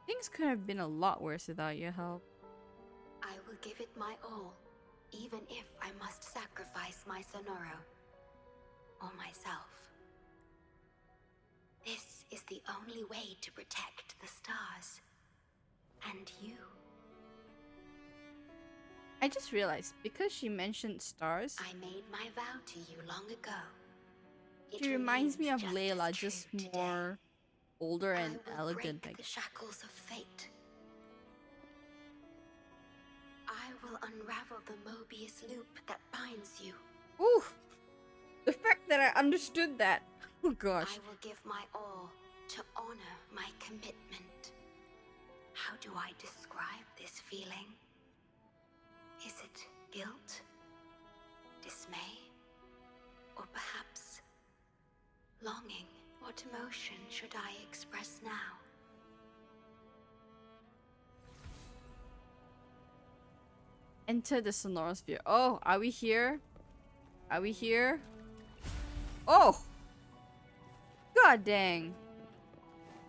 Things could have been a lot worse without your help. I will give it my all, even if I must sacrifice my Sonoro or myself. This is the only way to protect the stars. And you. I just realized, because she mentioned stars, I made my vow to you long ago. she reminds me of just Layla, as true just today. more older and I will elegant. break the shackles of fate. I will unravel the Mobius loop that binds you. Ooh! The fact that I understood that. Oh gosh. I will give my all to honor my commitment. How do I describe this feeling? Is it guilt? Dismay? Or perhaps longing? What emotion should I express now? Enter the Sonorosphere. Oh, are we here? Are we here? Oh! God dang.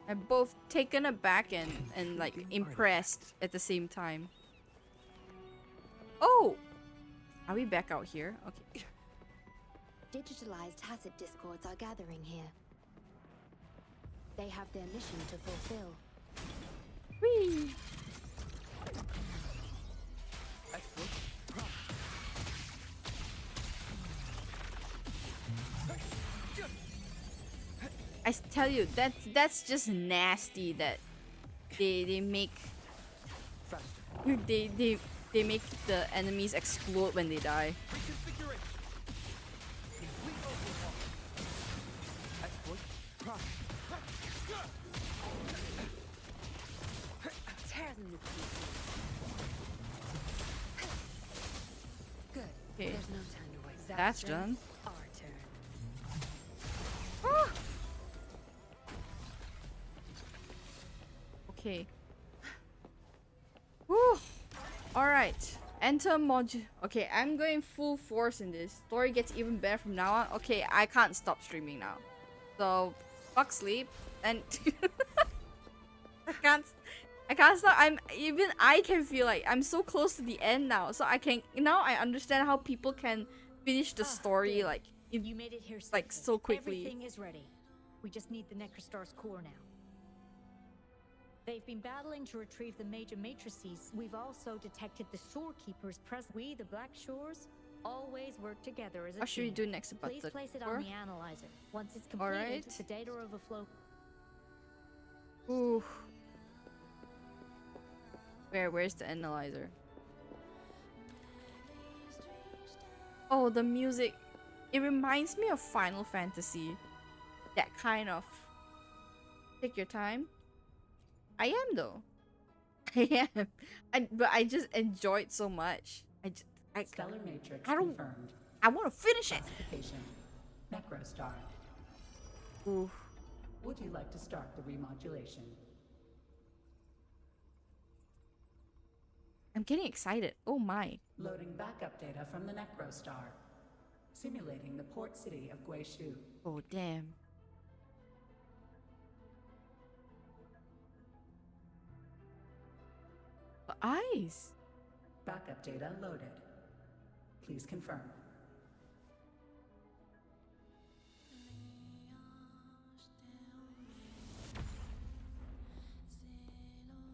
I'm both taken aback and like impressed at the same time. Oh! Are we back out here? Okay. Digitalized Hasid discords are gathering here. They have their mission to fulfill. Whee! I tell you, that's just nasty that they make they make the enemies explode when they die. Tear them to pieces. Good. Okay. There's no time to waste. That's done. Our turn. Ah! Okay. Whew. Alright. Enter module. Okay, I'm going full force in this. Story gets even better from now on. Okay, I can't stop streaming now. So, fuck sleep. And I can't stop. I can feel like I'm so close to the end now. So I understand how people can finish the story good. like You made it here like safely. so quickly. Everything is ready. We just need the Necrostar's core now. They've been battling to retrieve the major matrices. We've also detected the Shorekeeper's presence. We, the Black Shores, always work together as a What should we team. do next about Please the place it core? on the analyzer. Once it's completed, Alright. the data overflow. Ooh. Where's the analyzer? Oh, the music. It reminds me of Final Fantasy. That kind of take your time. I am though. I am. But I just enjoy it so much. Stellar Matrix I don't confirmed. I want to finish it. Classification. Necrostar. Ooh. Would you like to start the remodulation? I'm getting excited. Oh my. Loading backup data from the Necrostar. Simulating the port city of Guishu. Oh damn. The eyes. Backup data loaded. Please confirm.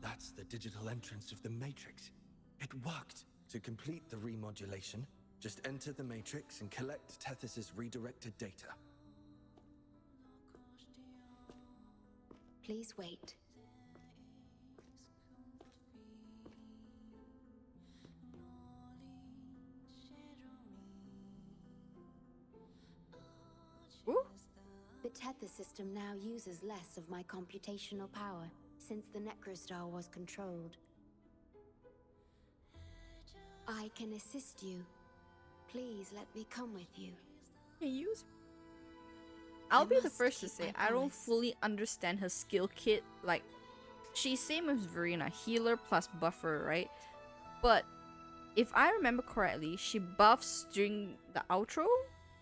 That's the digital entrance of the Matrix. It worked. To complete the remodulation, just enter the Matrix and collect Tethys' redirected data. Please wait. Ooh. The Tether system now uses less of my computational power, since the Necrostar was controlled. I can assist you. Please let me come with you. Can you use? I'll be the must first to keep say my I don't promise. fully understand her skill kit like she's same as Verena, healer plus buffer, right? But if I remember correctly, she buffs during the outro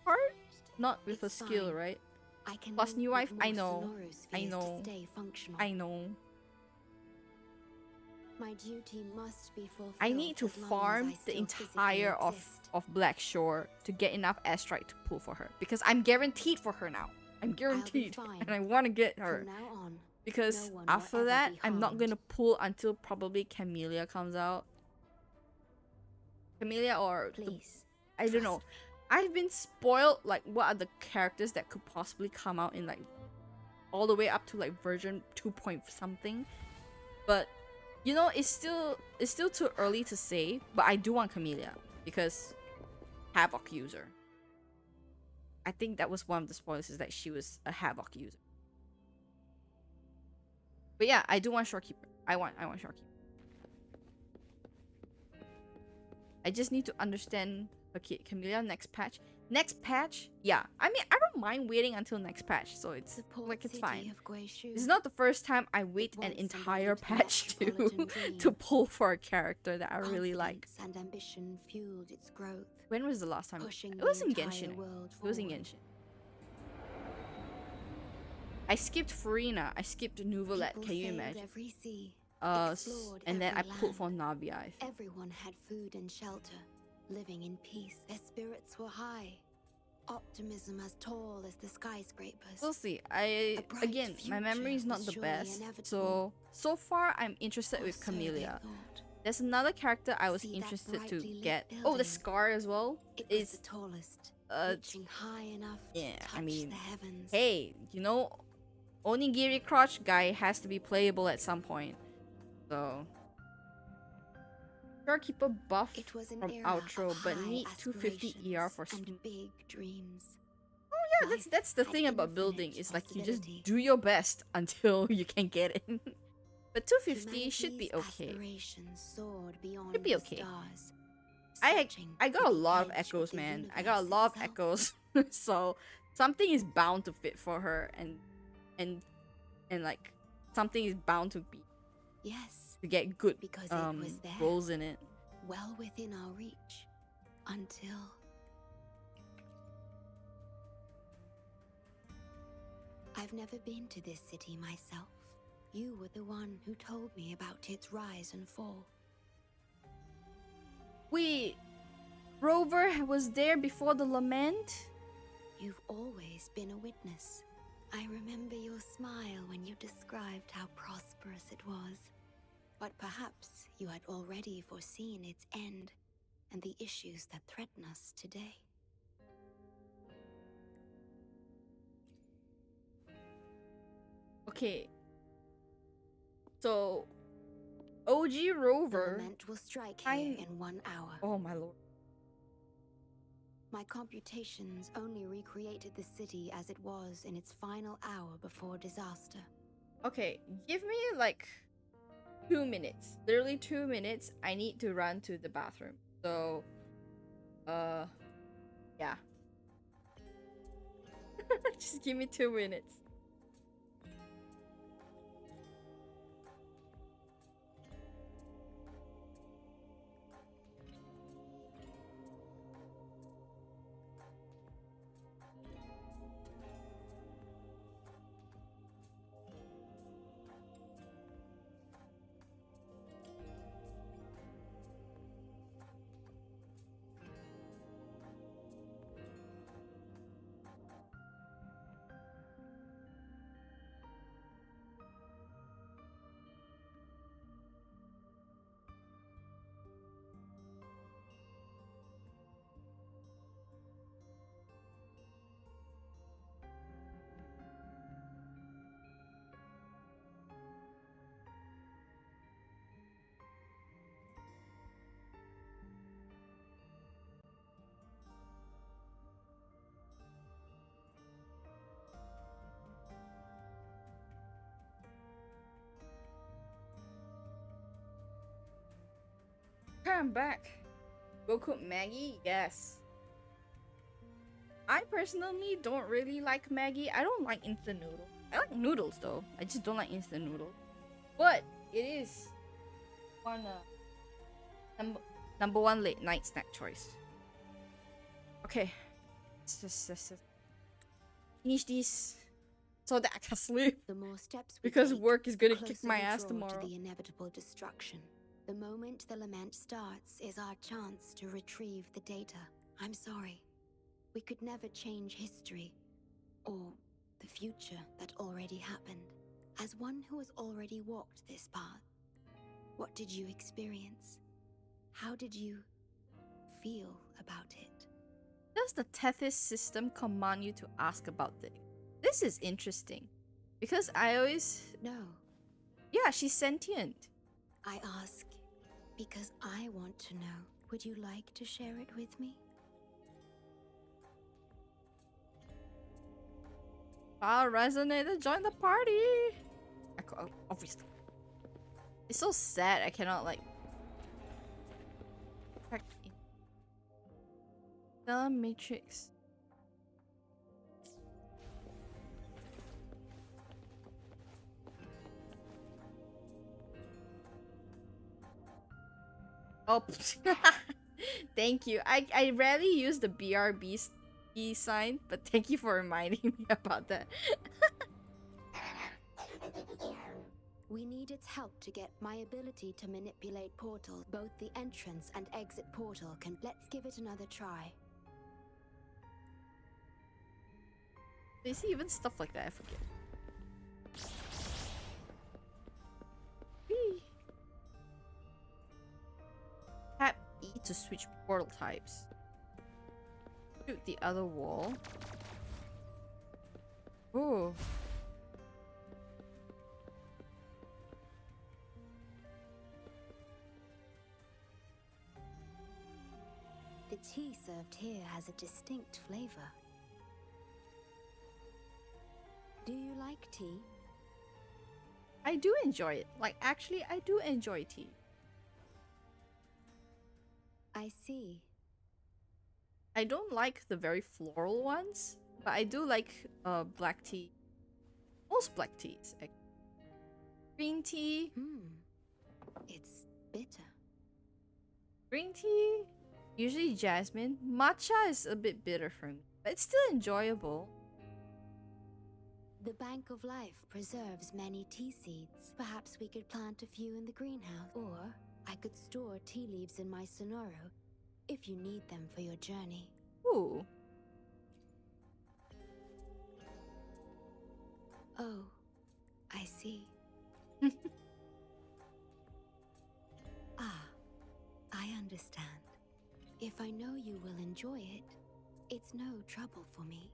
part, not with her skill, right? I can Plus new wife, I more know, Sonoru I spheres to know, stay functional. I know. My duty must be fulfilled. I need to as long as farm I the still entire physically of exist. Blackshore to get enough airstrike to pull for her, because I'm guaranteed for her now. I'm guaranteed, fine. and I want to get her. From now on, Because no one will after ever that, be I'm not harmed. gonna pull until probably Camellia comes out. Camellia or Please, I don't know. I've been spoiled. Like, what are the characters that could possibly come out in like all the way up to like version 2 point something? But you know, it's still too early to say. But I do want Camellia because Havoc user. I think that was one of the spoilers, is that she was a Havoc user. But yeah, I do want Shorekeeper. I want Shorekeeper. I just need to understand. Okay, Camellia next patch. Next patch? Yeah. I mean, I don't mind waiting until next patch, so it's like it's fine. It's not the first time I wait an entire patch to pull for a character that I really like. And ambition fueled its growth. When was the last time? Pushing It was the in entire Genshin. world It was in forward. Genshin. I skipped Farina. I skipped Nuvolet. People Can you sailed imagine? every sea, S- explored and then I every pulled for land. Navia. I think. Everyone had food and shelter, living in peace. Their spirits were high. Optimism as tall as the skyscrapers. We'll see. A bright Again, my memory is future not was the surely best. inevitable. So far I'm interested Or with so they Camellia. thought. There's another character I was See that interested to brightly lit get. Oh, the building? Scar as well. It was Is the tallest, uh reaching high enough yeah, to touch I mean, the heavens. hey, you know, Onigiri crotch guy has to be playable at some point. So Shorekeeper buff It was an from era outro, of but high need 250 ER for aspirations and speed. big dreams. Oh yeah, that's the had thing about infinite building. It's like you just possibility. do your best until you can get it. But 250 should be Humanity's okay. aspirations soared beyond Should be the okay. stars, I searching got for a the lot of edge echoes, the man. I got a universe lot of itself. echoes. So something is bound to fit for her, and like something is bound to be Yes, to get good because it was there, roles in it. well within our reach, until I've never been to this city myself. You were the one who told me about its rise and fall. Wait, Rover was there before the lament? You've always been a witness. I remember your smile when you described how prosperous it was. But perhaps you had already foreseen its end and the issues that threaten us today. Okay. So OG The Rover. lament will strike here in 1 hour. Oh my lord. My computations only recreated the city as it was in its final hour before disaster. Okay, give me like 2 minutes. Literally 2 minutes. I need to run to the bathroom. So, yeah. Just give me 2 minutes. I'm back. Go cook Maggie? Yes. I personally don't really like Maggie. I don't like instant noodles. I like noodles though. I just don't like instant noodles. But it is one number one late night snack choice. Okay, let's just finish this so that I can sleep. The more steps we Because take, work is the gonna kick closer my we ass draw tomorrow. to the inevitable destruction. The moment the lament starts is our chance to retrieve the data. I'm sorry. We could never change history or the future that already happened. As one who has already walked this path, what did you experience? How did you feel about it? Does the Tethys system command you to ask about things? This is interesting. Because I always... No. Yeah, she's sentient. I ask because I want to know. Would you like to share it with me? Resonator, join the party! Obviously. It's so sad I cannot, like... The Matrix. Oh, thank you. I rarely use the BRB sign, but thank you for reminding me about that. We need its help to get my ability to manipulate portals. Both the entrance and exit portal can... Let's give it another try. They see even stuff like that, I forget. Whee! Tap E to switch portal types. Shoot the other wall. Ooh. The tea served here has a distinct flavor. Do you like tea? I do enjoy it. Like, actually, I do enjoy tea. I see. I don't like the very floral ones, but I do like black tea. Most black teas. Green tea. It's bitter. Green tea. Usually jasmine. Matcha is a bit bitter for me, but it's still enjoyable. The Bank of Life preserves many tea seeds. Perhaps we could plant a few in the greenhouse. Or I could store tea leaves in my Sonoro if you need them for your journey. Ooh. Oh, I see. I understand. If I know you will enjoy it, it's no trouble for me.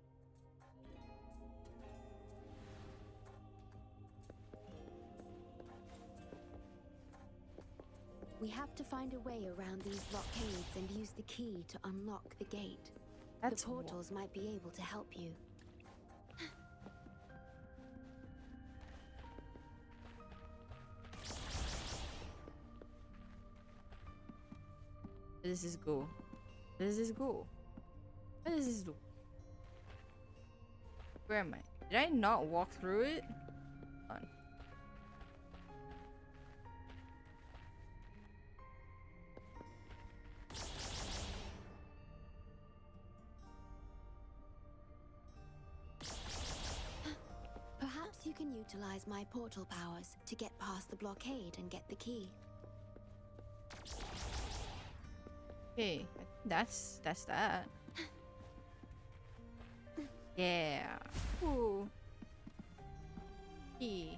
We have to find a way around these blockades and use the key to unlock the gate. The portals might be able to help you. Where does this go? Where does this go? Where does this do? Where am I? Did I not walk through it? Hold on. Perhaps you can utilize my portal powers to get past the blockade and get the key. Okay, that's that. Yeah. Ooh. Key.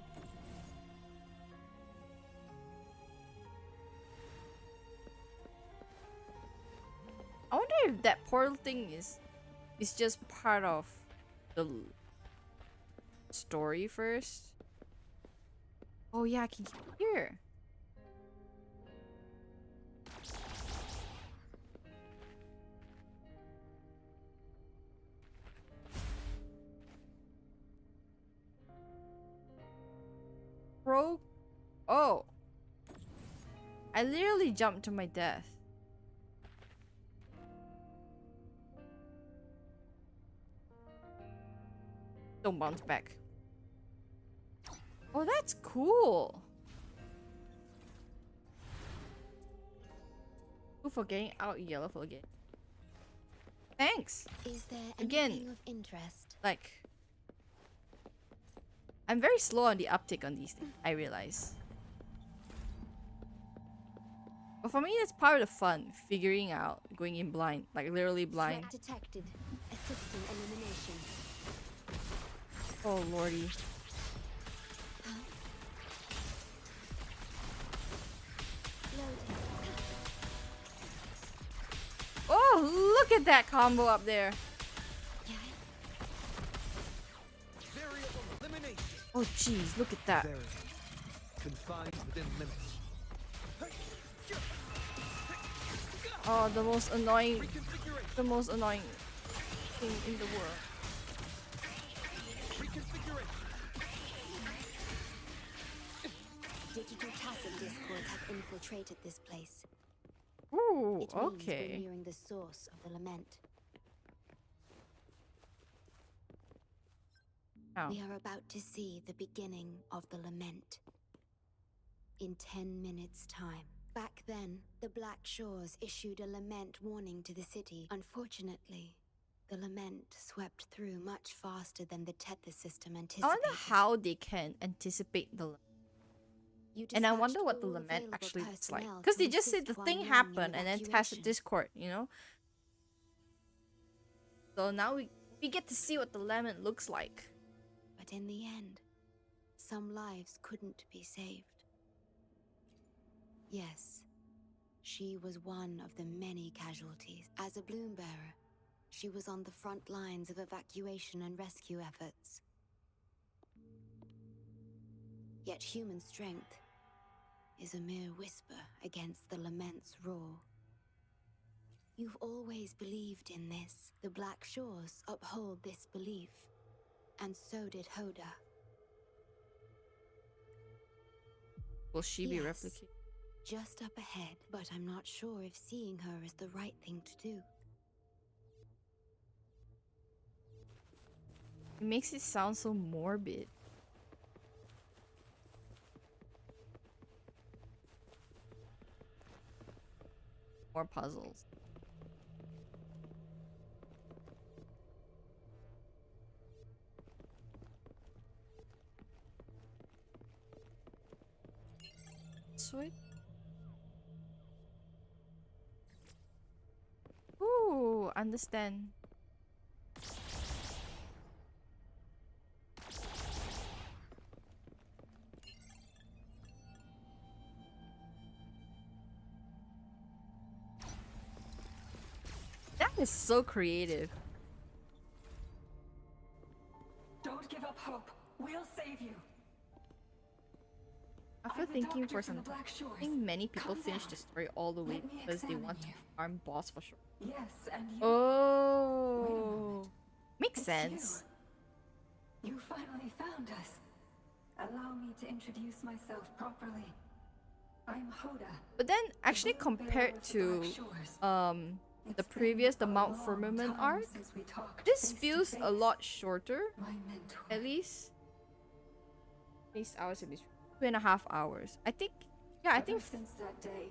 I wonder if that portal thing is just part of the story first. Oh yeah, I can hear. Bro. Oh. I literally jumped to my death. Don't bounce back. Oh, that's cool. Blue for getting out, yellow for getting. Thanks. Is there Again, anything of interest? like, I'm very slow on the uptake on these things, I realize. But for me, that's part of the fun, figuring out, going in blind, like literally blind. Threat detected. Assisting elimination. Oh lordy. Loading. Oh, look at that combo up there. Oh jeez, look at that. Confined within limits. Oh, the most annoying thing in the world. Digital tacit discords have infiltrated this place. Ooh, It means okay. we're nearing the source of the lament. How? We are about to see the beginning of the lament. In 10 minutes' time. Back then, the Black Shores issued a lament warning to the city. Unfortunately, the lament swept through much faster than the Tethys system I anticipated. wonder how they can anticipate the and I wonder what the lament actually looks like. Because they just said the thing happened and then tacit discord, you know? So now we get to see what the lament looks like. But in the end, some lives couldn't be saved. Yes, she was one of the many casualties. As a bloom bearer, she was on the front lines of evacuation and rescue efforts. Yet human strength is a mere whisper against the lament's roar. You've always believed in this. The Black Shores uphold this belief. And so did Hoda. Will she be replicated? Just up ahead, but I'm not sure if seeing her is the right thing to do. It makes it sound so morbid. More puzzles. Sweet. Ooh, understand. That is so creative. Don't give up hope. We'll save you. After thinking for some time, I think many people finish the story all the way because they want to farm boss for sure. Yes, and you. Oh, makes sense. You finally found us. Allow me to introduce myself properly. I'm Hoda. But then, actually, compared to the previous, the Mount Firmament arc, this feels a lot shorter. At least hours, at least 2.5 hours. I think, yeah, I think. Since that day,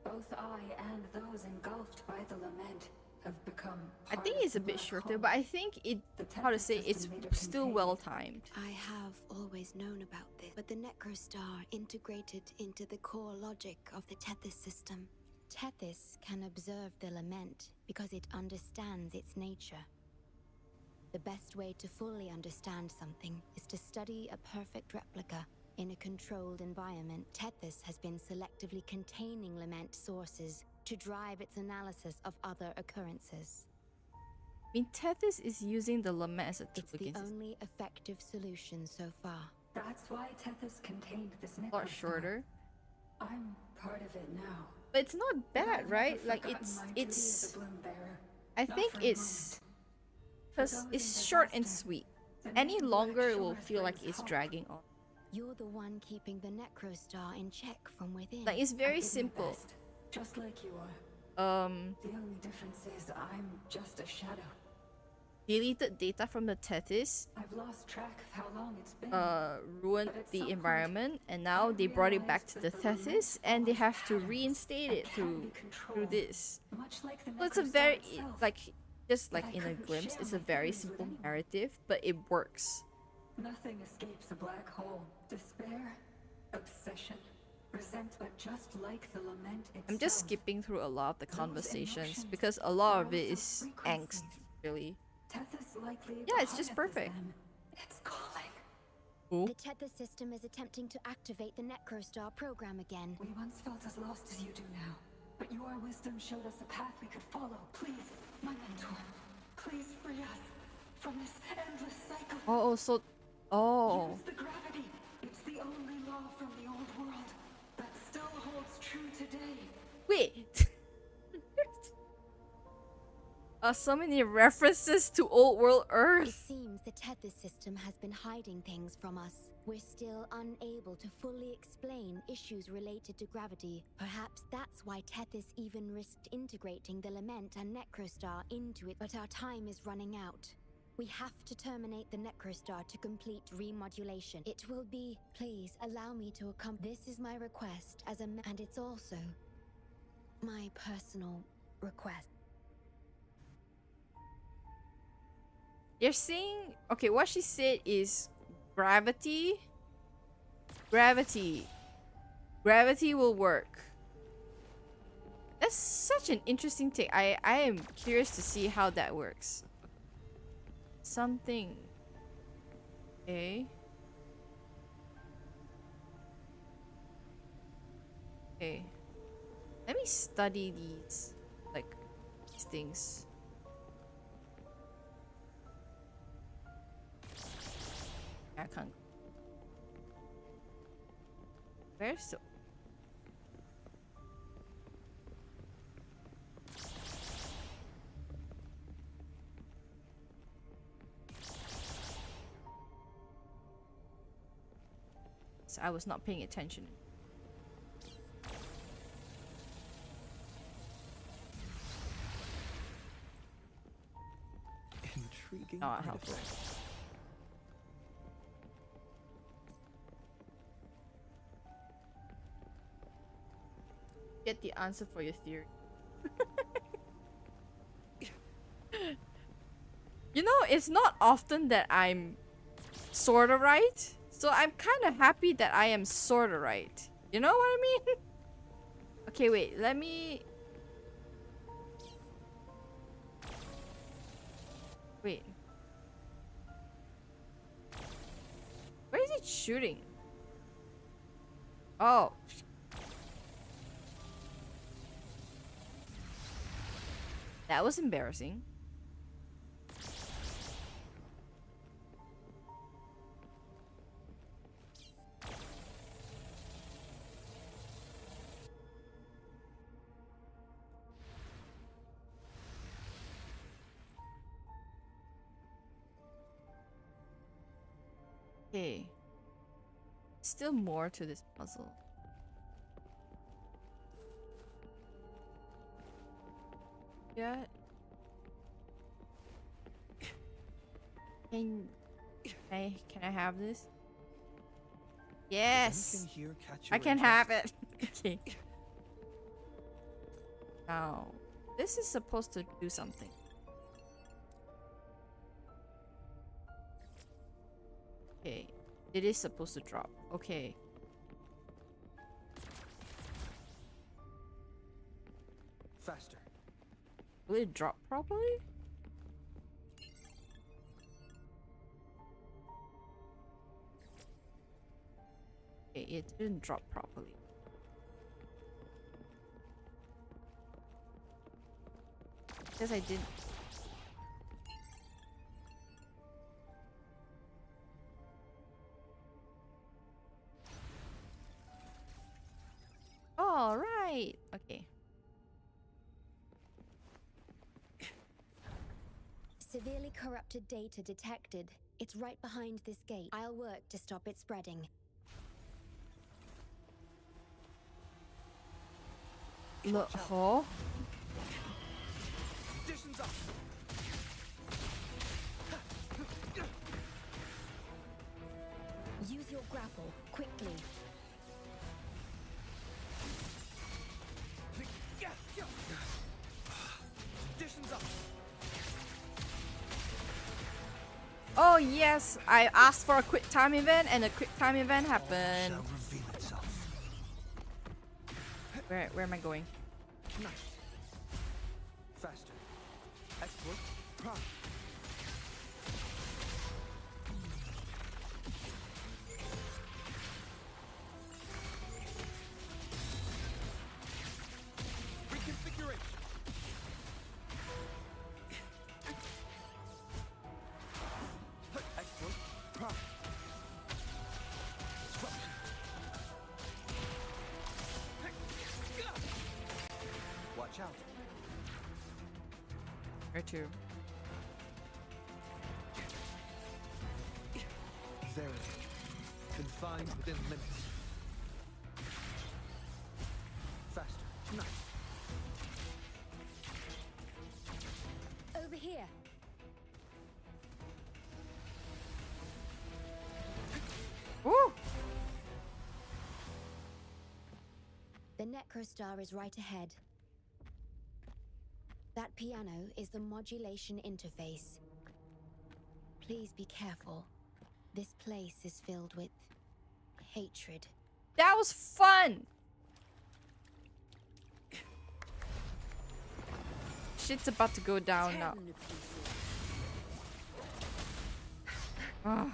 both I and those engulfed by the lament have become. I think it's a bit shorter, but I think it. How to say? It's still well timed. I have always known about this, but the Necrostar integrated into the core logic of the Tethys system. Tethys can observe the lament because it understands its nature. The best way to fully understand something is to study a perfect replica in a controlled environment. Tethys has been selectively containing lament sources to drive its analysis of other occurrences. I mean, Tethys is using the lament as a tool. It's the only effective solution so far. That's why Tethys contained this A lot shorter. I'm part of it now. But it's not bad, right? Like it's. I think it's because it's short and sweet. Any longer, it will feel like it's dragging on. You're the one keeping the Necrostar in check from within. Like it's very simple. Just like you are. The only difference is I'm just a shadow. deleted data from the Tethys, I've lost track of how long it's been. ruined the environment, and now they brought it back to the Tethys, and they have to reinstate it through this. So it's a very just like in a glimpse, it's a very simple narrative, but it works. Nothing escapes a black hole. Despair, obsession, resentment, just like the lament itself. I'm just skipping through a lot of the conversations because a lot of it is angst, really. Yeah, it's just perfect. It's calling. Ooh. The tether system is attempting to activate the Necrostar program again. We once felt as lost as you do now, but your wisdom showed us a path we could follow. Please, my mentor, please free us from this endless cycle. Oh. Use the gravity. It's the only law from the old world that still holds true today. Wait. So many references to old world Earth. It seems the tether system has been hiding things from us. We're still unable to fully explain issues related to gravity. Perhaps that's why Tethys even risked integrating the Lament and Necrostar into it, but our time is running out. We have to terminate the Necrostar to complete remodulation. It will be... Please allow me to accompany... This is my request as a... And it's also my personal request. You're saying... Okay, what she said is gravity will work. That's such an interesting take. I am curious to see how that works. Something. Okay. Okay. Let me study these things. I can't. Where's the... So I was not paying attention. Intriguing. Not helpful. Get the answer for your theory. You know, it's not often that I'm sorta right. So I'm kind of happy that I am sorta right. You know what I mean? Okay, wait. Let me... Wait. Where is it shooting? Oh. That was embarrassing. Okay. Still more to this puzzle. Yeah. Can I have this? Yes. I can have it. Okay. Now, this is supposed to do something. Okay. It is supposed to drop. Okay. Faster. Will it drop properly? Okay, it didn't drop properly. Because I didn't. All right. Okay. Severely corrupted data detected. It's right behind this gate. I'll work to stop it spreading. Look, huh? Conditions up. Use your grapple, quickly. Conditions up. Oh yes, I asked for a quick time event and a quick time event happened. Shall reveal itself. Where am I going? Nice. Faster. Exploit. Prime. Reconfiguration. Exploit. Prime. Disruption. Watch out. Where to? There it is. Confined within limits. Faster. Nice. Over here. Woo! The Necrostar is right ahead. That piano is the modulation interface. Please be careful. This place is filled with hatred. That was fun! Shit's about to go down now. Ah.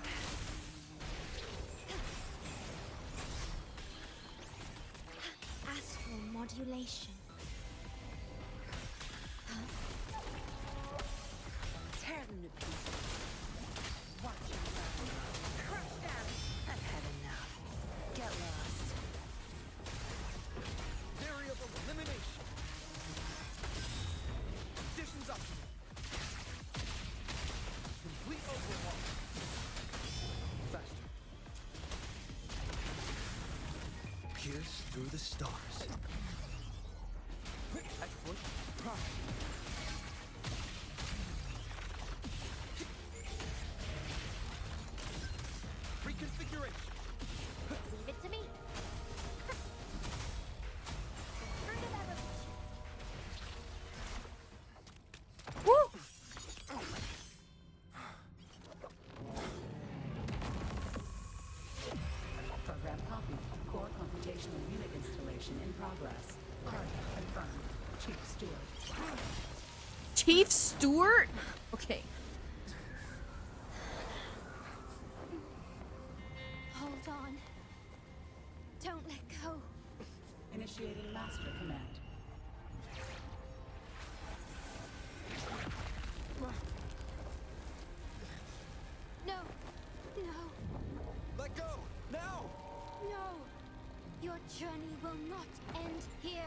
Astral modulation. Tear them to pieces. Watch them run. Crush them. I've had enough. Get lost. Variable elimination. Conditions up. Complete overhaul. Faster. Pierce through the stars. Exploit. Prime. Reconfiguration. Leave it to me. Program copy. Core computational unit installation in progress. Target confirmed. Chief Steward. Chief Stewart? Okay. Hold on. Don't let go. Initiating master command. No. No. Let go! Now! No. Your journey will not end here.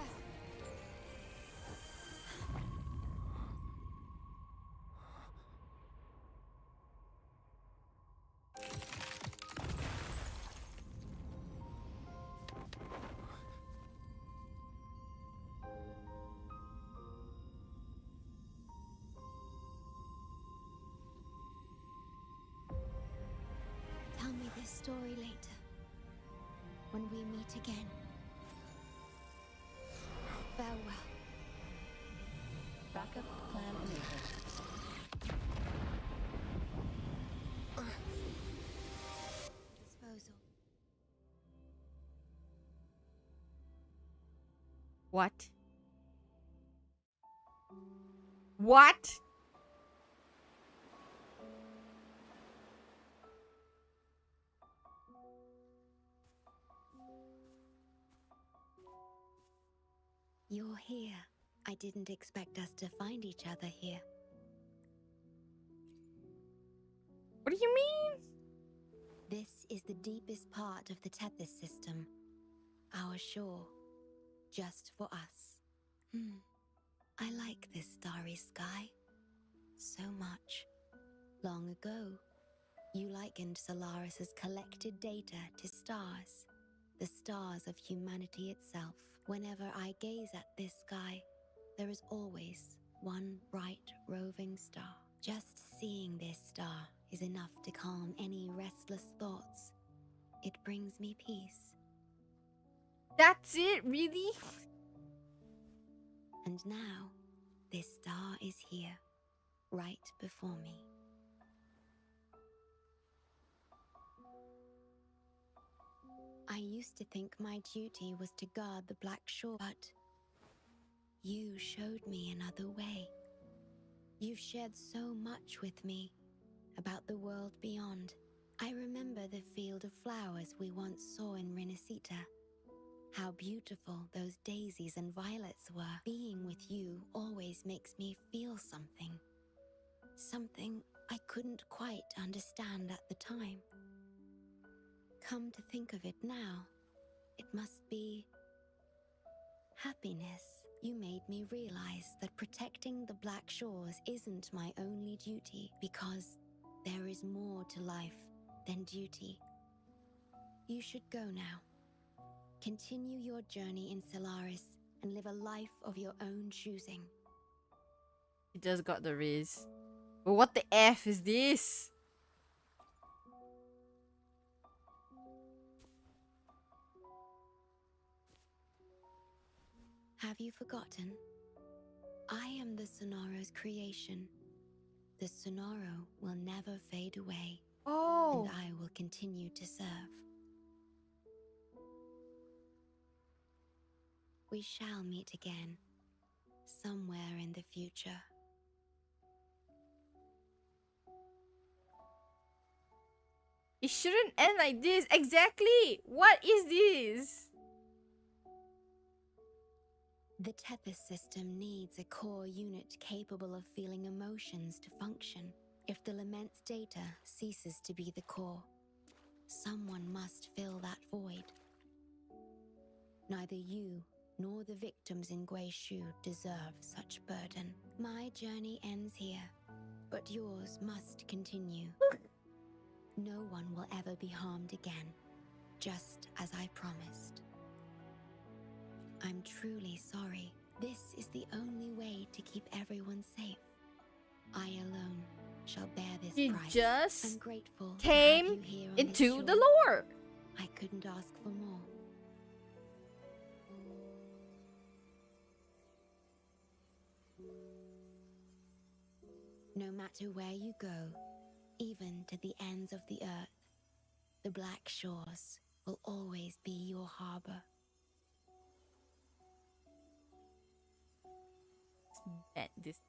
Tell me this story later, when we meet again. Farewell. Backup plan enabled. Disposal. What? What? You're here. I didn't expect us to find each other here. What do you mean? This is the deepest part of the Tethys system. Our shore. Just for us. I like this starry sky. So much. Long ago, you likened Solaris's collected data to stars. The stars of humanity itself. Whenever I gaze at this sky, there is always one bright roving star. Just seeing this star is enough to calm any restless thoughts It brings me peace. That's it, really? And now, this star is here, right before me. I used to think my duty was to guard the Black Shore, but you showed me another way. You've shared so much with me about the world beyond. I remember the field of flowers we once saw in Renacita. How beautiful those daisies and violets were. Being with you always makes me feel something. Something I couldn't quite understand at the time. Come to think of it now, it must be happiness. You made me realize that protecting the Black Shores isn't my only duty, because there is more to life than duty. You should go now. Continue your journey in Solaris and live a life of your own choosing. He just got the riz. But what the F is this? Have you forgotten? I am the Sonora's creation. The Sonoro will never fade away. Oh. And I will continue to serve. We shall meet again, somewhere in the future. It shouldn't end like this. Exactly. What is this? The Tethys system needs a core unit capable of feeling emotions to function. If the Lament's data ceases to be the core, someone must fill that void. Neither you nor the victims in Guishu deserve such burden. My journey ends here, but yours must continue. No one will ever be harmed again, just as I promised. I'm truly sorry. This is the only way to keep everyone safe. I alone shall bear this He price. just I'm grateful came to have you here on into this the shore. lore. I couldn't ask for more. No matter where you go, even to the ends of the earth, the Black Shores will always be your harbor. This.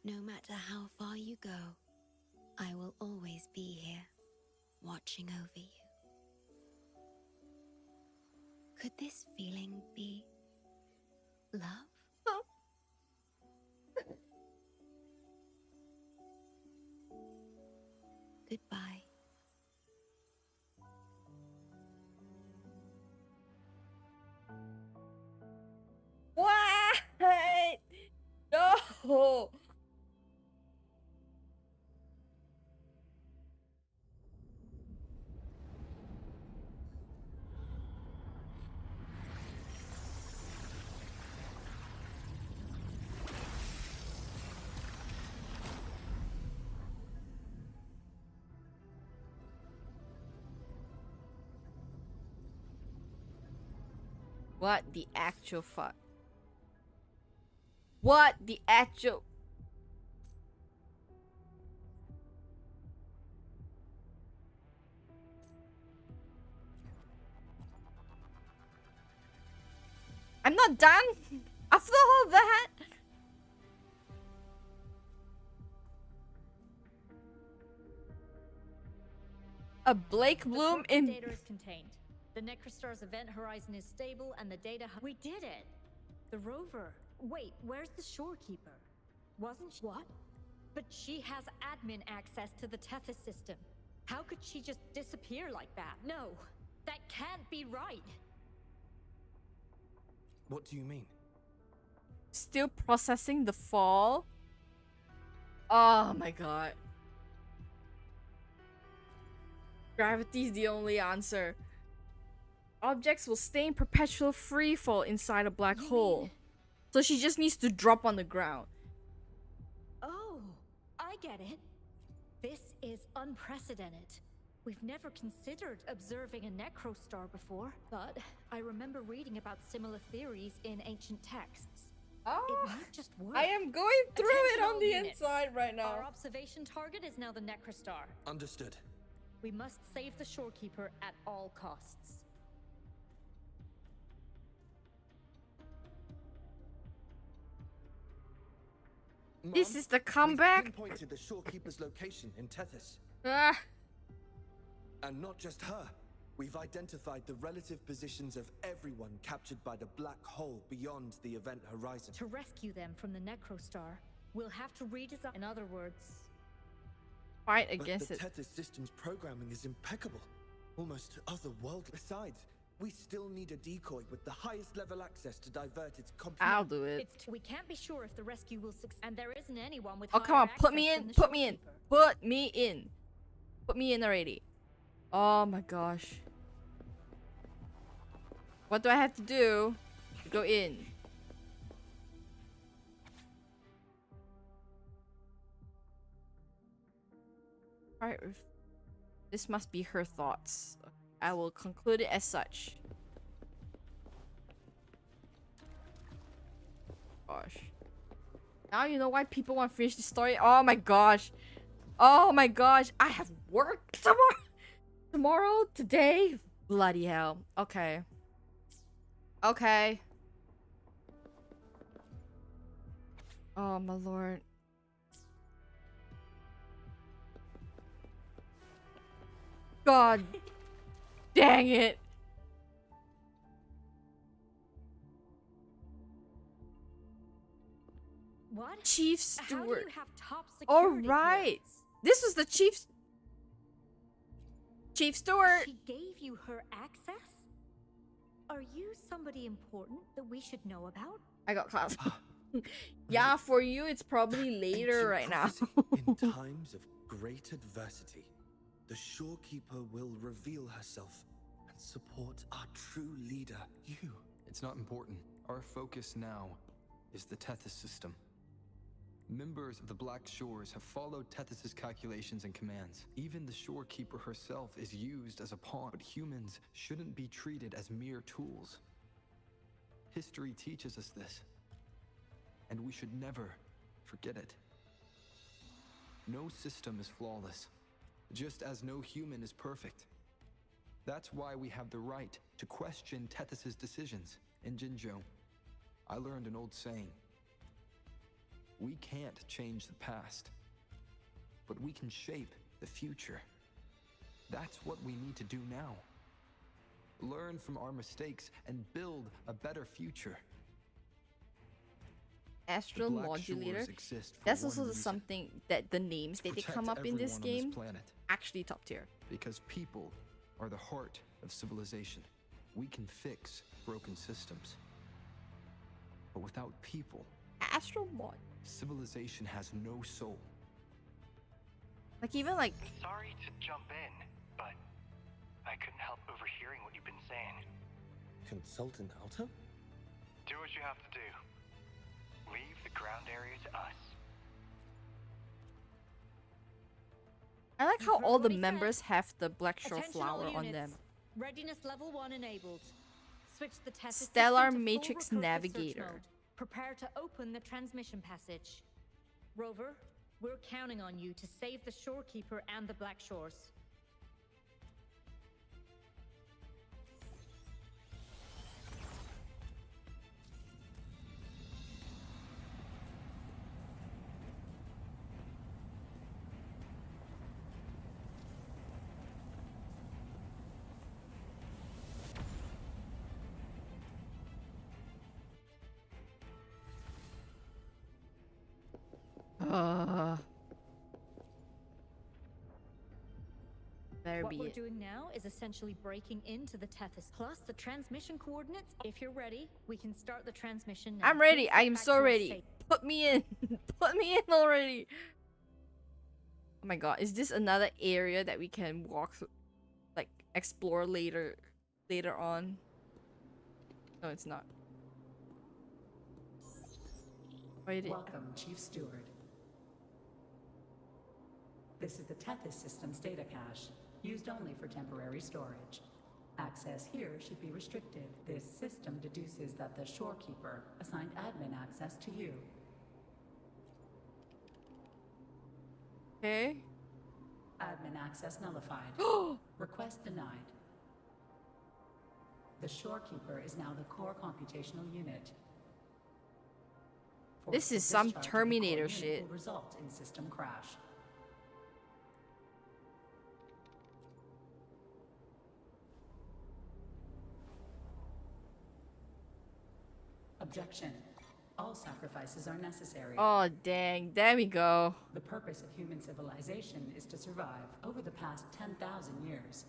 No matter how far you go, I will always be here, watching over you. Could this feeling be love? Goodbye. What? No. What the actual fuck? What the actual... I'm not done after all that. A Blake Bloom The in... data is contained. The Necrostar's event horizon is stable and the data... We did it! The rover. Wait, where's the shorekeeper? Wasn't she... What? But she has admin access to the Tethys system. How could she just disappear like that? No, that can't be right. What do you mean? Still processing the fall? Oh my god. Gravity's the only answer. Objects will stay in perpetual freefall inside a black hole. So she just needs to drop on the ground. Oh, I get it. This is unprecedented. We've never considered observing a necrostar before, but I remember reading about similar theories in ancient texts. It might just work. I am going through it Attention on all the units. inside right now. Our observation target is now the necrostar. Understood. We must save the shorekeeper at all costs. This Mom, is the we've comeback. pinpointed the shorekeeper's location in Tethys. Ah. And not just her. We've identified the relative positions of everyone captured by the black hole beyond the event horizon. To rescue them from the necrostar, we'll have to redesign. In other words, Fight against but it. the Tethys system's programming is impeccable. Almost otherworldly. Besides, we still need a decoy with the highest level access to divert its I'll do it. we can't be sure if the rescue will succeed, and there isn't anyone with. Oh, come on, higher put me access in, than the put me in, shorekeeper. put me in. Put me in already. Oh my gosh. What do I have to do to go in? Alright, this must be her thoughts. I will conclude it as such. Gosh. Now you know why people want to finish the story. Oh my gosh. Oh my gosh. I have work tomorrow. Tomorrow? Today? Bloody hell. Okay. Okay. Oh my lord. God. Dang it. What? Chief How do Steward. you have top All security right. clearance? This was the Chief Steward. She gave you her access? Are you somebody important that we should know about? I got class. Yeah, for you it's probably later right now. In times of great adversity, the shorekeeper will reveal herself and support our true leader, you. It's not important. Our focus now is the Tethys system. Members of the Black Shores have followed Tethys' calculations and commands. Even the shorekeeper herself is used as a pawn, but humans shouldn't be treated as mere tools. History teaches us this, and we should never forget it. No system is flawless, just as no human is perfect. That's why we have the right to question Tethys' decisions. In Jinzhou, I learned an old saying. We can't change the past, but we can shape the future. That's what we need to do now. Learn from our mistakes and build a better future. Astral The Black Modulator. Shores exist for That's one also reason. something that the names that they Protect come up in this everyone on game planet. actually top tier. Because people are the heart of civilization. We can fix broken systems. But without people, Astral Mod. civilization has no soul. Like even like Sorry to jump in, but I couldn't help overhearing what you've been saying. Consultant Alto? Do what you have to do. Leave the ground area to us. I like how You've heard all what the he said. members have the Black Shore Attention all flower on units. them. Readiness level 1 enabled. Switch the test Stellar system to full Matrix recursive search Navigator. mode. Prepare to open the transmission passage. Rover, we're counting on you to save the shorekeeper and the Black Shores. Better What be we're it. doing now is essentially breaking into the Tethys. Plus the transmission coordinates. If you're ready, we can start the transmission now. I'm ready. Please I get am back so to us ready. safe. Put me in. Put me in already. Oh my god, is this another area that we can walk through, like explore later on? No, it's not. Wait, Welcome, Chief Steward. This is the Tethys system's data cache, used only for temporary storage. Access here should be restricted. This system deduces that the Shorekeeper assigned admin access to you. Okay. Admin access nullified. Request denied. The Shorekeeper is now the core computational unit. This is some Terminator shit. Will result in system crash. Objection. All sacrifices are necessary. Oh, dang. There we go. The purpose of human civilization is to survive. Over the past 10,000 years,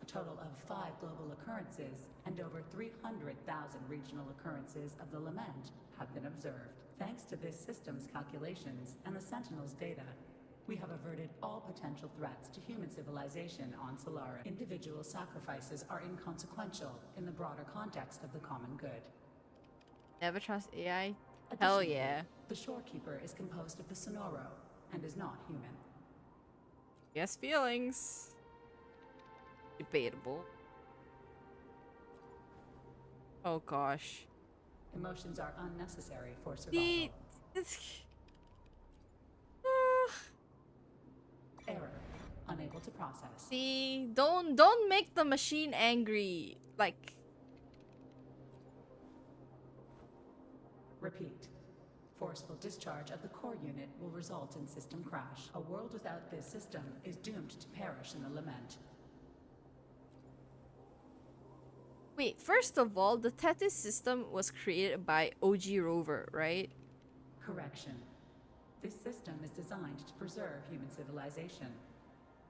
a total of 5 global occurrences and over 300,000 regional occurrences of the lament have been observed. Thanks to this system's calculations and the Sentinel's data, we have averted all potential threats to human civilization on Solaris. Individual sacrifices are inconsequential in the broader context of the common good. Never trust AI? Hell yeah. The Shorekeeper is composed of the Sonoro and is not human. Yes, feelings. Debatable. Oh gosh. Emotions are unnecessary for survival. Error. Unable to process. See, don't make the machine angry. Like. Repeat. Forceful discharge of the core unit will result in system crash. A world without this system is doomed to perish in the lament. Wait, first of all, the Tethys system was created by OG Rover, right? Correction. This system is designed to preserve human civilization.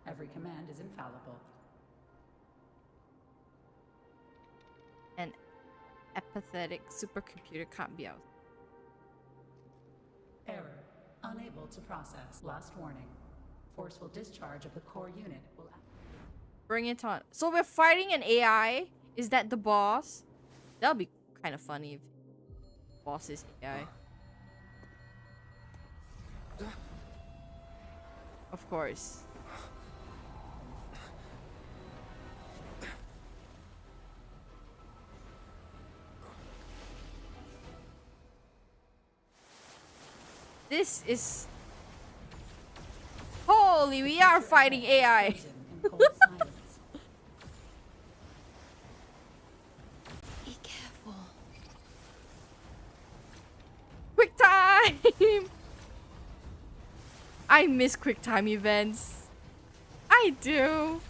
Every command is infallible. An apathetic supercomputer can't be out. Error. Unable to process. Last warning. Forceful discharge of the core unit will... Bring it on. So we're fighting an AI? Is that the boss? That'll be kind of funny if the boss is AI. Of course. This is... Holy, we are fighting AI. Be careful. Quick time! I miss quick time events. I do.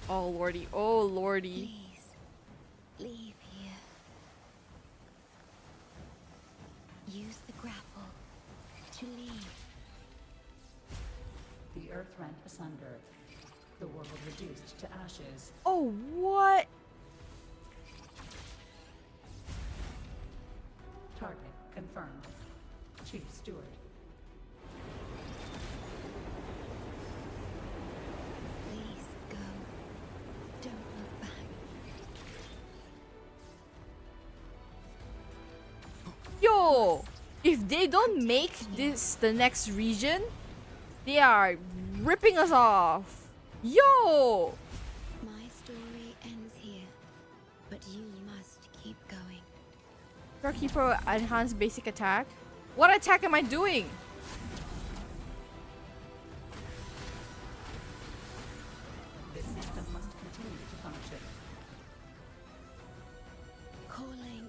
Oh lordy, oh lordy. Please, leave here. Use the grapple to leave. The earth rent asunder. The world reduced to ashes. Oh, what? Target confirmed. Chief Steward. Please go. Don't look back. Yo! If they don't make this the next region, they are ripping us off. Yo! My story ends here, but you must keep going. Shorekeeper enhanced basic attack. What attack am I doing? This system must continue to function. Calling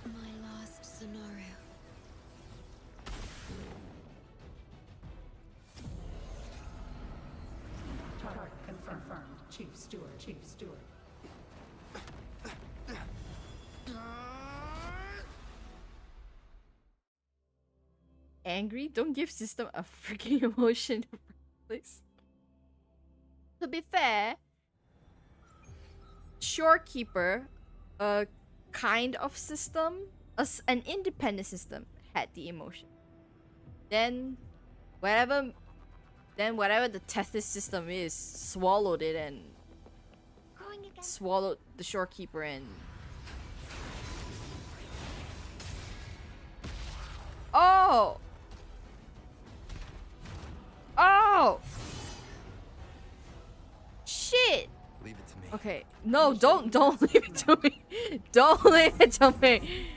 my last scenario. Target confirmed. Chief Steward. Chief Steward. Angry? Don't give system a freaking emotion, please. To be fair, Shorekeeper, a kind of system, an independent system, had the emotion. Then, whatever the Tethys system is, swallowed it and swallowed the Shorekeeper and... Oh! Oh! Okay. No, don't leave it to me. Don't leave it to me.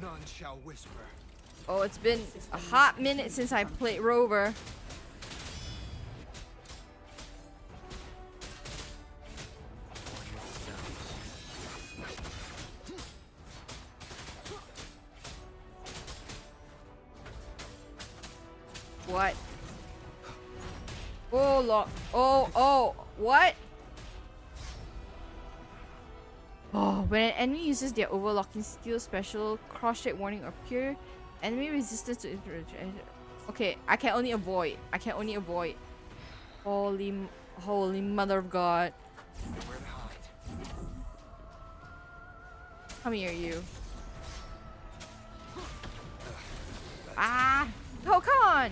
None shall whisper. Oh, it's been a hot minute since I played Rover. What? Oh, look. Oh, what? Oh, when an enemy uses their overlocking skill, special cross-check warning appear. Enemy resistance to okay, I can only avoid. Holy mother of God. Where to hide? Come here, you. Ah! Oh, come on!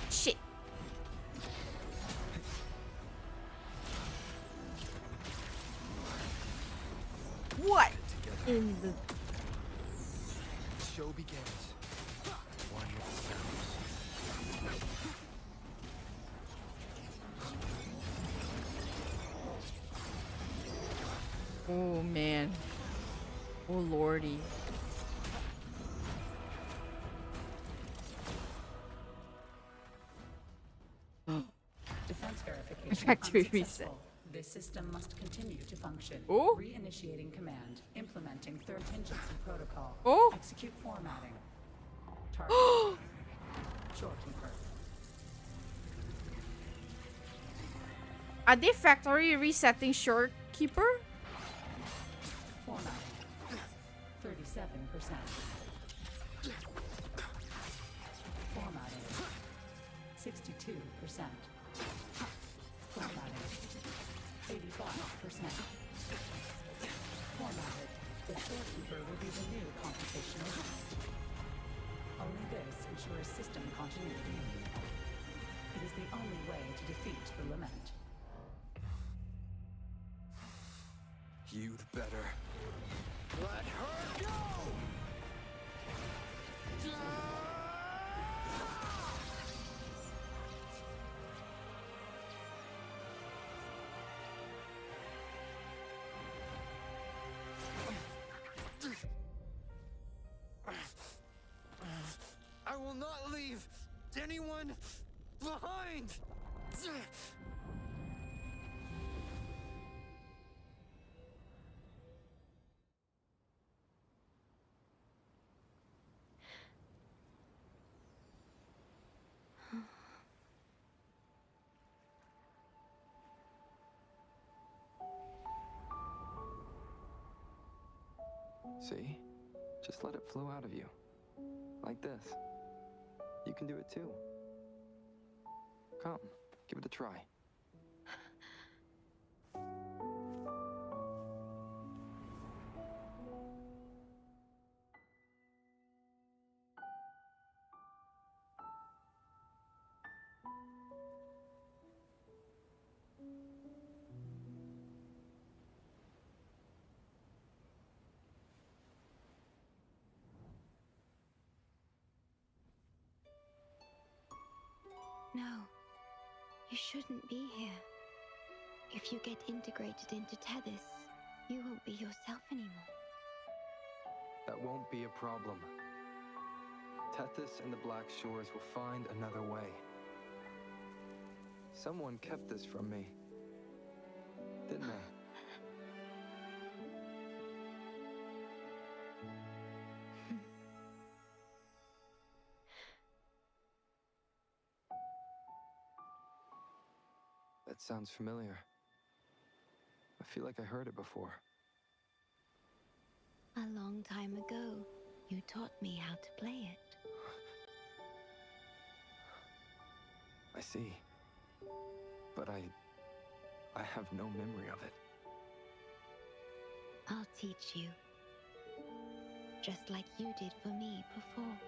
Shit. What in the... Show begins. One with the sounds. Oh, man. Oh, lordy. Defense verification Factory unsuccessful. reset. This system must continue to function. Oh. Reinitiating command. Implementing third contingency protocol. Oh. Execute formatting. Target. Shorekeeper. Are they factory resetting Shorekeeper? Formatting. 37%. Formatting. 62%. Formatting. 85%. Formatted. The Shorekeeper will be the new computational host. Only this ensures system continuity. It is the only way to defeat the Lament. You'd better let her go! I will not leave anyone behind! See? Just let it flow out of you. Like this. You can do it too. Come, give it a try. No, you shouldn't be here. If you get integrated into Tethys, you won't be yourself anymore. That won't be a problem. Tethys and the Black Shores will find another way. Someone kept this from me, didn't they? That sounds familiar. I feel like I heard it before. A long time ago, you taught me how to play it. I see. But I have no memory of it. I'll teach you. Just like you did for me before.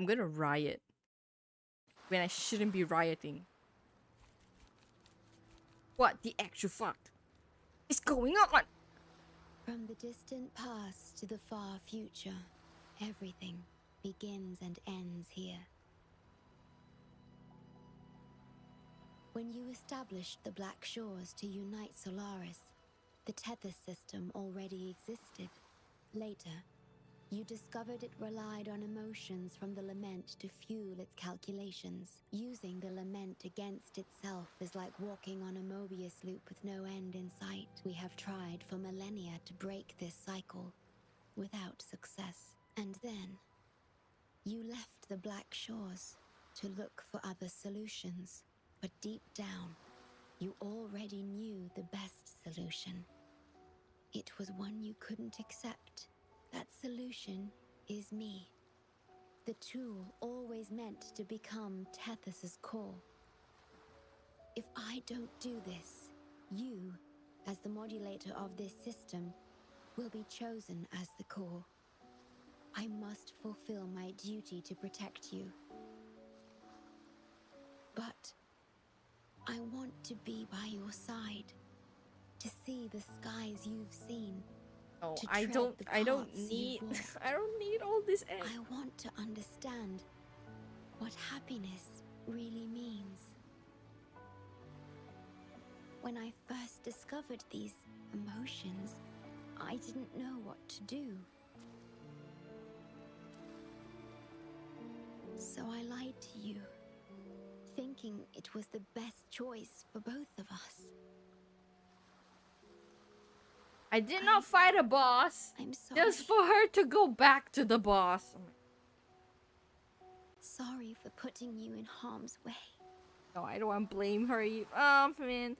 I'm gonna riot when I shouldn't be rioting. What the actual fuck is going on? From the distant past to the far future, everything begins and ends here. When you established the Black Shores to unite Solaris, the Tethys system already existed. Later, you discovered it relied on emotions from the lament to fuel its calculations. Using the lament against itself is like walking on a Mobius loop with no end in sight. We have tried for millennia to break this cycle, without success. And then, you left the Black Shores to look for other solutions. But deep down, you already knew the best solution. It was one you couldn't accept. That solution is me. The tool always meant to become Tethys's core. If I don't do this, you, as the modulator of this system, will be chosen as the core. I must fulfill my duty to protect you. But I want to be by your side, to see the skies you've seen. No, to I tread don't the I don't paths need you've walked. I don't need all this I want to understand what happiness really means. When I first discovered these emotions, I didn't know what to do. So I lied to you, thinking it was the best choice for both of us. I did not fight a boss. I'm sorry. Just for her to go back to the boss. Sorry for putting you in harm's way. No, I don't want to blame her. Man.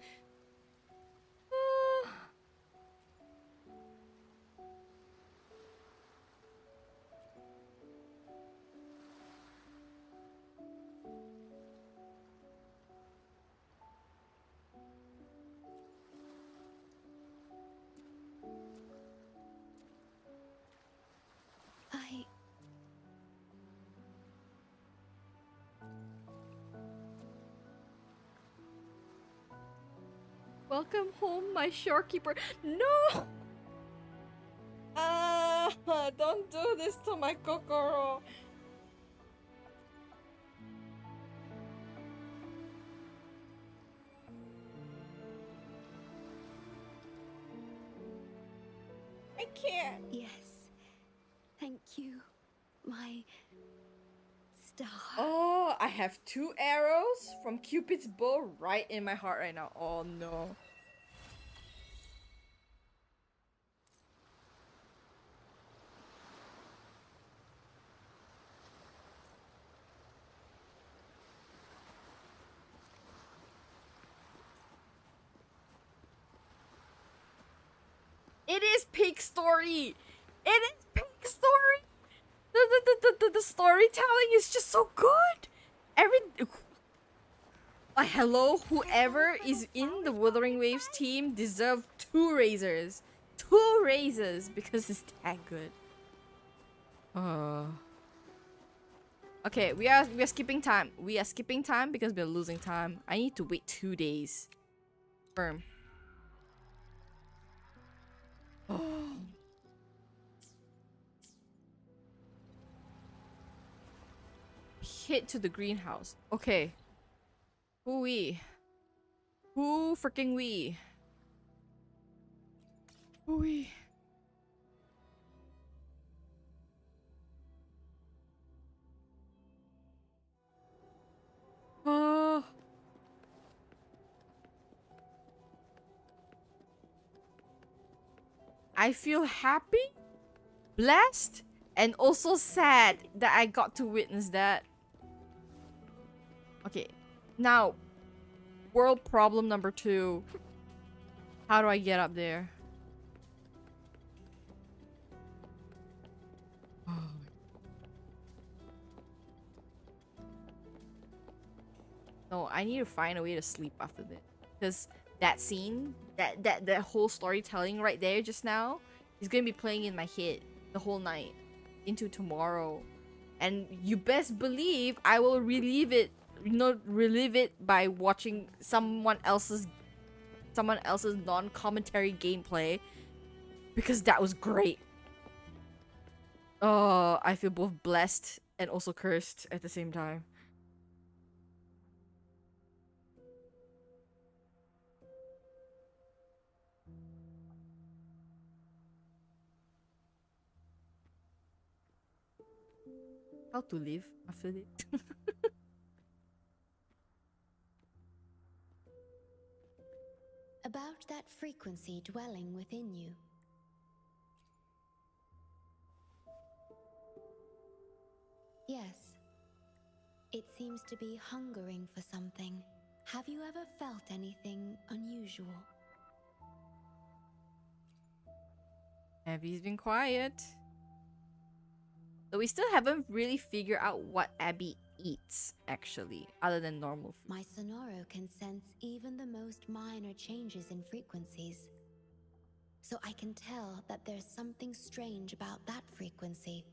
Welcome home, my shorekeeper. No! Don't do this to my Kokoro. I can't. Yes. Thank you, my star. Oh, I have 2 arrows from Cupid's bow right in my heart right now. Oh no. It is peak story. It is peak story. The storytelling is just so good. Hello, whoever is in the Wuthering Waves team deserve 2 razors. 2 razors because it's that good. Okay, we are skipping time. We are skipping time because we're losing time. I need to wait 2 days. Firm. Hit to the greenhouse. Okay. Who we? Who freaking we? Who we? I feel happy, blessed, and also sad that I got to witness that. Okay, now, world problem number 2. How do I get up there? No, I need to find a way to sleep after this. Because that scene, that whole storytelling right there just now is gonna be playing in my head the whole night into tomorrow. And you best believe I will relive it, relive it by watching someone else's non-commentary gameplay, because that was great. Oh, I feel both blessed and also cursed at the same time. How to live after it. About that frequency dwelling within you. Yes. It seems to be hungering for something. Have you ever felt anything unusual? Abby's been quiet. So we still haven't really figured out what Abby eats, actually, other than normal food. My Sonoro can sense even the most minor changes in frequencies. So I can tell that there's something strange about that frequency.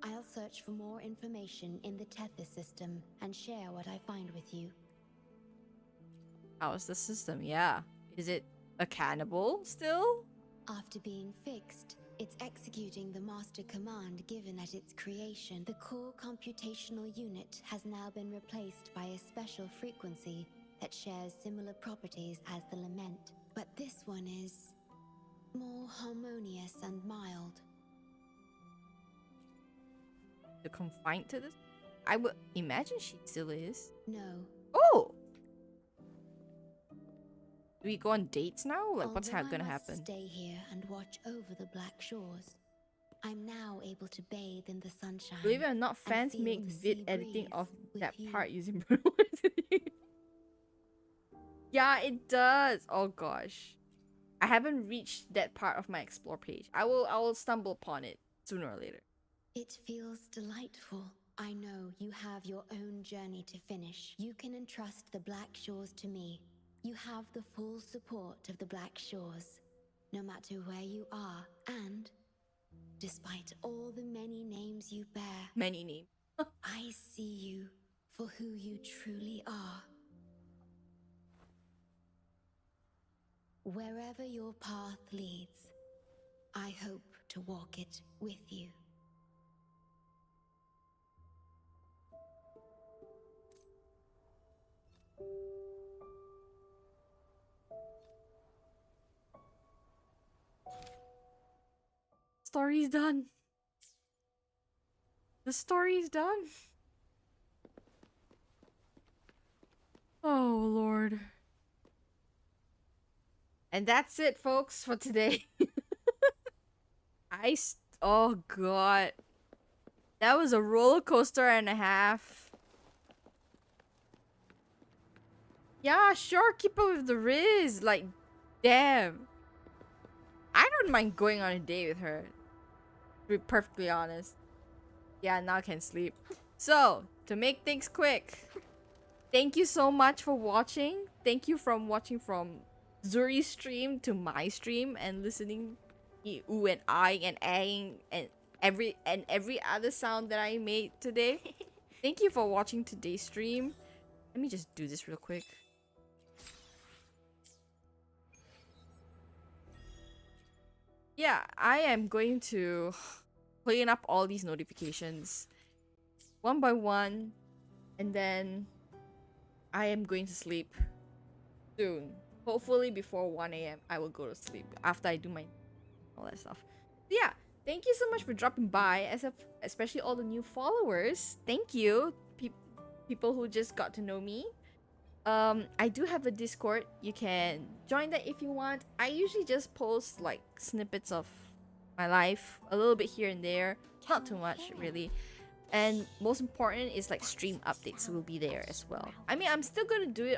I'll search for more information in the Tethys system and share what I find with you. How's the system? Yeah. Is it a cannibal still? After being fixed, it's executing the master command given at its creation. The core computational unit has now been replaced by a special frequency that shares similar properties as the lament. But this one is more harmonious and mild. You're confined to this? I would imagine she still is. No. Oh! Do we go on dates now? Like, what's Although gonna I must happen? Stay here and watch over the Black Shores. I'm now able to bathe in the sunshine. Believe it or not, fans feel make the vid sea editing breeze of with that you. part using Yeah, it does. Oh gosh. I haven't reached that part of my explore page. I will stumble upon it sooner or later. It feels delightful. I know you have your own journey to finish. You can entrust the Black Shores to me. You have the full support of the Black Shores, no matter where you are, and despite all the many names you bear, Many names. I see you for who you truly are. Wherever your path leads, I hope to walk it with you. Story's done. The story's done. Oh Lord. And that's it, folks, for today. Oh god. That was a roller coaster and a half. Yeah, sure, keep up with the Riz. Like, damn. I don't mind going on a date with her. To be perfectly honest. Yeah, now I can sleep. So, to make things quick, thank you so much for watching. Thank you from watching from Zuri's stream to my stream and listening ooh and I and aing and every other sound that I made today. Thank you for watching today's stream. Let me just do this real quick. Yeah, I am going to clean up all these notifications one by one, and then I am going to sleep soon. Hopefully before 1 a.m. I will go to sleep after I do my all that stuff. So yeah, thank you so much for dropping by, especially all the new followers. Thank you, people who just got to know me. I do have a Discord. You can join that if you want. I usually just post like snippets of my life, a little bit here and there, not too much really. And most important is like stream updates will be there as well. I mean, I'm still gonna do it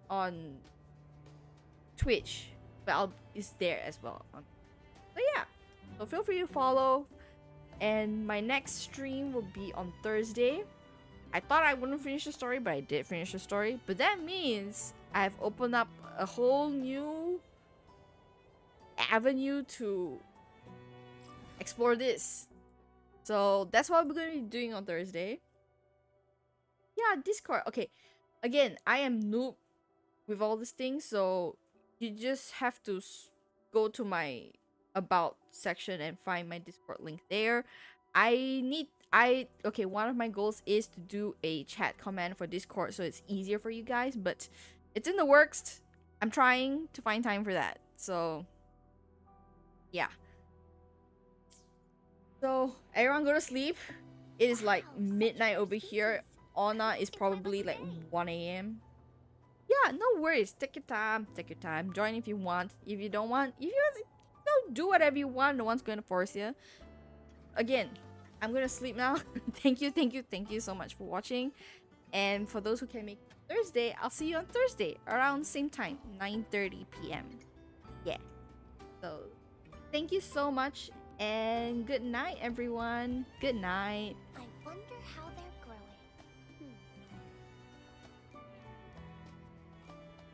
on Twitch, but it's there as well. So yeah, so feel free to follow. And my next stream will be on Thursday. I thought I wouldn't finish the story, but I did finish the story. But that means I've opened up a whole new avenue to explore this. So that's what we're gonna be doing on Thursday. Yeah, Discord. Okay, again, I am noob with all these things, so you just have to go to my about section and find my Discord link there. Okay, one of my goals is to do a chat command for Discord so it's easier for you guys, but it's in the works. I'm trying to find time for that. So yeah. So everyone go to sleep. It is like midnight over here. Anna is probably like 1 a.m. Yeah, no worries. Take your time. Take your time. Join if you want. If you don't want, if you don't do whatever you want, no one's going to force you. Again, I'm going to sleep now. Thank you so much for watching. And for those who can make Thursday, I'll see you on Thursday around the same time, 9:30 p.m. Yeah. So, thank you so much and good night, everyone. Good night. I wonder how